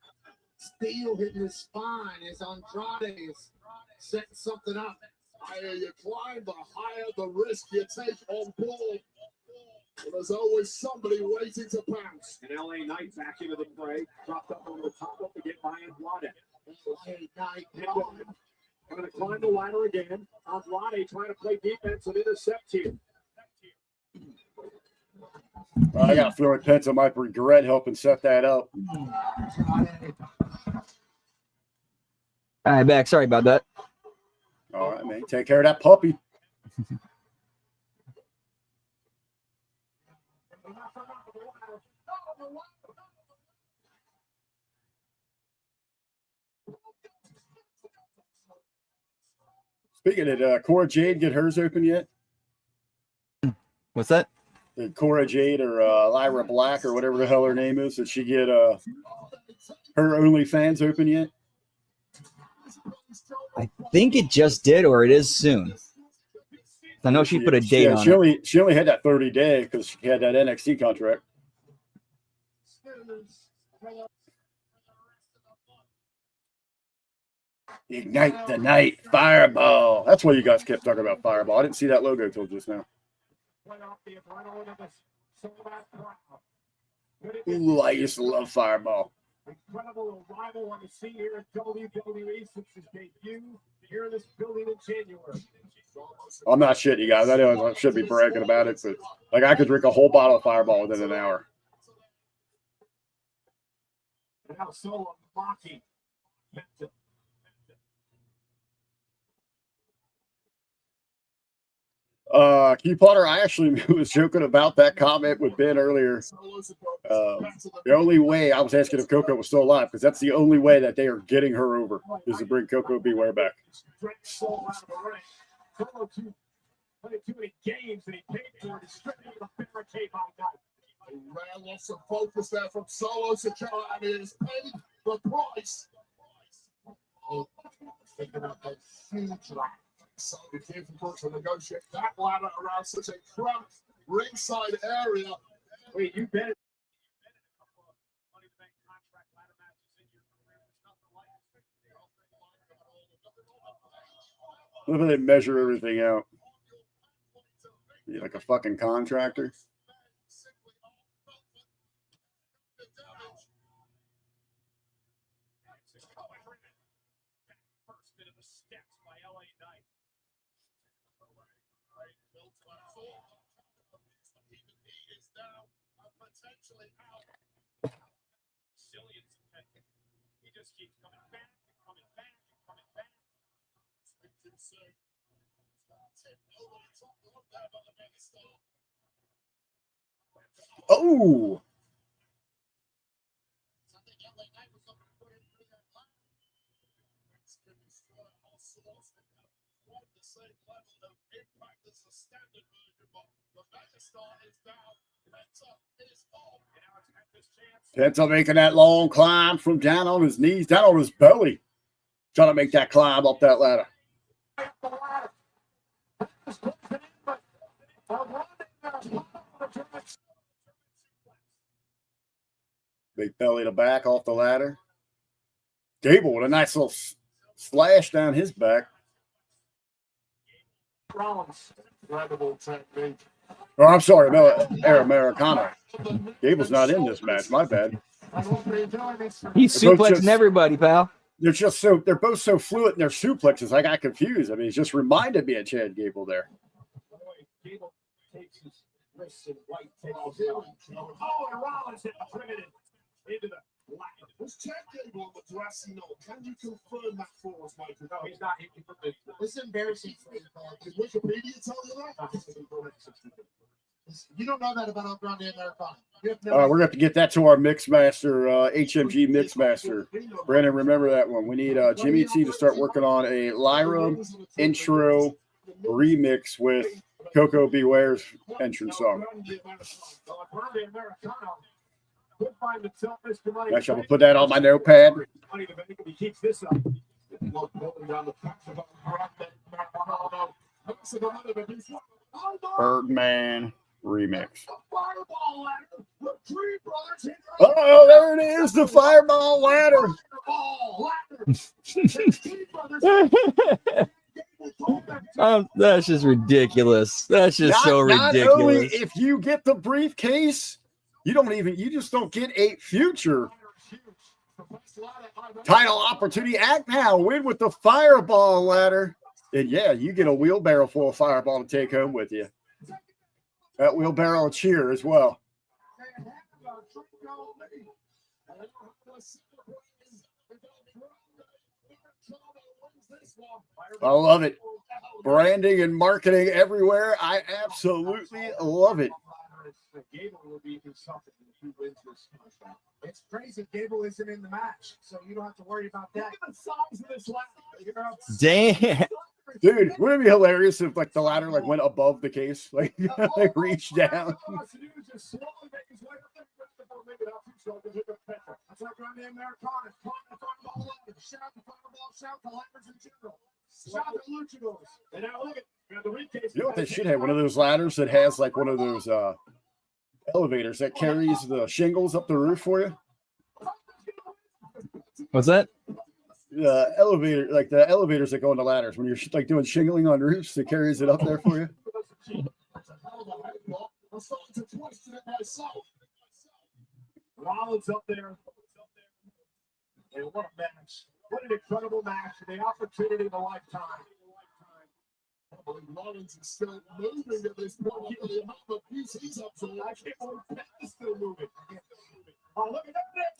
Steel hitting his spine as Andrade is setting something up. Higher you climb, the higher the risk you take on board. And there's always somebody waiting to pounce. And LA Knight back into the fray, dropped up over the top up to get by Andrade. Going to climb the ladder again. Andrade trying to play defense and intercept here. I got a feeling Penta might regret helping set that up. All right, back. Sorry about that. All right, man. Take care of that puppy. Speaking of, did Cora Jade get hers open yet? What's that? Did Cora Jade or Lyra Black or whatever the hell her name is, did she get her OnlyFans open yet? I think it just did, or it is soon. I know she put a date on it. She only had that 30-day because she had that NXT contract. Ignite the night, Fireball. That's why you guys kept talking about Fireball. I didn't see that logo till just now. Ooh, I used to love Fireball. Incredible arrival on the scene here at WWE since his debut here in this building in January. I'm not shitting you guys. I know I should be bragging about it, but like I could drink a whole bottle of Fireball within an hour. And now Solo mocking. Q Potter, I actually was joking about that comment with Ben earlier. The only way I was asking if Coco was still alive, because that's the only way that they are getting her over, is to bring Coco Beware back. Played too many games and he paid for it. He's stripping the barricade by night. Ran lost some focus there from Solo Sikoa, and he has paid the price. Thinking about that huge ladder. So be careful to negotiate that ladder around such a cramped ringside area. Wait, you bet. Look how they measure everything out. You're like a fucking contractor. Oh, Penta making that long climb from down on his knees, down on his belly, trying to make that climb up that ladder. Big belly to back off the ladder. Gable with a nice little slash down his back. Oh, I'm sorry, no, Air Americana. Gable's not in this match. My bad. He's suplexing everybody, pal. They're both so fluid in their suplexes. I got confused. I mean, it just reminded me of Chad Gable there. Gable takes his wrists and White takes his elbow. Oh, and Rollins hit the primitive into the line. Was Chad Gable on the dressing note? Can you confirm that for us, Michael? No, he's not. It's embarrassing for you, Paul. Did Wikipedia tell you that? You don't know that about Grande Americana. You have no We're going to have to get that to our Mixmaster, HMG Mixmaster. Brandon, remember that one. We need Jimmy T to start working on a Lyra intro remix with Coco Beware's entrance song. Actually, I'm going to put that on my notepad. Birdman remix. Oh, there it is, the Fireball ladder. That's just ridiculous. That's just so ridiculous. Not only if you get the briefcase, you just don't get a future title opportunity. Act now, win with the Fireball ladder. And yeah, you get a wheelbarrow full of Fireball to take home with you. That wheelbarrow cheer as well. I love it. Branding and marketing everywhere. I absolutely love it. It's crazy. Gable isn't in the match, so you don't have to worry about that. Damn. Dude, wouldn't it be hilarious if like the ladder like went above the case, like reached down? You know what they should have? One of those ladders that has like one of those elevators that carries the shingles up the roof for you. What's that? The elevator, like the elevators that go on the ladders when you're like doing shingling on roofs, it carries it up there for you. Rollins up there. And what a match. What an incredible match. The opportunity of a lifetime. Rollins is still moving at this point. He's up to I can't believe Pat is still moving. Oh, look at that.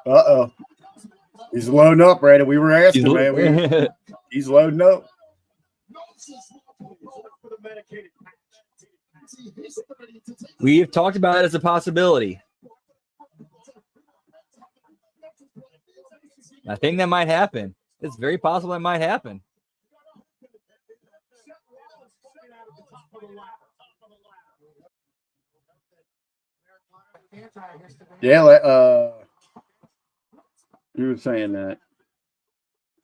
Uh-oh. He's loading up, Brandon. We were asking, man. He's loading up. We have talked about it as a possibility. I think that might happen. It's very possible that might happen. Yeah, who was saying that?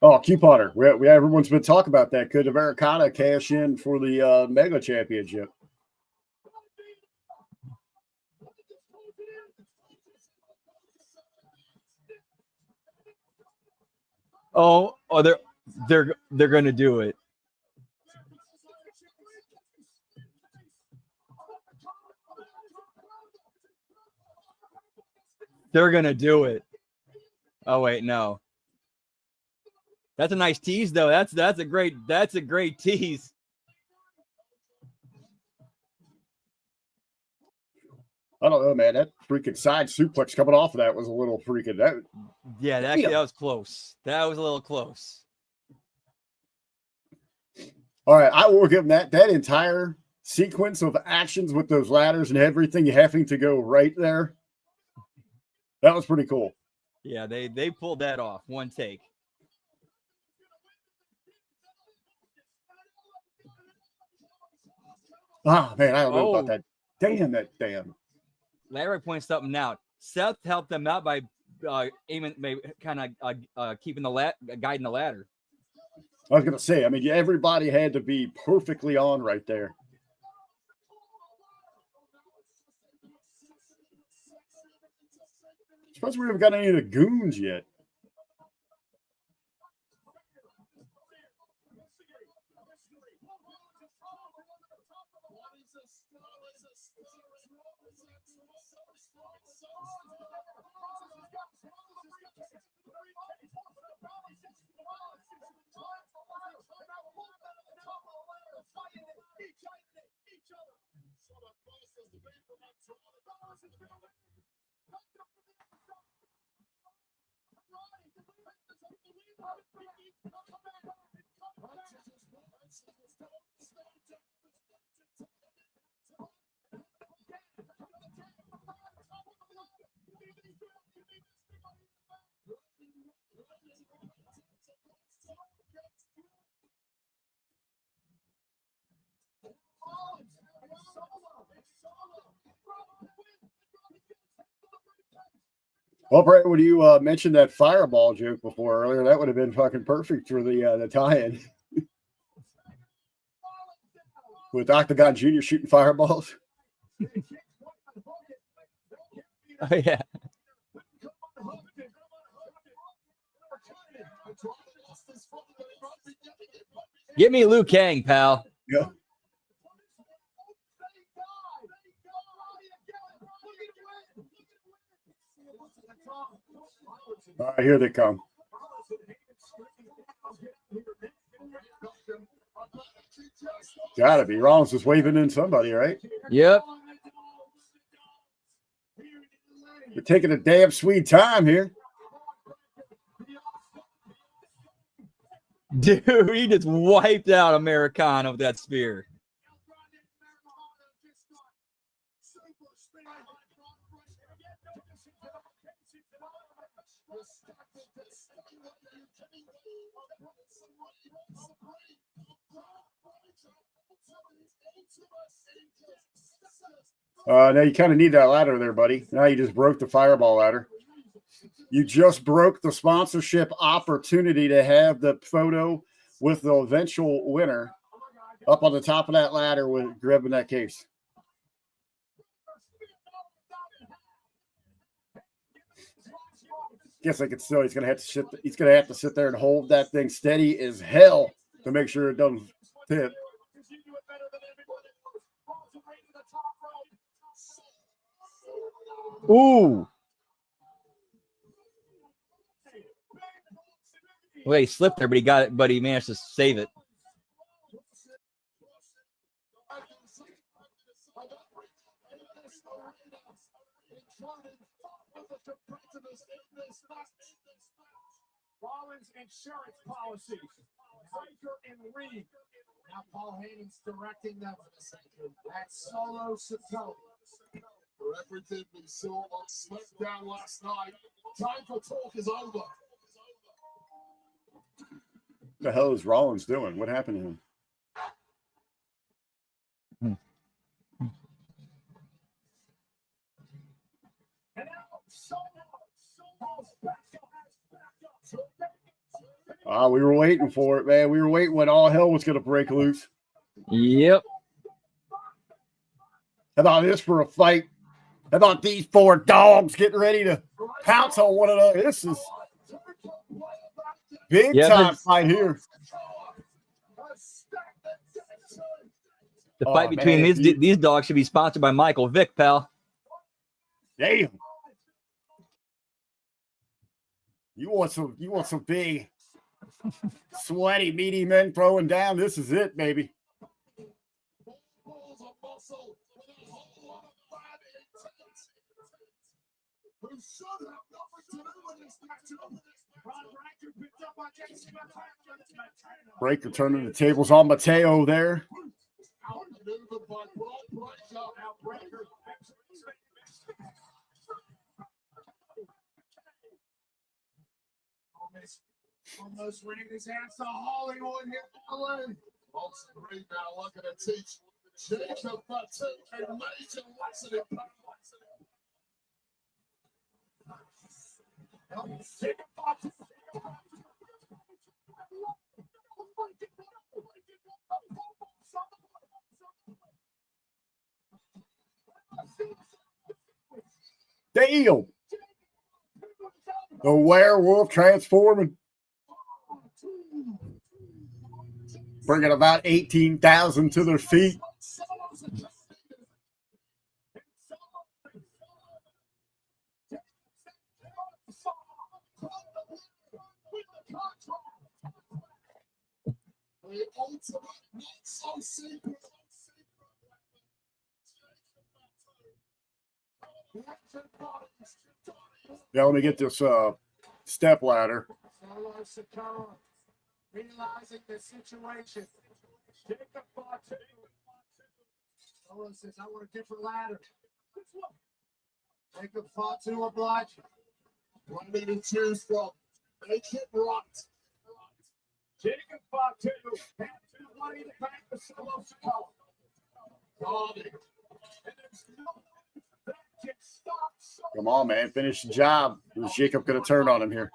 Oh, Q-Potter. We everyone's been talking about that. Could Americana cash in for the Mega Championship? Oh, they're They're going to do it. They're going to do it. Oh, wait, no. That's a nice tease, though. That's a great tease. I don't know, man. That freaking side suplex coming off of that was a little freaking. That was close. That was a little close. All right, I will give them that entire sequence of actions with those ladders and everything having to go right there. That was pretty cool. Yeah, they pulled that off. One take. Oh, man, I don't know about that. Damn. Larry points something out. Seth helped them out by aiming, kind of keeping guiding the ladder. I was going to say, I mean, everybody had to be perfectly on right there. I suppose we haven't got any of the goons yet. Well, Brett, when you mentioned that fireball joke before earlier, that would have been fucking perfect for the tie-in. With Octagon Jr. shooting fireballs. Oh, yeah. Get me Liu Kang, pal. Yeah. All right, here they come. Gotta be. Rollins is waving in somebody, right? Yep. We're taking a damn sweet time here. Dude, he just wiped out Americana with that spear. Now you kind of need that ladder there, buddy. Now you just broke the fireball ladder. You just broke the sponsorship opportunity to have the photo with the eventual winner up on the top of that ladder with grabbing that case. Guess I could still. He's gonna have to sit there and hold that thing steady as hell to make sure it doesn't tip. Ooh. Well, he slipped there, but he got it, but he managed to save it. Rollins insurance policies. Riker and Reed. Now Paul Heyman's directing them. That's Solo Sikoa. For everything we saw on SmackDown last night, time for talk is over. What the hell is Rollins doing? What happened to him? We were waiting for it, man. We were waiting when all hell was going to break loose. Yep. How about this for a fight? How about these four dogs getting ready to pounce on one another? This is big time fight here. The fight between these dogs should be sponsored by Michael Vick, pal. Damn. You want some big, sweaty, meaty men throwing down? This is it, baby. Breaker turning the tables on Mateo there. Almost winning his ass to Hollywood here in LA. Austin Reed now looking to teach Jacob Batu a major lesson in power. Damn. The werewolf transforming. Bringing about 18,000 to their feet. Yeah, let me get this step ladder. Realizing the situation. Solo says, I want a different ladder. Jacob Fatu oblige. One to choose from. Make it right. Jacob Batu, money in the bank for Solo Sikoa. Come on, man. Finish the job. Is Jacob going to turn on him here?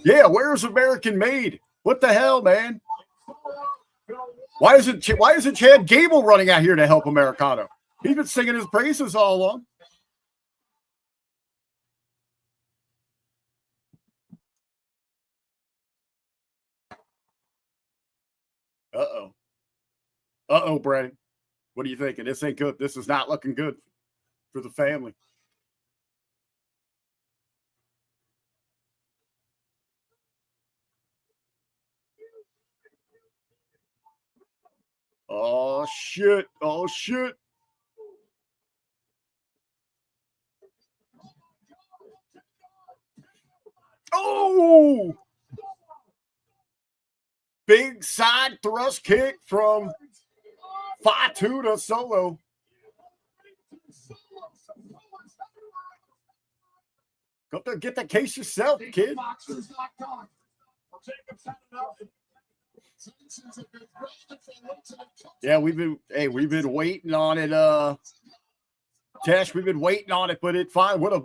Yeah, where's American Made? What the hell, man? Why isn't Chad Gable running out here to help Americano? He's been singing his praises all along. Uh-oh, Brandon. What are you thinking? This ain't good. This is not looking good for the family. Oh, shit. Oh, shit. Oh! Big side thrust kick from Fatu to Solo. Go to get the case yourself, kid. Yeah, we've been waiting on it, Tesh. We've been waiting on it, but it's fine. What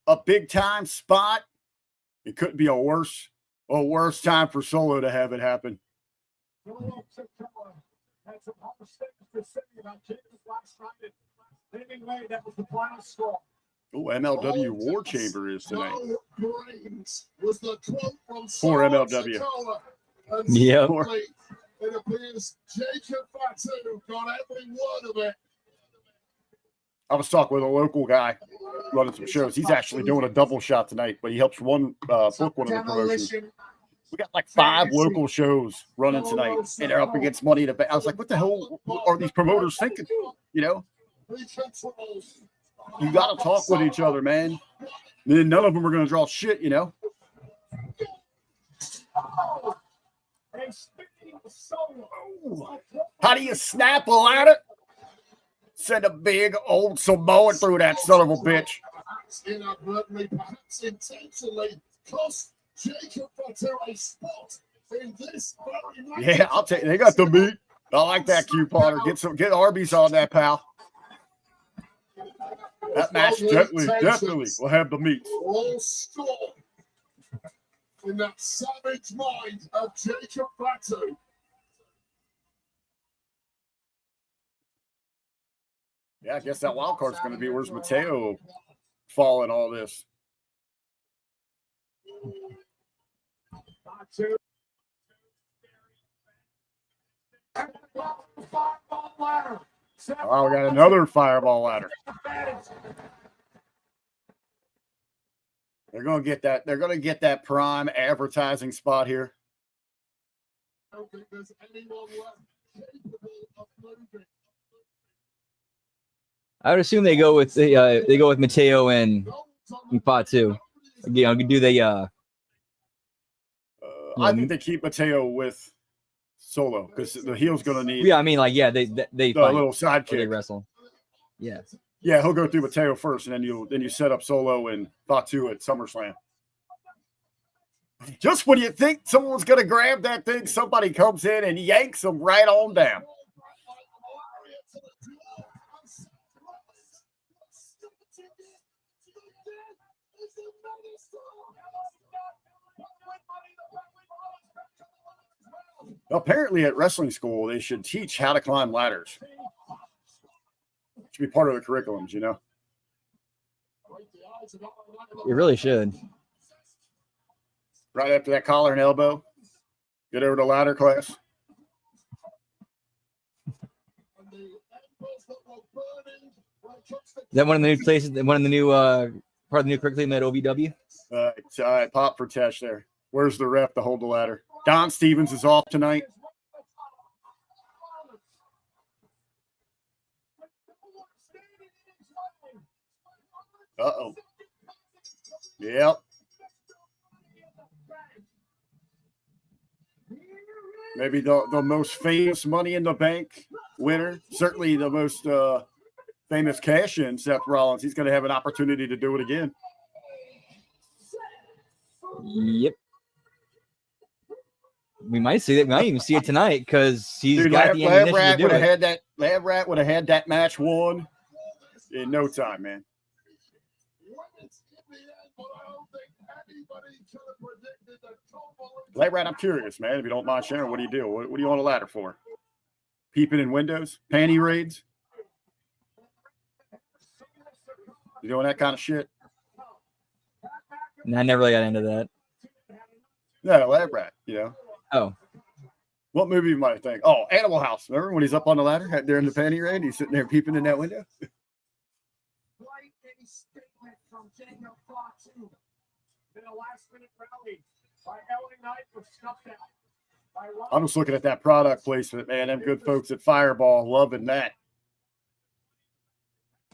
a big time spot. It couldn't be a worse time for Solo to have it happen. Oh, MLW War Chamber is tonight. For MLW. Yep. It appears Jacob Fatu got every word of it. I was talking with a local guy running some shows. He's actually doing a double shot tonight, but he helps book one of the promotions. We got like 5 local shows running tonight, and they're up against money to pay. I was like, what the hell are these promoters thinking? You know? You got to talk with each other, man. And then none of them are going to draw shit, you know? How do you snap a ladder? Send a big old Samoan through that son of a bitch. Inadvertently, perhaps intentionally, cost Jacob Batu a spot in this very match. Yeah, I'll take. They got the meat. I like that, couponer. Get Arby's on that, pal. That match definitely will have the meat. All score in that savage mind of Jacob Batu. Yeah, I guess that wild card's going to be where's Mateo fall in all this. Two. Oh, we got another fireball ladder. They're gonna get that. They're gonna get that prime advertising spot here. I don't think there's anyone left capable of moving. I would assume they go with Mateo and Fatu. You know, do the I think they keep Mateo with Solo because the heel's gonna need. Yeah, I mean, like, yeah, they the fight little or they sidekick. wrestle. Yeah. Yeah, he'll go through Mateo first, and then you set up Solo and Fatu at SummerSlam. Just when you think someone's gonna grab that thing, somebody comes in and yanks them right on down. Apparently, at wrestling school, they should teach how to climb ladders. It should be part of the curriculums, you know. You really should. Right after that collar and elbow, get over to ladder class. Is that one of the new places? One of the new part of the new curriculum at OVW? It's all right, pop for Tesh there. Where's the ref to hold the ladder? Don Stevens is off tonight. Uh-oh. Yep. Maybe the most famous Money in the Bank winner. Certainly the most famous cash-in, Seth Rollins. He's going to have an opportunity to do it again. Yep. We might see it. We might even see it tonight because he's got the ammunition to do it. Lab Rat would have had that match won in no time, man. Lab Rat, I'm curious, man. If you don't mind sharing, what do you do? What do you on a ladder for? Peeping in windows? Panty raids? You doing that kind of shit? I never really got into that. No, Lab Rat, you know. Oh. What movie you might think? Oh, Animal House. Remember when he's up on the ladder during the panty raid? He's sitting there peeping in that window. I'm just looking at that product placement, man. Them good folks at Fireball loving that.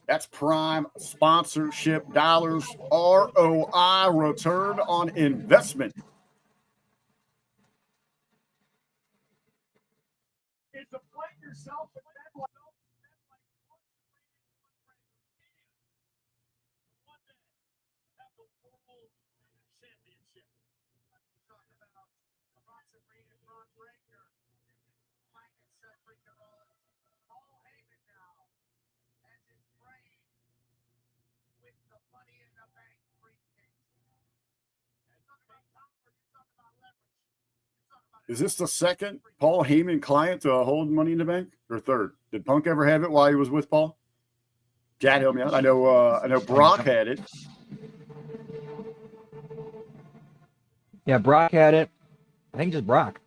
That's prime sponsorship dollars, ROI, return on investment. It's to play yourself and then one day have the world championship. Talking about the Bronson Reed and Ron Breaker. Mike and Seth Breaker Paul Heyman now as his brain with the Money in the Bank briefcase. And talk about power, you talk about leverage. Is this the second Paul Heyman client to hold Money in the Bank, or third? Did Punk ever have it while he was with Paul? Jad, help me out. I know Brock had it. Yeah, Brock had it. I think just Brock.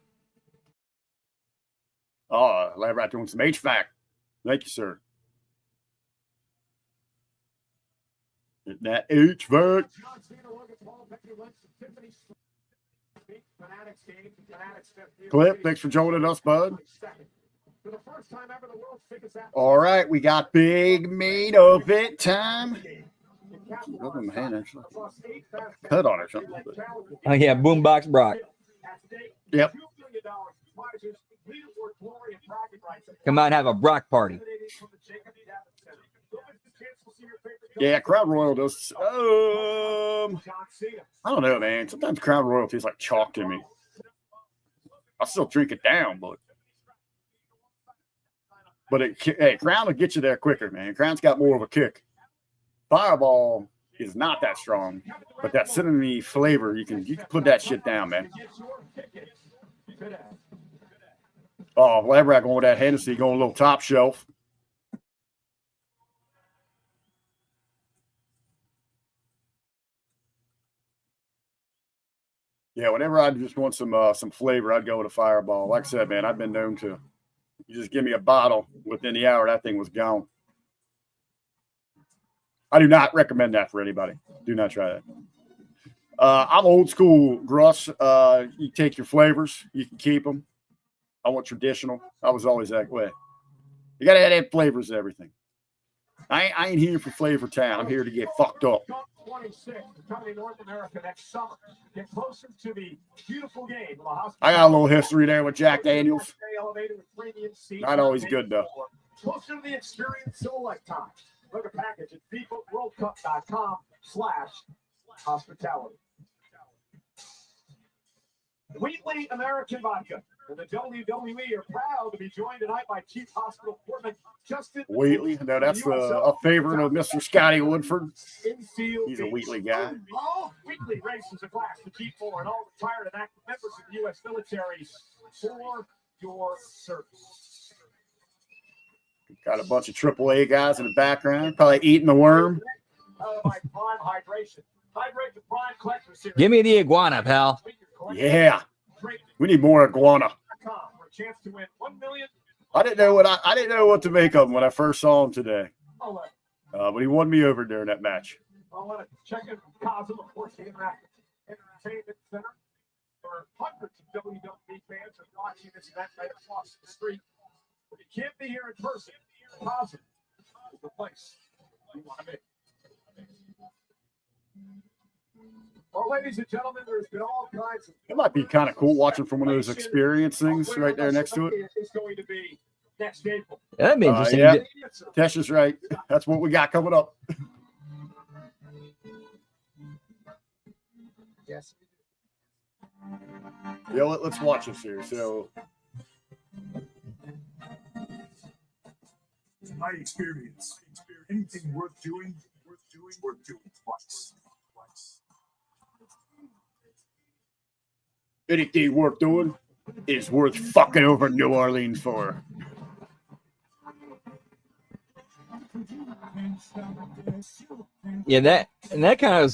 Oh, Lab Rat doing some HVAC. Thank you, sir. Getting that HVAC. Clip, thanks for joining us, bud. All right, we got big main event time. Oh, man, actually. Cut on it or something. Oh, yeah, Boombox Brock. Yep. Come out and have a Brock party. Yeah, Crown Royal does. I don't know, man. Sometimes Crown Royal tastes like chalk to me. I'll still drink it down, but Crown will get you there quicker, man. Crown's got more of a kick. Fireball is not that strong, but that cinnamony flavor, you can put that shit down, man. Oh, Lab Rat going with that Hennessy, going a little top shelf. Yeah, whenever I just want some flavor, I'd go with a Fireball. Like I said, man, I've been known to. You just give me a bottle, within the hour, that thing was gone. I do not recommend that for anybody. Do not try that. I'm old school, Gruss. You take your flavors, you can keep them. I want traditional. I was always that way. You got to add flavors to everything. I ain't here for Flavor Town. I'm here to get fucked up. 26 coming to North America next summer. Get closer to the beautiful game. I got a little history there with Jack Daniels. Not always good, though. Closer to the experience of a lifetime. Look at package at FIFAWorldCup.com/hospitality. Wheatley American Vodka and the WWE are proud to be joined tonight by Chief Hospital Foreman Justin Wheatley. No, that's a favorite of Mr. Scotty Woodford. He's a Wheatley guy. Wheatley races a class to keep for and all retired and active members of the U.S. military for your service. Got a bunch of AAA guys in the background, probably eating the worm. My Prime Hydration. Hydrate the Prime Collector Series. Give me the iguana, pal. Yeah. We need more iguana. For a chance to win $1 million. I didn't know what to make of him when I first saw him today. But he won me over during that match. I want to check in from Cosmo, of course, the Entertainment Center. Where hundreds of WWE fans are watching this event right across the street. If you can't be here in person, Cosmo is the place you want to be. Well, ladies and gentlemen, there's been all kinds of. It might be kind of cool watching from one of those experience things right there next to it. It's going to be next April. That'd be interesting. Yeah, Tesh is right. That's what we got coming up. Yes. Yeah, let's watch this here. So, In my experience, anything worth doing twice. anything worth doing is worth fucking over New Orleans for. Yeah, that kind of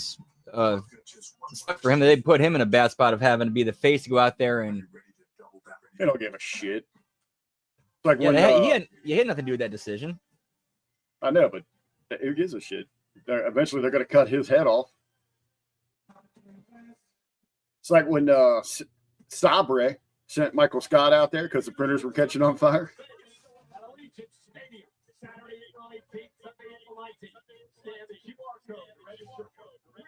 sucked for him that they put him in a bad spot of having to be the face to go out there and. They don't give a shit. It's like Yeah, when, he had nothing to do with that decision. I know, but who gives a shit? Eventually, they're going to cut his head off. It's like when Sabre sent Michael Scott out there because the printers were catching on fire.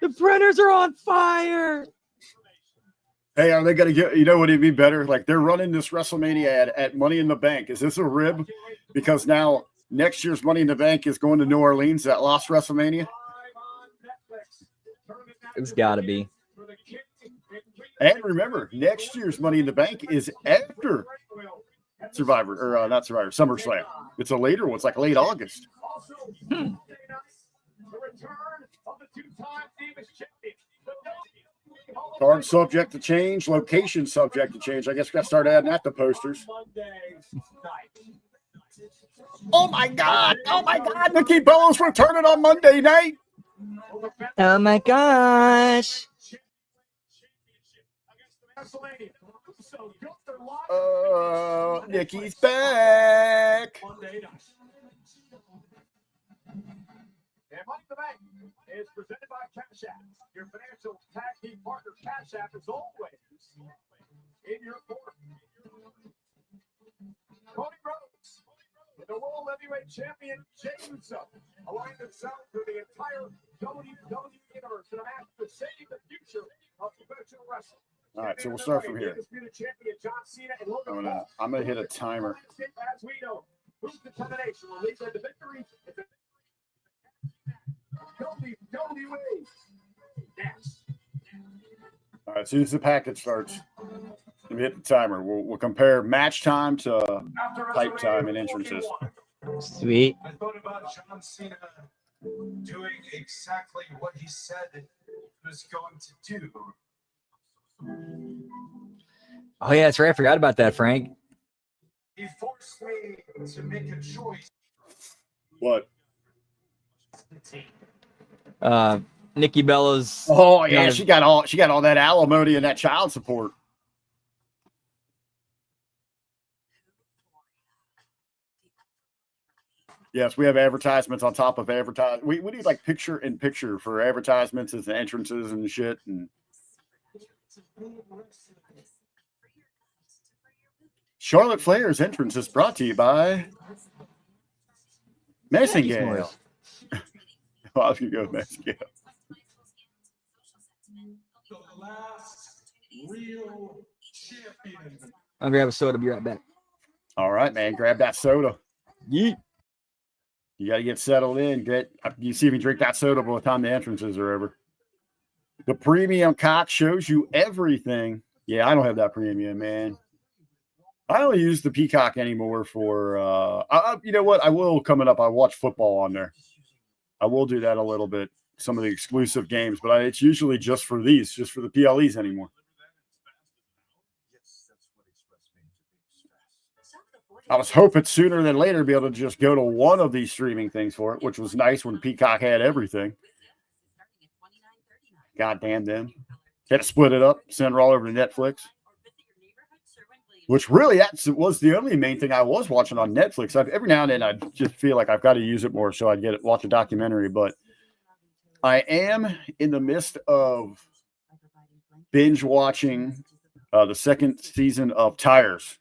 The printers are on fire. Hey, are they going to get, you know what it'd be better? Like they're running this WrestleMania ad at Money in the Bank. Is this a rib? Because now next year's Money in the Bank is going to New Orleans that lost WrestleMania. It's got to be. And remember, next year's Money in the Bank is after Survivor, or not Survivor, SummerSlam. It's a later one. It's like late August. Card subject to change, location subject to change. I guess we got to start adding that to posters. Oh my God! Oh my God! Nikki Bella's returning on Monday night. Oh my gosh! Nikki's back. And Money in the Bank is presented by Cash App. Your financial tag team partner, Cash App, is always in your corner. Cody Rhodes, the World Heavyweight Champion, Jey Uso, aligned himself through the entire WWE Universe in a match to save the future of professional wrestling. All right, so we'll start from here. I'm gonna hit a timer. As we know, whose determination will lead them to victory? WWE. Yes. All right, as soon as the package starts, let me hit the timer. We'll compare match time to hype time and entrances. Sweet. I thought about John Cena doing exactly what he said he was going to do. Oh yeah, that's right. I forgot about that, Frank. He forced me to make a choice. What? Nikki Bella's. Oh yeah, kind of- she got all that alimony and that child support. Yes, we have advertisements on top of advertise. We need like picture in picture for advertisements as the entrances and shit. And Charlotte Flair's entrance is brought to you by Messingale. Well, I was gonna go with Messingale. The last real champion. I'll grab a soda. Be right back. All right, man. Grab that soda. Yeet. You got to get settled in. You see me drink that soda by the time the entrances are over. The premium cock shows you everything. Yeah, I don't have that premium, man. I only use the Peacock anymore for, you know what? I will coming up. I watch football on there. I will do that a little bit. Some of the exclusive games, but it's usually just for these, just for the PLEs anymore. I was hoping sooner than later to be able to just go to one of these streaming things for it, which was nice when Peacock had everything. God damn them. Had to split it up, send it all over to Netflix. Which really was the only main thing I was watching on Netflix. Every now and then I just feel like I've got to use it more so I'd watch a documentary. But I am in the midst of binge watching the second season of Tires,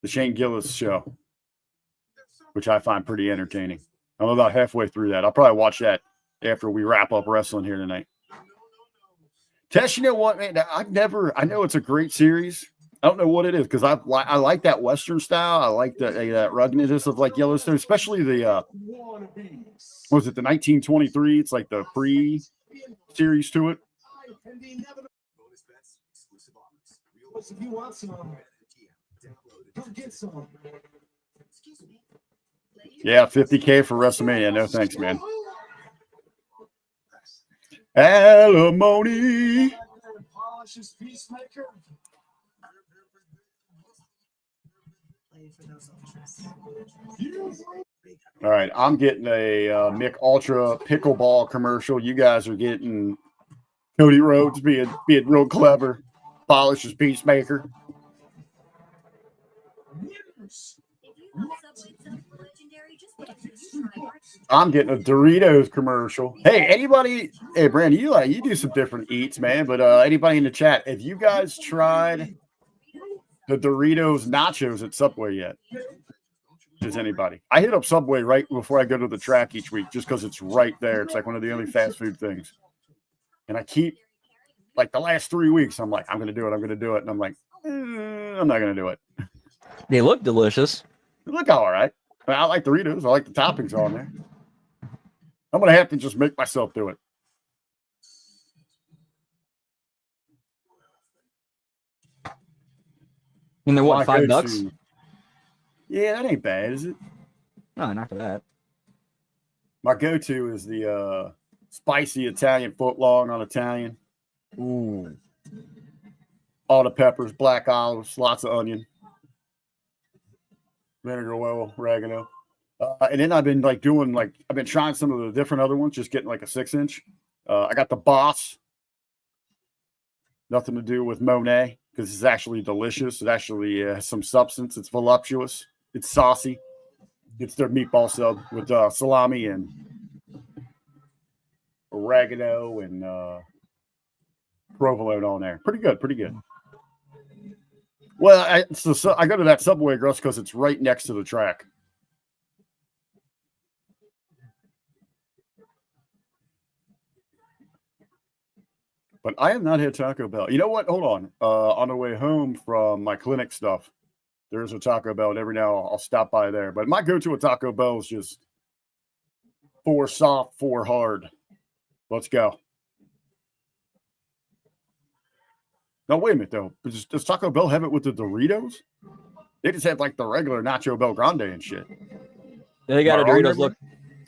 the Shane Gillis show, which I find pretty entertaining. I'm about halfway through that. I'll probably watch that after we wrap up wrestling here tonight. Tess, you know what, man? I know it's a great series. I don't know what it is because I like that Western style. I like that ruggedness of like Yellowstone, especially the what was it, the 1923? It's like the pre-series to it. If you want some, go get some. Yeah, $50K for WrestleMania. No thanks, man. Alimony. All right, I'm getting a Mick Ultra pickleball commercial. You guys are getting Cody Rhodes being real clever. Polishes Peacemaker. I'm getting a Doritos commercial. Hey, anybody? Hey, Brandon, you do some different eats, man. But anybody in the chat, have you guys tried the Doritos nachos at Subway yet? Does anybody? I hit up Subway right before I go to the track each week, just because it's right there. It's like one of the only fast food things. And I keep, like the last 3 weeks, I'm like, I'm going to do it. I'm going to do it. And I'm like, I'm not going to do it. They look delicious. They look all right. I like Doritos. I like the toppings on there. I'm going to have to just make myself do it. And they're what, $5? Yeah, that ain't bad, is it? No, not for that. My go-to is the spicy Italian footlong on Italian. Ooh. All the peppers, black olives, lots of onion, vinegar oil, oregano. And then I've been I've been trying some of the different other ones, just getting like a 6-inch. I got the Boss. Nothing to do with Monet because it's actually delicious. It actually has some substance. It's voluptuous. It's saucy. It's their meatball sub with salami and oregano and provolone on there. Pretty good. Pretty good. Well, I go to that Subway, Russ, because it's right next to the track. But I have not had Taco Bell. You know what? Hold on. On the way home from my clinic stuff, there's a Taco Bell, and every now I'll stop by there. But my go-to at Taco Bell is just 4 soft, 4 hard. Let's go. No, wait a minute, though. Does Taco Bell have it with the Doritos? They just have, like, the regular Nacho Bel Grande and shit. Yeah, they got a Doritos look.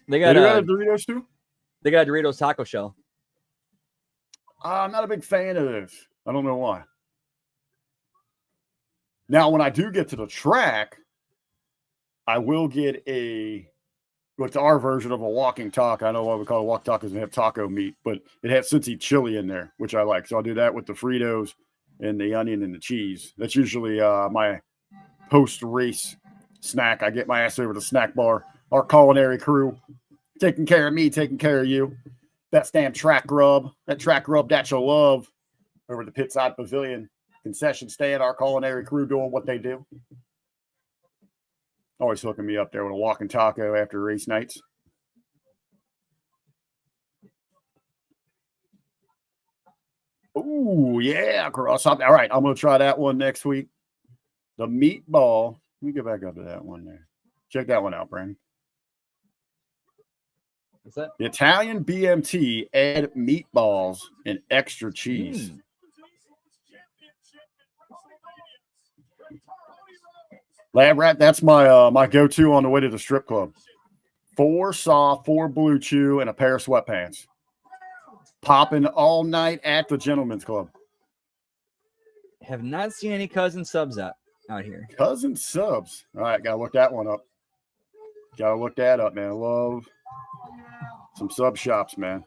They got a Doritos, too? They got a Doritos taco shell. I'm not a big fan of this. I don't know why. Now, when I do get to the track, I will get a what's our version of a walking taco. I know what we call a walk taco doesn't have taco meat, but it has Cincy chili in there, which I like. So I'll do that with the Fritos and the onion and the cheese. That's usually my post-race snack. I get my ass over to the snack bar. Our culinary crew taking care of me, taking care of you. Best damn track rub. That track rub that you'll love over the Pitside Pavilion concession stand. Our culinary crew doing what they do. Always hooking me up there with a walking taco after race nights. Ooh, yeah, cross up. All right, I'm going to try that one next week. The meatball. Let me get back up to that one there. Check that one out, Brandon. What's that? The Italian BMT, add meatballs and extra cheese. Lab Rat, that's my my go-to on the way to the strip club. 4 soft, 4 blue chew, and a pair of sweatpants. Popping all night at the Gentlemen's Club. Have not seen any cousin subs out here. Cousin subs. All right, gotta look that one up. Gotta look that up, man. I love some sub shops, man.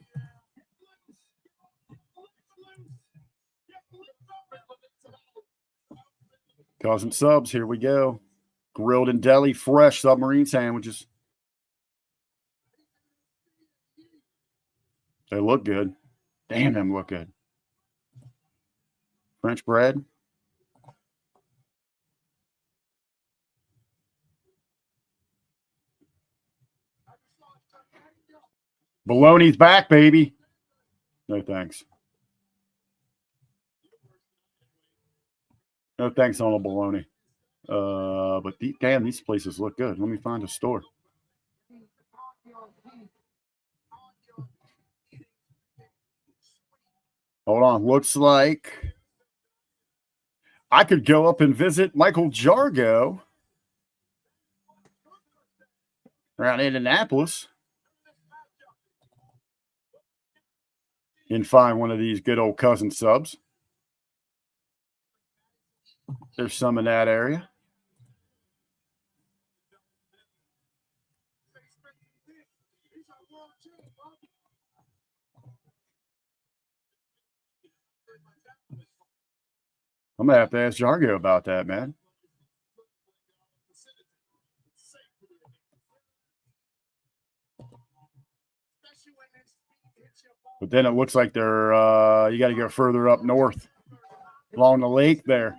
Cousin subs, here we go. Grilled and deli, fresh submarine sandwiches. They look good. Damn, them look good. French bread. Bologna's back, baby. No thanks. No thanks on a bologna. But damn, these places look good. Let me find a store. Hold on. Looks like I could go up and visit Michael Jargo around Indianapolis and find one of these good old cousin subs. There's some in that area. I'm going to have to ask Jargo about that, man. But then it looks like they're, you got to go further up north along the lake there.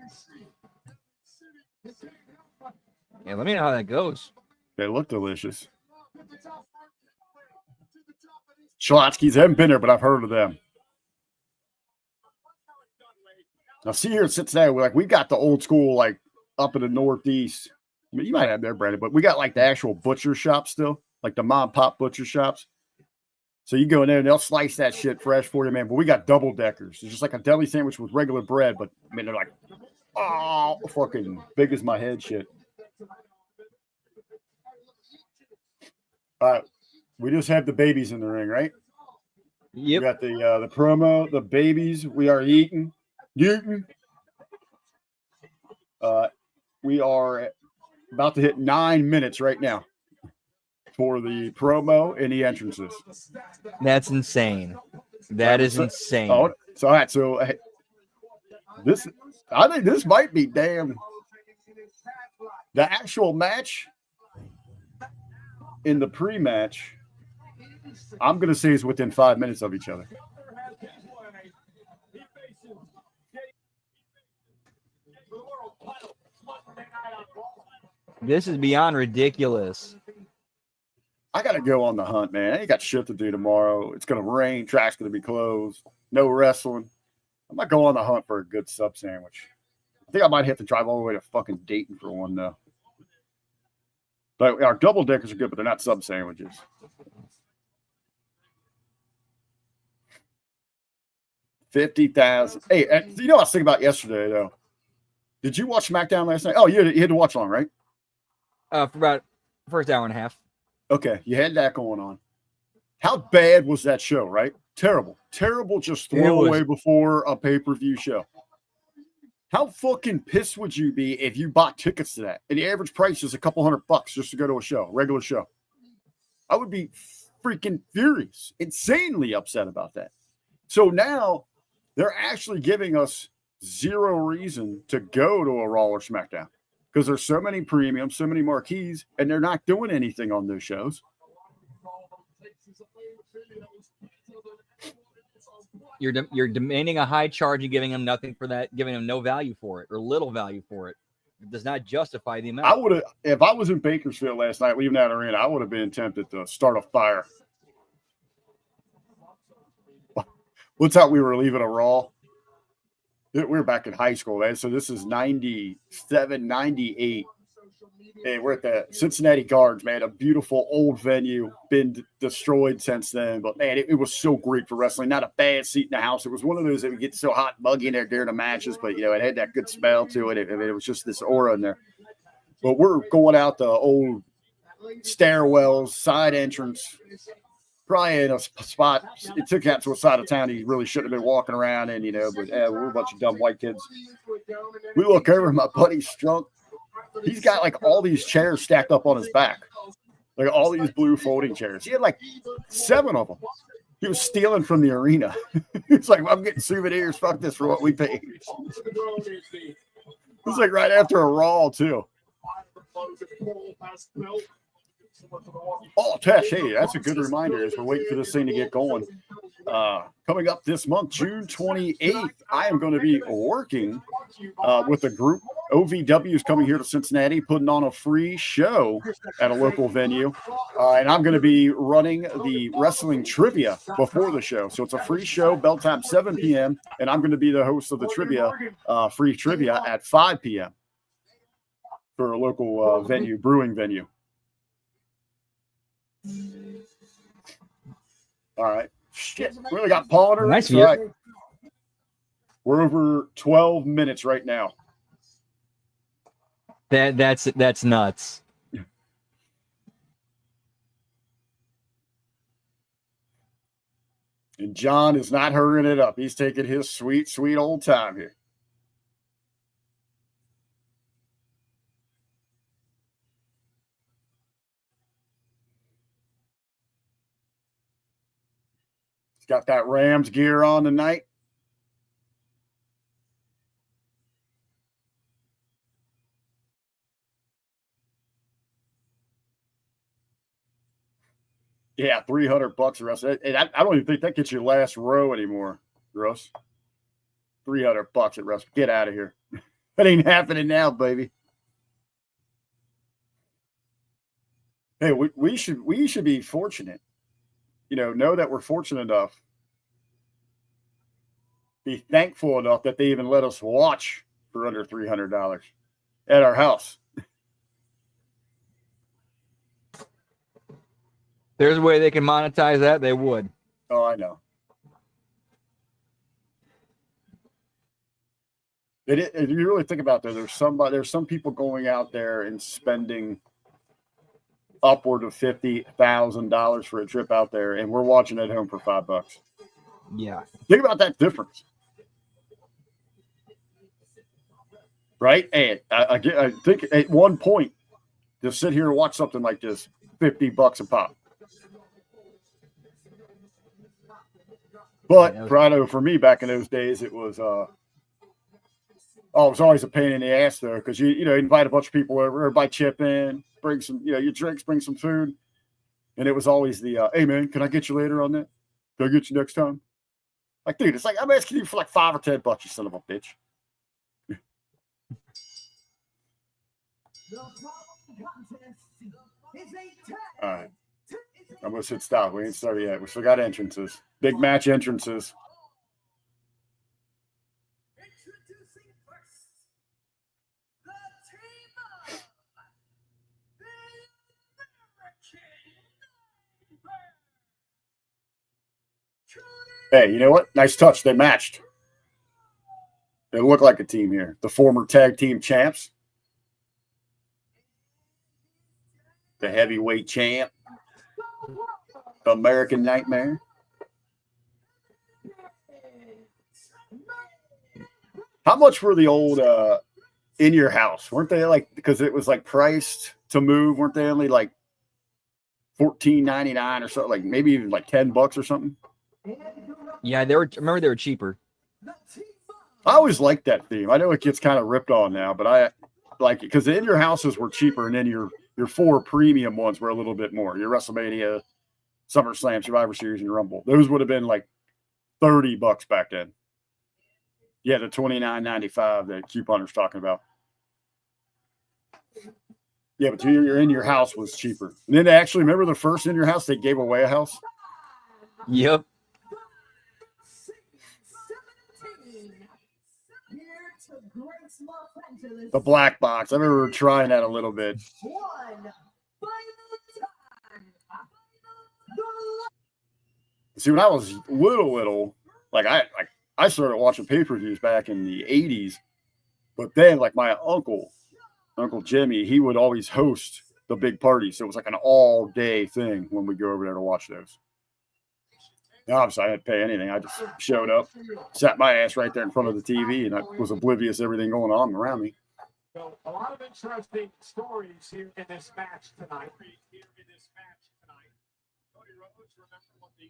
Yeah, let me know how that goes. They look delicious. Schlotsky's, haven't been there, but I've heard of them. Now, see here in Cincinnati, we got the old school, like up in the Northeast. I mean, you might have there, Brandon, but we got like the actual butcher shops still, like the mom and pop butcher shops. So you go in there and they'll slice that shit fresh for you, man. But we got double deckers. It's just like a deli sandwich with regular bread, but I mean, they're like, oh, fucking big as my head shit. All right. We just have the babies in the ring, right? Yep. We got the promo, the babies. We are eating. We are about to hit 9 minutes right now for the promo and the entrances. That's insane. That is insane. Oh, so all right, so this, I think this might be damn. The actual match in the pre-match, I'm gonna say is within 5 minutes of each other. This is beyond ridiculous. I got to go on the hunt, man. I ain't got shit to do tomorrow. It's going to rain. Track's going to be closed. No wrestling. I might go on the hunt for a good sub sandwich. I think I might have to drive all the way to fucking Dayton for one, though. But our double deckers are good, but they're not sub sandwiches. $50,000. Hey, you know what I was thinking about yesterday, though? Did you watch SmackDown last night? Oh, you had to watch long, right? For about first hour and a half. Okay, you had that going on. How bad was that show, right? Terrible. Terrible, just throw away before a pay-per-view show. How fucking pissed would you be if you bought tickets to that? And the average price is a couple $100 just to go to a show, regular show. I would be freaking furious, insanely upset about that. So now they're actually giving us zero reason to go to a Raw or SmackDown because there's so many premiums, so many marquees, and they're not doing anything on those shows. You're demanding a high charge and giving them nothing for that, giving them no value for it or little value for it. It does not justify the amount. I would have, if I was in Bakersfield last night, leaving that arena, I would have been tempted to start a fire. What's out? We were leaving a Raw. We were back in high school, man. So this is 97, 98. And we're at the Cincinnati Gardens, man. A beautiful old venue, been destroyed since then. But, man, it was so great for wrestling. Not a bad seat in the house. It was one of those that would get so hot and muggy in there during the matches. But, you know, it had that good smell to it. It was just this aura in there. But we're going out the old stairwells, side entrance, probably in a spot. It took out to a side of town he really shouldn't have been walking around in, you know. But we're a bunch of dumb white kids. We look over, my buddy's drunk. He's got like all these chairs stacked up on his back, like all these blue folding chairs. He had like 7 of them. He was stealing from the arena. He's like, I'm getting souvenirs. Fuck this for what we paid. It was like right after a Raw, too. Oh, Tesh, hey, that's a good reminder as we're waiting for this thing to get going. Coming up this month, June 28th, I am going to be working with a group. OVW is coming here to Cincinnati, putting on a free show at a local venue. And I'm going to be running the wrestling trivia before the show. So it's a free show, bell time 7 p.m. And I'm going to be the host of the trivia, free trivia at 5 p.m. for a local venue, brewing venue. All right. Shit. We only got Paul in. Nice. Right. We're over 12 minutes right now. That's nuts. And John is not hurrying it up. He's taking his sweet, sweet old time here. He's got that Rams gear on tonight. Yeah, $300 Russ. And I don't even think that gets you last row anymore, Russ. $300 at Russ. Get out of here. That ain't happening now, baby. Hey, we should be fortunate. You know that we're fortunate enough. Be thankful enough that they even let us watch for under $300 at our house. There's a way they can monetize that, they would. Oh, I know. If you really think about that, there's some people going out there and spending upward of $50,000 for a trip out there, and we're watching at home for $5. Yeah. Think about that difference. Right? And I think at one point, to sit here and watch something like this, $50 a pop. But Prado, for me back in those days, it was it was always a pain in the ass though, because you invite a bunch of people over, everybody chip in, bring some your drinks, bring some food, and it was always the hey man, can I get you later on that? Can I get you next time? Like, dude, it's like I'm asking you for like $5 or $10, you son of a bitch. All right. I'm going to sit stop. We ain't started yet. We still got entrances. Big match entrances. Hey, you know what? Nice touch. They matched. They look like a team here. The former tag team champs. The heavyweight champ. The American Nightmare. How much were the old In Your House? Weren't they like, because it was like priced to move, weren't they only like $14.99 or something, like maybe even like $10 or something. Yeah, remember they were cheaper. I always liked that theme. I know it gets kind of ripped on now, but I like it because the in your houses were cheaper, and then your 4 premium ones were a little bit more. Your WrestleMania, SummerSlam, Survivor Series, and Rumble. Those would have been like $30 back then. Yeah, the $29.95 that couponer's talking about. Yeah, but your in your house was cheaper. And then they actually remember the first in your house, they gave away a house. Yep. The black box. I remember trying that a little bit. See, when I was little, like I started watching pay-per-views back in the 80s, but then like my Uncle Jimmy, he would always host the big party. So it was like an all-day thing when we go over there to watch those. Now, obviously, I didn't pay anything. I just showed up, sat my ass right there in front of the TV, and I was oblivious to everything going on around me. So a lot of interesting stories here in this match tonight. Cody Rhodes, remember what the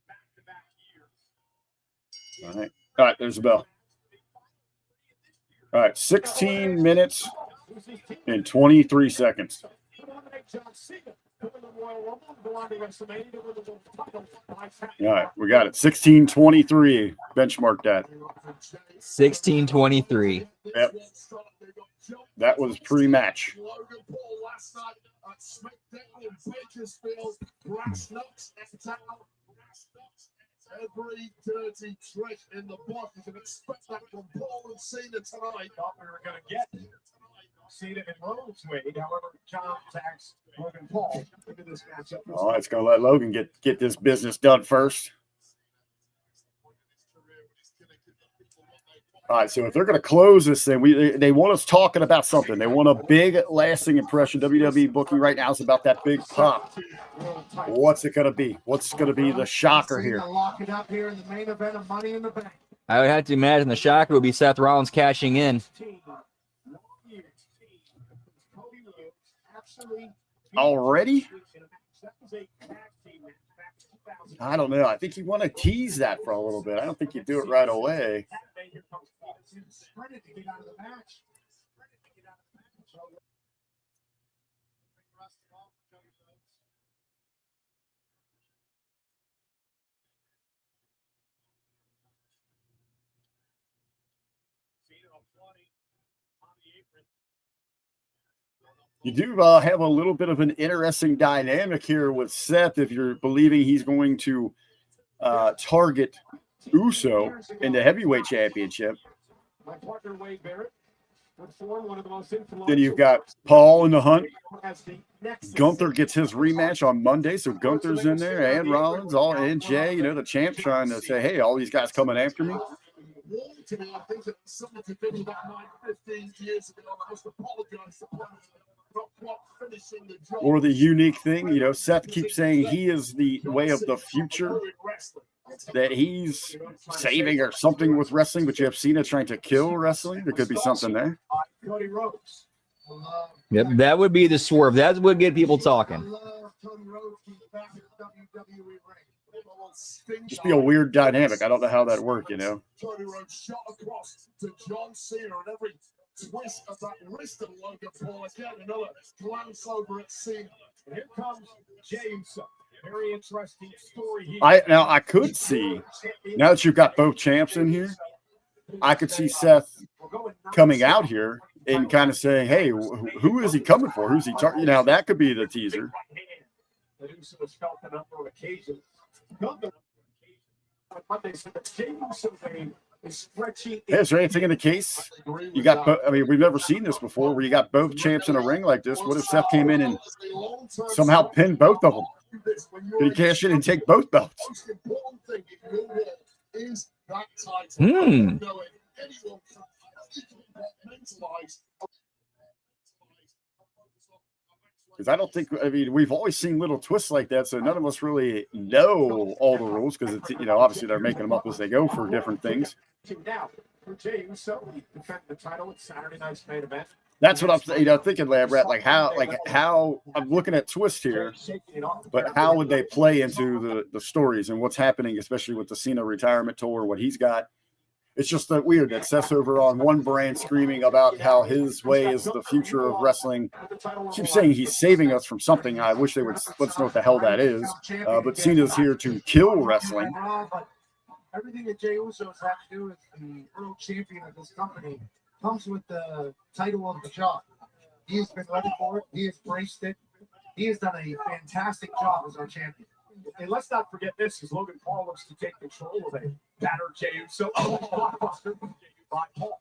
back-to-back years. All right, there's the bell. All right, 16 minutes and 23 seconds. All right, we got it. 16:23. Benchmark that. 16:23. Yep. That was pre-match. Every dirty trick in the book. You can expect that from Paul and Cena tonight. Thought we were going to get Cena and Rhodes made. However, John attacks Logan Paul into this matchup. Oh, it's going to let Logan get this business done first. All right, so if they're going to close this thing, they want us talking about something. They want a big, lasting impression. WWE booking right now is about that big pop. What's it going to be? What's going to be the shocker here? Lock it up here in the main event of Money in the Bank. I would have to imagine the shocker would be Seth Rollins cashing in. Already? I don't know. I think you want to tease that for a little bit. I don't think you do it right away. You do have a little bit of an interesting dynamic here with Seth if you're believing he's going to target Uso in the heavyweight championship. Then you've got Paul in the hunt. Gunther gets his rematch on Monday, so Gunther's in there, and Rollins, and Jay, the champ, trying to say, hey, all these guys coming after me. I think that something to do about 15 years ago. I must apologize for not finishing the job. Or the unique thing, Seth keeps saying he is the way of the future, that he's saving or something with wrestling, but you have Cena trying to kill wrestling. There could be something there. Yep, that would be the swerve. That would get people talking. Just be a weird dynamic. I don't know how that worked, Tony Rhodes shot across to John Cena, and every twist of that wrist of Logan Paul. Again, another glance over at Cena. And here comes James. Very interesting story here. I could see, now that you've got both champs in here, I could see Seth coming out here and kind of saying, hey, who is he coming for? Who's he targeting? Now, that could be the teaser. Hey, is there anything in the case? You got, we've never seen this before where you got both champs in a ring like this. What if Seth came in and somehow pinned both of them? Did he cash in and take both belts? Because I don't think, we've always seen little twists like that, so none of us really know all the rules because it's, obviously they're making them up as they go for That's what I'm thinking, Lambert. Like how I'm looking at Twist here, but how would they play into the stories and what's happening, especially with the Cena retirement tour, what he's got. It's just that weird that Seth's over on one brand screaming about how his way is the future of wrestling. Keep saying he's saving us from something. I wish they would let us know what the hell that is. But Cena's here to kill wrestling. Everything that Jey Uso's had to do as the world champion of this company comes with the title of the job. He has been ready for it. He has braced it. He has done a fantastic job as our champion. And let's not forget this, because Logan Paul looks to take control of a battered Jey Uso. Blockbuster by Paul.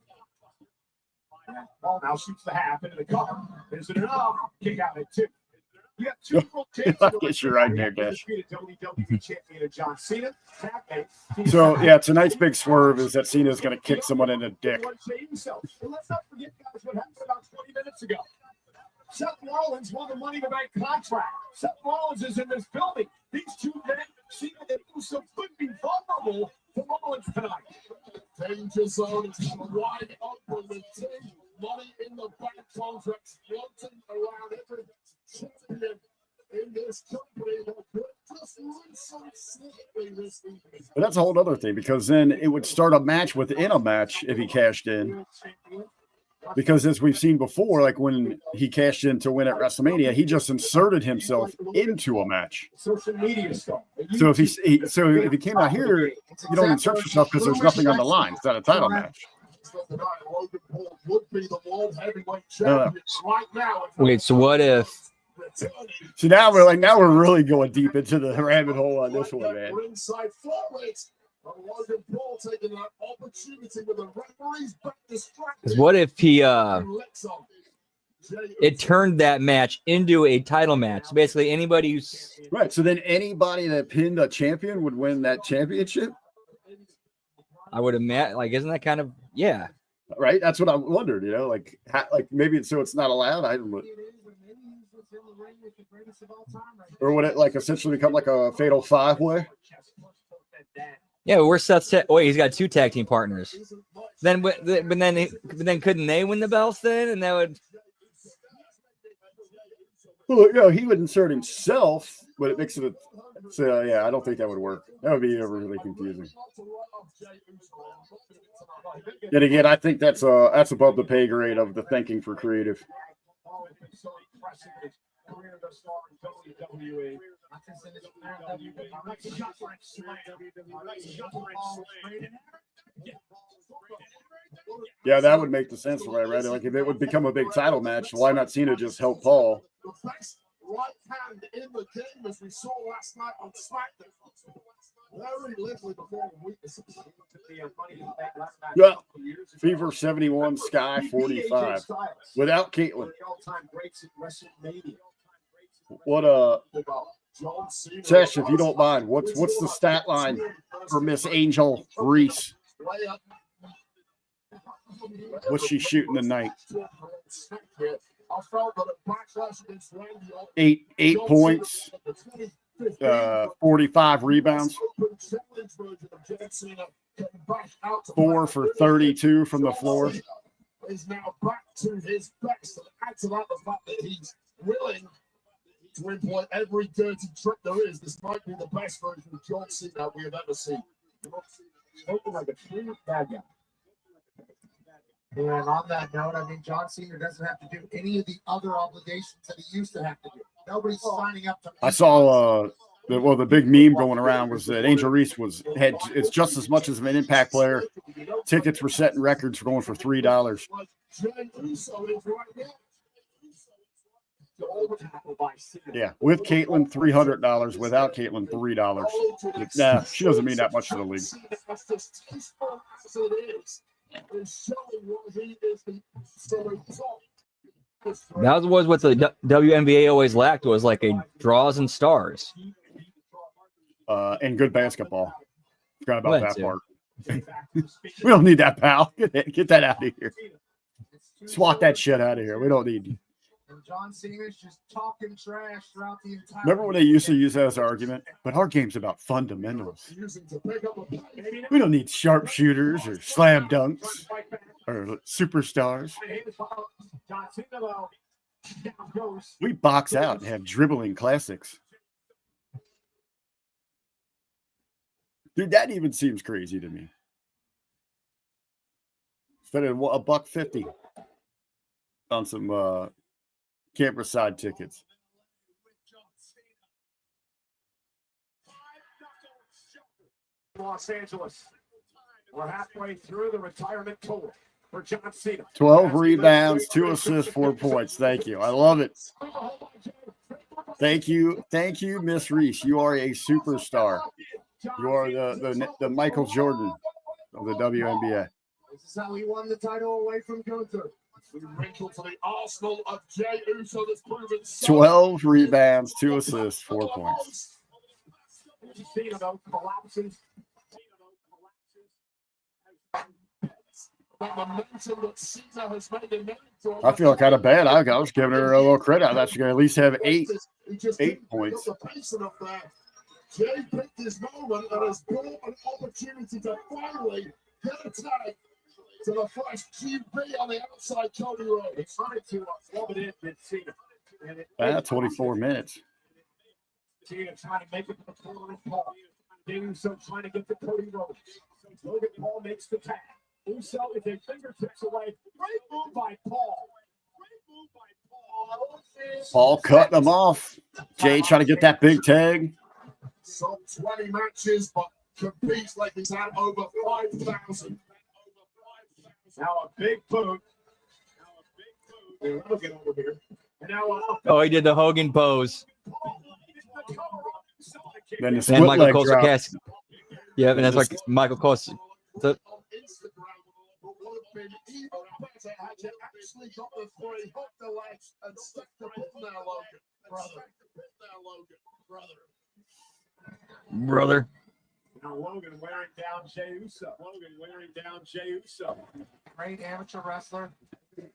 Paul now shoots the half into the cover. Is it enough? Kick out at 2. You got 2 world champions. I guess you're right there, Dash. WWE champion John Cena. So, yeah, tonight's big swerve is that Cena's going to kick someone in the dick. And let's not forget, guys, what happened about 20 minutes ago. Seth Rollins won the Money in the Bank contract. Seth Rollins is in this building. These two men, Cena and Uso, could be vulnerable to Rollins tonight. Danger zone is wide open with 2 Money in the Bank contracts floating around every champion in this company that could just reset slightly this evening. But that's a whole other thing, because then it would start a match within a match if he cashed in. Because as we've seen before, like when he cashed in to win at WrestleMania, he just inserted himself into a match. Social media star. So if he came out here, you don't insert yourself because there's nothing on the line. It's not a title match. Logan Paul would be the world heavyweight champion right now. Wait, so what if? So now we're really going deep into the rabbit hole on this one, man. Inside forward. Logan Paul taking that opportunity with the referees back distracted. Because what if he it turned that match into a title match? So basically, anybody who's right. So then anybody that pinned a champion would win that championship. I would imagine, like, isn't that kind of right? That's what I wondered. Like maybe it's not allowed. I don't know. Or would it like essentially become like a fatal 5-way? Yeah, but where's Seth's wait, he's got 2 tag team partners. Then couldn't they win the belts then? And that would. Well, he would insert himself, but it makes it. So yeah, I don't think that would work. That would be really confusing. Yet again, I think that's above the pay grade of the thinking for creative. Yeah, that would make the sense, right? Like if it would become a big title match, why not Cena just help Paul? The best right hand in the game, as we saw last night on SmackDown. Very little before the weaknesses. Yeah, Fever 71, Sky 45. Without Caitlyn. What Tesh, if you don't mind, what's the stat line for Miss Angel Reese? What's she shooting tonight? 8 points, 45 rebounds, 4 for 32 from the floor. Is now back to his best, and add to that the fact that he's willing to employ every dirty trick there is. This might be the best version of John Cena we have ever seen. Spoken like a true bad guy. And on that note, I mean, John Cena doesn't have to do any of the other obligations that he used to have to do. Nobody's signing up to. I saw the big meme going around was that Angel Reese it's just as much as an Impact player. Tickets were setting records for going for $3. Yeah, with Caitlyn $300, without Caitlyn $3. Nah, she doesn't mean that much to the league. That was what the WNBA always lacked, was like a draws and stars. And good basketball. Forgot about that part. We don't need that, pal. Get that out of here. Swat that shit out of here. We don't need you. And John Cena's just talking trash throughout the entire. Remember when they used to use that as an argument? But our game's about fundamentals. We don't need sharpshooters or slam dunks or superstars. John Cena, though, down goes. We box out and have dribbling classics. Dude, that even seems crazy to me. Spending $150 on some camper side tickets. Los Angeles. We're halfway through the retirement tour for John Cena. 12 rebounds, 2 assists, 4 points. Thank you. I love it. Thank you, Miss Reese. You are a superstar. You are the Michael Jordan of the WNBA. This is how he won the title away from Gunther. Wrinkle to the Arsenal of Jey Uso that's proven 12 rebounds, 2 assists, 4 points. Cena, though, collapses. the momentum that Cena has made a name for. I feel kind of bad. I was giving her a little credit. I thought she could at least have eight points. Jay picked his moment and has brought an opportunity to finally get a tag to the first QB on the outside, Cody Rhodes. It's wanted to rub it in with Cena. 24 minutes. Cena trying to make it to the corner of Paul. Uso trying to get to Cody Rhodes. Logan Paul makes the tag. Uso is a fingertips away. Great move by Paul. Paul cutting them off. Jay trying to get that big tag. Some 20 matches, but competes like he's had over 5,000. Now a big boot. Logan over here. And now, Oh, he did the Hogan pose. Then the And split Michael leg Cole drop. Sarkastic. Yeah, and that's like Michael Cole. On Instagram, but would have been even better had you actually got the three, hooked the legs, and stuck the pin there, Logan. Brother. now Logan wearing down Jey Uso. Great amateur wrestler.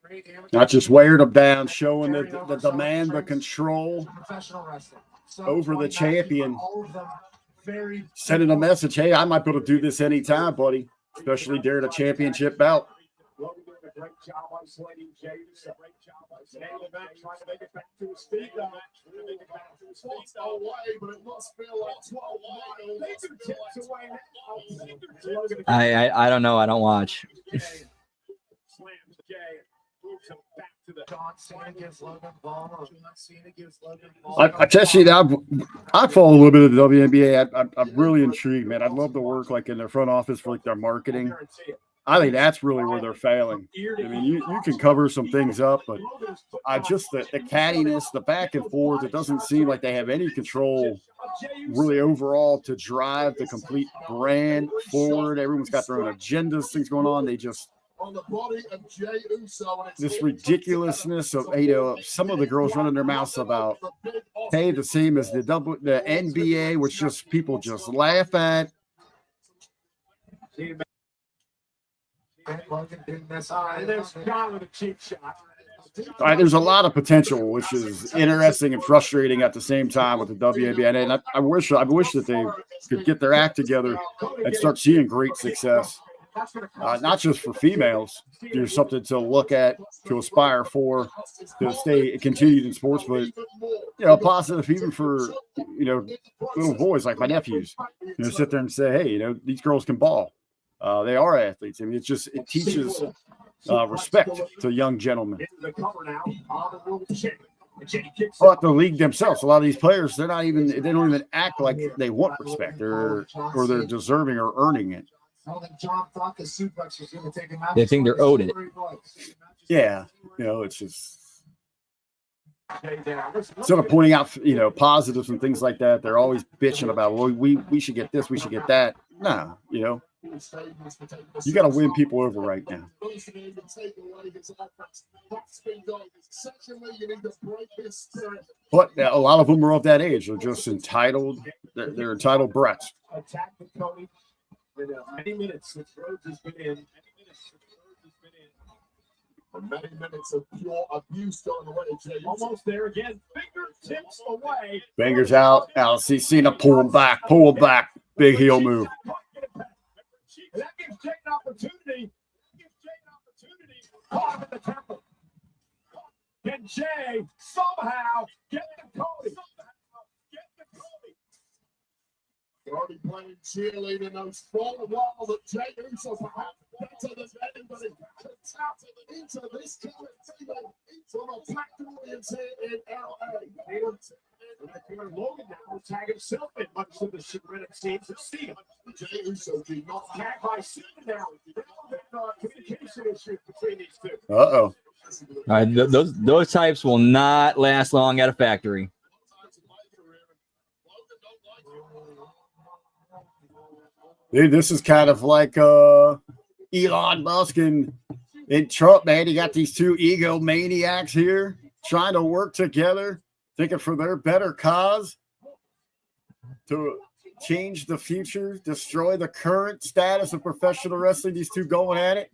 Great amateur. Not just wearing them down, showing the demand, the control Professional wrestler. So over the 29 champion. all of them very Sending a message, hey, I might be able to do this anytime, buddy, especially during a championship bout. Logan doing a great job isolating Jey Uso. Trying to make it back to his feet. It's away, but it must feel like 12 miles. I don't know. I don't watch. John Cena gives Logan Paul. I tell you that I follow a little bit of the WNBA. I'm really intrigued, man. I'd love to work like in their front office for like their marketing. I think that's really where they're failing. I mean, you can cover some things up, but I just the cattiness, the back and forth, it doesn't seem like they have any control really overall to drive the complete brand forward. Everyone's got their own agendas, things going on. They just On the body of Jey Uso, and it's this ridiculousness of some of the girls running their mouths about, hey, the same as the NBA, which just people just laugh at. Logan didn't miss. And there's John with a cheap shot. All right, there's a lot of potential, which is interesting and frustrating at the same time with the WNBA. And I wish that they could get their act together and start seeing great success. Not just for females, there's something to look at, to aspire for, to stay continued in sports, but positive even for little boys like my nephews. Sit there and say, hey, these girls can ball. They are athletes. I mean, it teaches respect to young gentlemen. But the league themselves, a lot of these players, they don't even act like they want respect or they're deserving or earning it. I don't think John thought the suplex was going to take him out. They think they're owed it. Yeah, it's just instead of pointing out, positives and things like that, they're always bitching about, well, we should get this, we should get that. No, you got to win people over right now. But a lot of them are of that age. They're just entitled. They're entitled brats. Attack with Cody. Many minutes since Rhodes has been in. Many minutes of pure abuse going away. Almost there again. Fingertips away. Fingers out. LC Cena pull him back. Big heel move. And that gives Jake an opportunity. Caught him in the temple. Can Jay somehow get the Cody? Already playing cheerleading those 4 walls that Jay Uso perhaps better than anybody can tap into this team from a packed audience here in LA. Logan now tag himself in, much to the chagrin it seems of Cena. Jay Uso did not Tagged by Cena now. Communication issues between these two. Uh-oh. All right, those types will not last long at a factory. Dude, this is kind of like Elon Musk and Trump, man. You got these two egomaniacs here trying to work together, thinking for their better cause to change the future, destroy the current status of professional wrestling. These two going at it.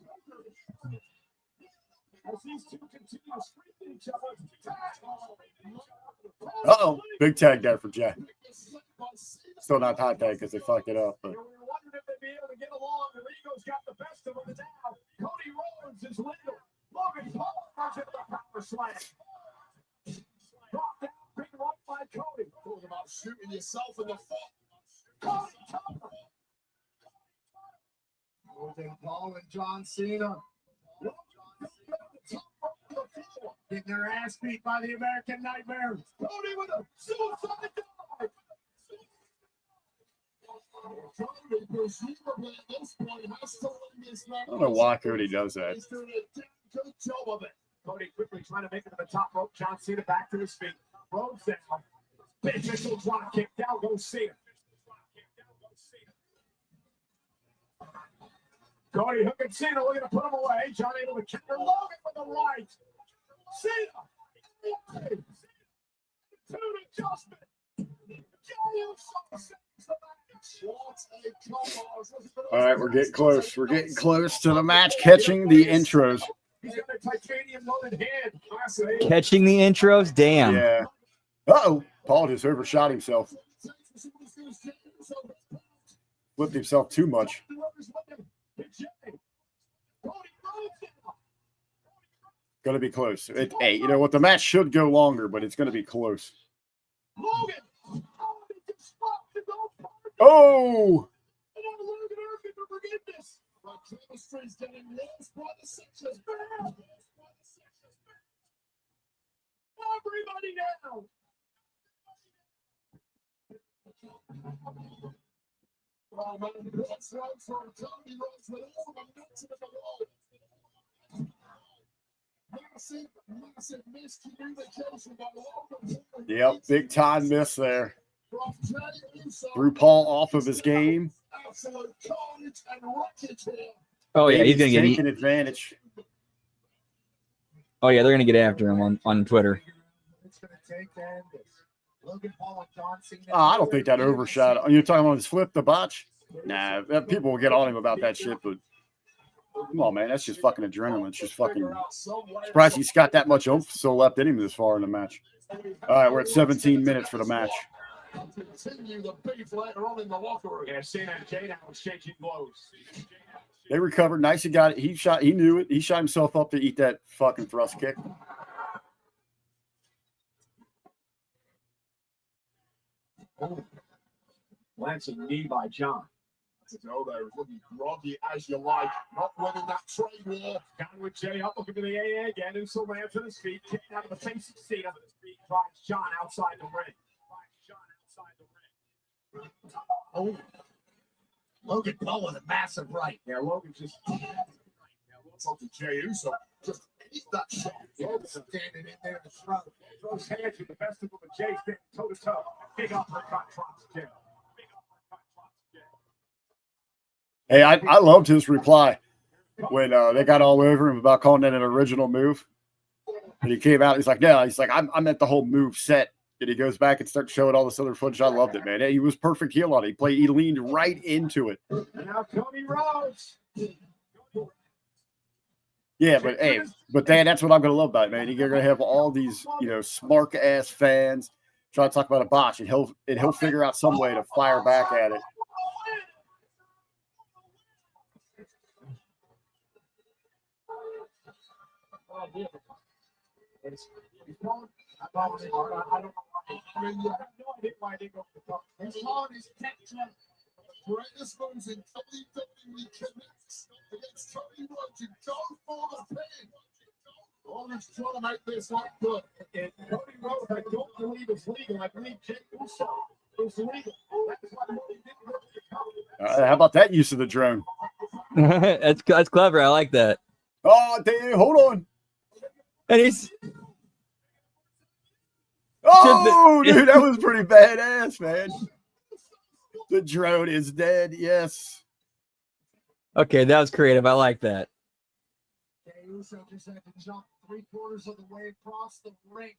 Uh-oh. Big tag there for Jack. Still not hot tag because they fucked it up. But. We were wondering if they'd be able to get along. The Ego's got the best of them now. Cody Rhodes is legal. Logan Paul runs into the power slam. Dropped down, picked up by Cody. talk about shooting yourself in the foot. Logan Paul and John Cena getting their ass beat by the American Nightmare. Cody with a suicide dive. Cody presumably at this point has to win this match. I don't know why Cody does that. He's doing a damn good job of it. Cody quickly trying to make it to the top rope. John Cena back to his feet. Rhodes down. Big missile drop kick. Down goes Cena. Cody hooking Cena, looking to put him away. John able to counter Logan with the right. Cena. Two adjustment. All right, we're getting close. We're getting close to the match, catching the intros. He's got a titanium loaded hand. Classic. Catching the intros, damn. Yeah. Uh-oh. Paul just overshot himself. Flipped himself too much. Going to be close. Hey, you know what? The match should go longer, but it's going to be close. Oh! Everybody down. Oh, man, that's right for Cody Rhodes with all the momentum in the world. Massive miscommunication by Logan. Yep, big time miss there. From Jey Uso. Threw Paul off of his game. Absolute carnage and wreckage here. Oh yeah, he's gonna get taking advantage. Oh yeah, they're gonna get after him on Twitter. It's going to take then. Logan Paul and John Cena. Oh, I don't think that overshot. You're talking about his flip, the botch? Nah, people will get on him about that shit, but come on, man. That's just fucking adrenaline. It's just fucking surprised he's got that much oomph still left in him this far in the match. All right, we're at 17 minutes for the match. Continue the beef later on in the locker room. Yeah, Cena and Jay now exchanging blows. They recovered. Nice. He got it. He knew it. He shot himself up to eat that fucking thrust kick. Lancing knee by John. To go there, looking groggy as you like, not winning that trade war. Down with Jay up, looking to the AA again. Uso lands to his feet, kicking out of the face of Cena. Drives John outside the ring. Oh, Logan Paul with a massive right. Yeah, Logan just Something Jey Uso just eat that shot. Logan standing in there in the front. throws hands with the best of them, and Jay's getting toe to toe. Big uppercut drops Jay. Hey, I loved his reply when they got all over him about calling it an original move. And he came out, he's like, no, I meant the whole move set. And he goes back and starts showing all this other footage. I loved it, man. He was perfect heel on it. He leaned right into it. And now Cody Rhodes. Yeah, but that's what I'm gonna love about it, man. You're gonna have all these, smart ass fans trying to talk about a botch, and he'll figure out some way to fire back at it. It's calling. I don't know. I mean, you have no idea why they go for the top. He's calling his tech trap. Greatest moves in WWE connects against Cody Rhodes. You go for the pin. Oh, he's trying to make this look good. And Cody Rhodes, I don't believe it's legal. I believe Jey Uso is legal. That's why Cody didn't go for the top. How about that use of the drone? That's clever. I like that. Oh, damn, hold on. And he's Oh, dude, that was pretty badass, man. The drone is dead. Yes. okay. That was creative. I like that. Jey Uso just had to jump 3/4 of the way across the ring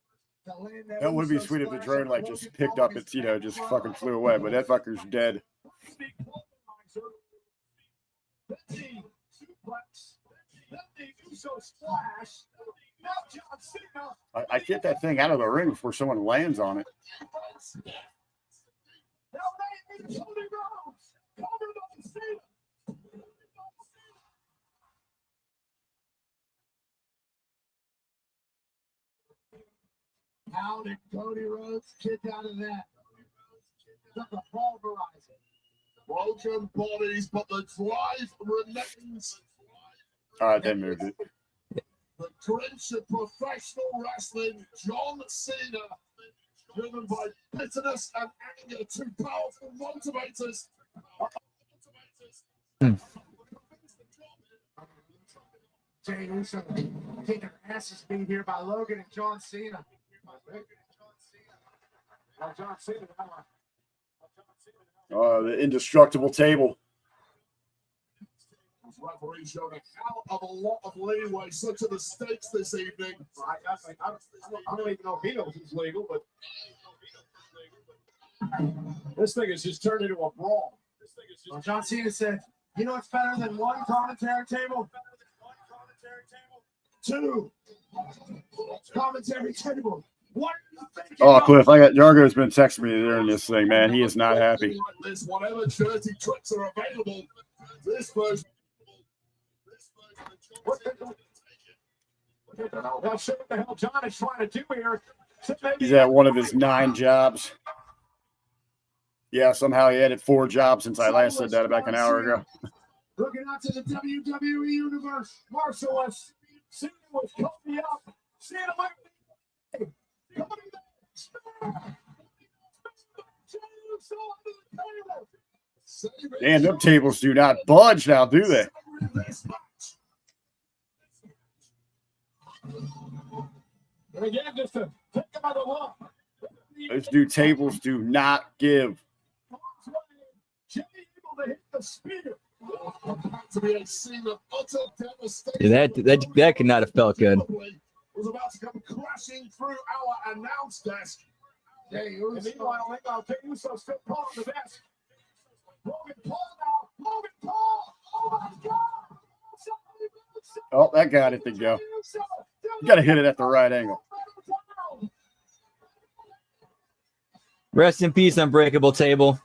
to land that. That would be Uso sweet if the splash drone on like Logan just picked Paul up and its, his just back fucking flew away, but that fucker's dead. Big polarizer. Then the suplex. Then the Uso splash. Now John Cena. I get that thing out of the ring before someone lands on it. Now they need Cody Rhodes. Covered on Cena. How did Cody Rhodes kick out of that? Took a pulverizer. Broken bodies, but the drive remains. All right, they moved it. The Prince of professional wrestling, John Cena, driven by bitterness and anger, two powerful motivators. Jey Uso getting their asses beat here by Logan and John Cena. Now John Cena. The indestructible table. This referee showed a hell of a lot of leeway, such are the stakes this evening. I don't even know if he knows it's legal, but this thing has just turned into a brawl. Well, John Cena said, "You know what's better than one commentary table? Two commentary table. What do you think?" Oh, Cliff, Jargo's been texting me during this thing, man. He is not happy. Like this, whatever dirty tricks are available, this version. Now, shit, what the hell John is trying to do here? He's at one of his 9 jobs. Yeah, somehow he added 4 jobs since I last said that back an hour ago. Looking out to the WWE Universe, Marcellus, Cena was coming up. Cena might be. Damn, them tables do not budge now, do they? And again, just to take another look. Those new tables do not give. Jey able to hit the spear. To be a scene of utter devastation. Yeah, that could not have felt good. Was about to come crashing through our announce desk. Jey And Uso. meanwhile, Jey Uso still calling the desk. Logan Paul now. Logan Paul. Oh my God. Oh, that got it to go. You got to hit it at the right angle. Rest in peace, Unbreakable Table.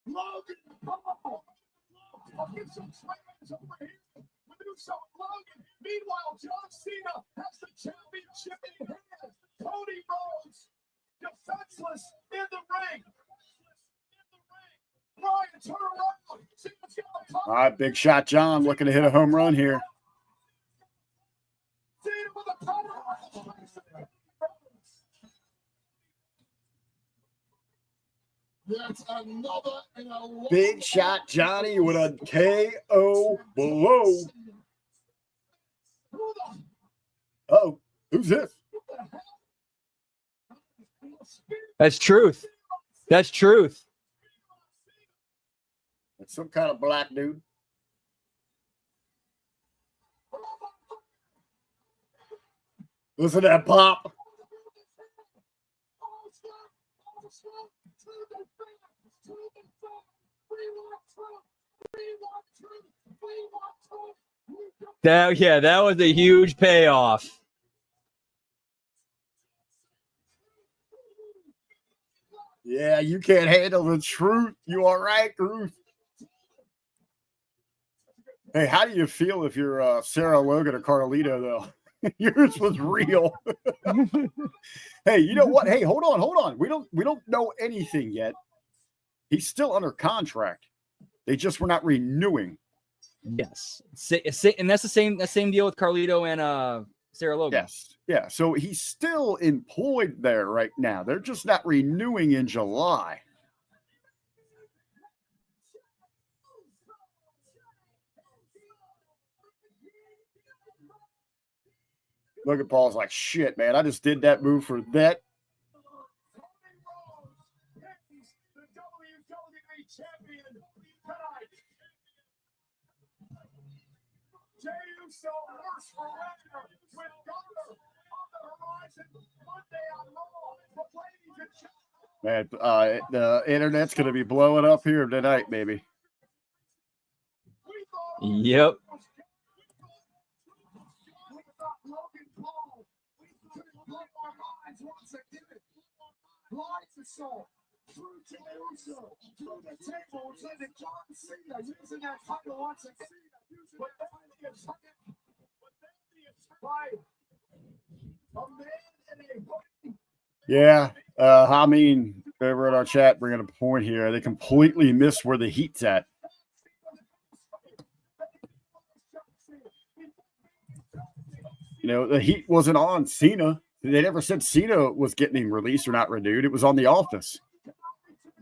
Logan Paul. Get some slams over here. Logan. Meanwhile, John Cena has the championship in hand. Cody Rhodes, defenseless in the ring. Brian, turn around. Cena's got the top. All right, Big Shot John looking to hit a home run here. Cena with a power. Yet another in a long Big Shot Johnny with a KO below. Oh, who's this? That's truth. That's truth. It's some kind of black dude. Listen to that pop. That was a huge payoff. Yeah, you can't handle the truth. You are right, Ruth. Hey, how do you feel if you're Sarah Logan or Carlito, though? Yours was real. Hey, you know what? Hey, hold on. We don't know anything yet. He's still under contract. They just were not renewing. Yes. And that's the same deal with Carlito and Sarah Logan. Yes. Yeah. So he's still employed there right now. They're just not renewing in July. Logan Paul's like, shit, man. I just did that move for that. Man, the internet's going to be blowing up here tonight, maybe. Yep. Yeah. I mean, over at our chat, bringing a point here. They completely missed where the heat's at. You know, the heat wasn't on Cena. They never said Cena was getting released or not renewed. It was on The Office.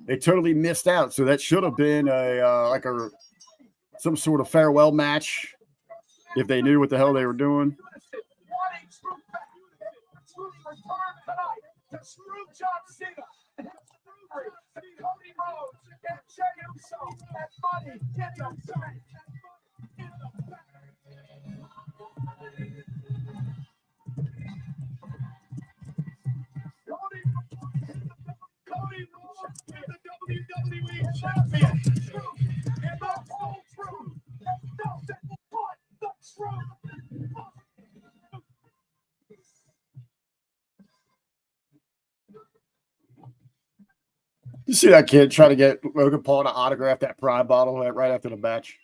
They totally missed out. So that should have been some sort of farewell match if they knew what the hell they were doing. You see that kid try to get Logan Paul to autograph that Prime bottle right after the match?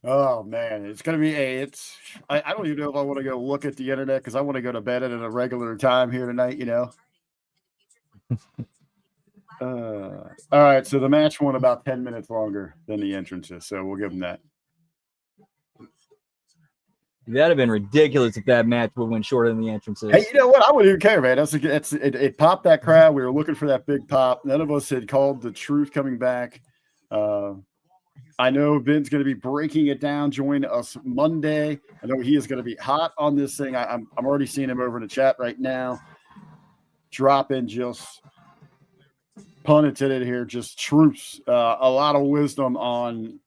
Oh man, it's gonna be I don't even know if I want to go look at the internet because I want to go to bed at a regular time here tonight, you know. All right, so the match went about 10 minutes longer than the entrances, so we'll give them that. That'd have been ridiculous if that match would have went shorter than the entrances. Hey, you know what? I wouldn't even care, man. It popped that crowd. We were looking for that big pop. None of us had called the truth coming back. I know Ben's going to be breaking it down. Join us Monday. I know he is going to be hot on this thing. I'm already seeing him over in the chat right now. Dropping just pun intended here, just truths. A lot of wisdom on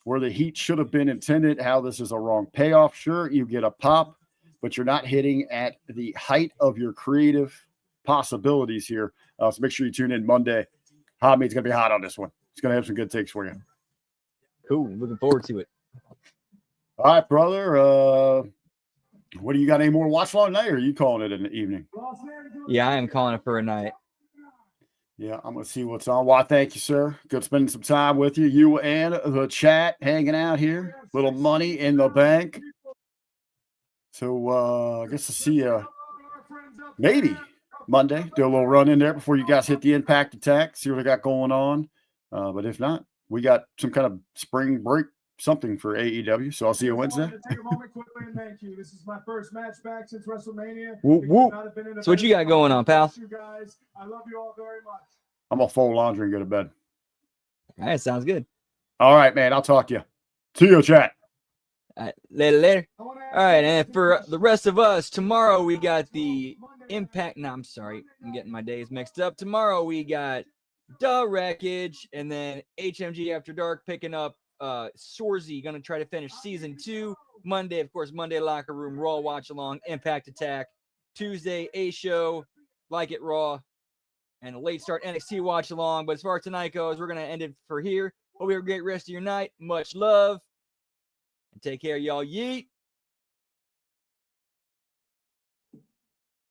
where the heat should have been intended, how this is a wrong payoff. Sure, you get a pop, but you're not hitting at the height of your creative possibilities here. So make sure you tune in Monday. Hot Meat's going to be hot on this one. It's going to have some good takes for you. Cool. Looking forward to it. All right, brother. What do you got? Any more watch along tonight, or are you calling it in the evening? Yeah, I am calling it for a night. Yeah, I'm going to see what's on. Well, thank you, sir. Good spending some time with you. You and the chat hanging out here. Little money in the bank. So I guess I'll see you maybe Monday. Do a little run in there before you guys hit the Impact Attack. See what we got going on. But if not, we got some kind of spring break something for AEW. So I'll see you Wednesday. Take a moment quickly and thank you. This is my first match back since WrestleMania. Whoop, whoop. So what you got going on, pal? You guys, I love you all very much. I'm going to fold laundry and go to bed. All right, sounds good. All right, man. I'll talk to you. See you, chat. All right, later. All right, and for the rest of us, tomorrow we got the Impact. No, I'm sorry. I'm getting my days mixed up. Tomorrow we got The Wreckage, and then HMG After Dark picking up Shorzy, going to try to finish season 2. Monday, of course, Monday Locker Room, Raw Watch Along, Impact Attack. Tuesday, A Show, Like It Raw, and a late start NXT Watch Along. But as far as tonight goes, we're going to end it for here. Hope you have a great rest of your night. Much love. And take care, y'all. Yeet.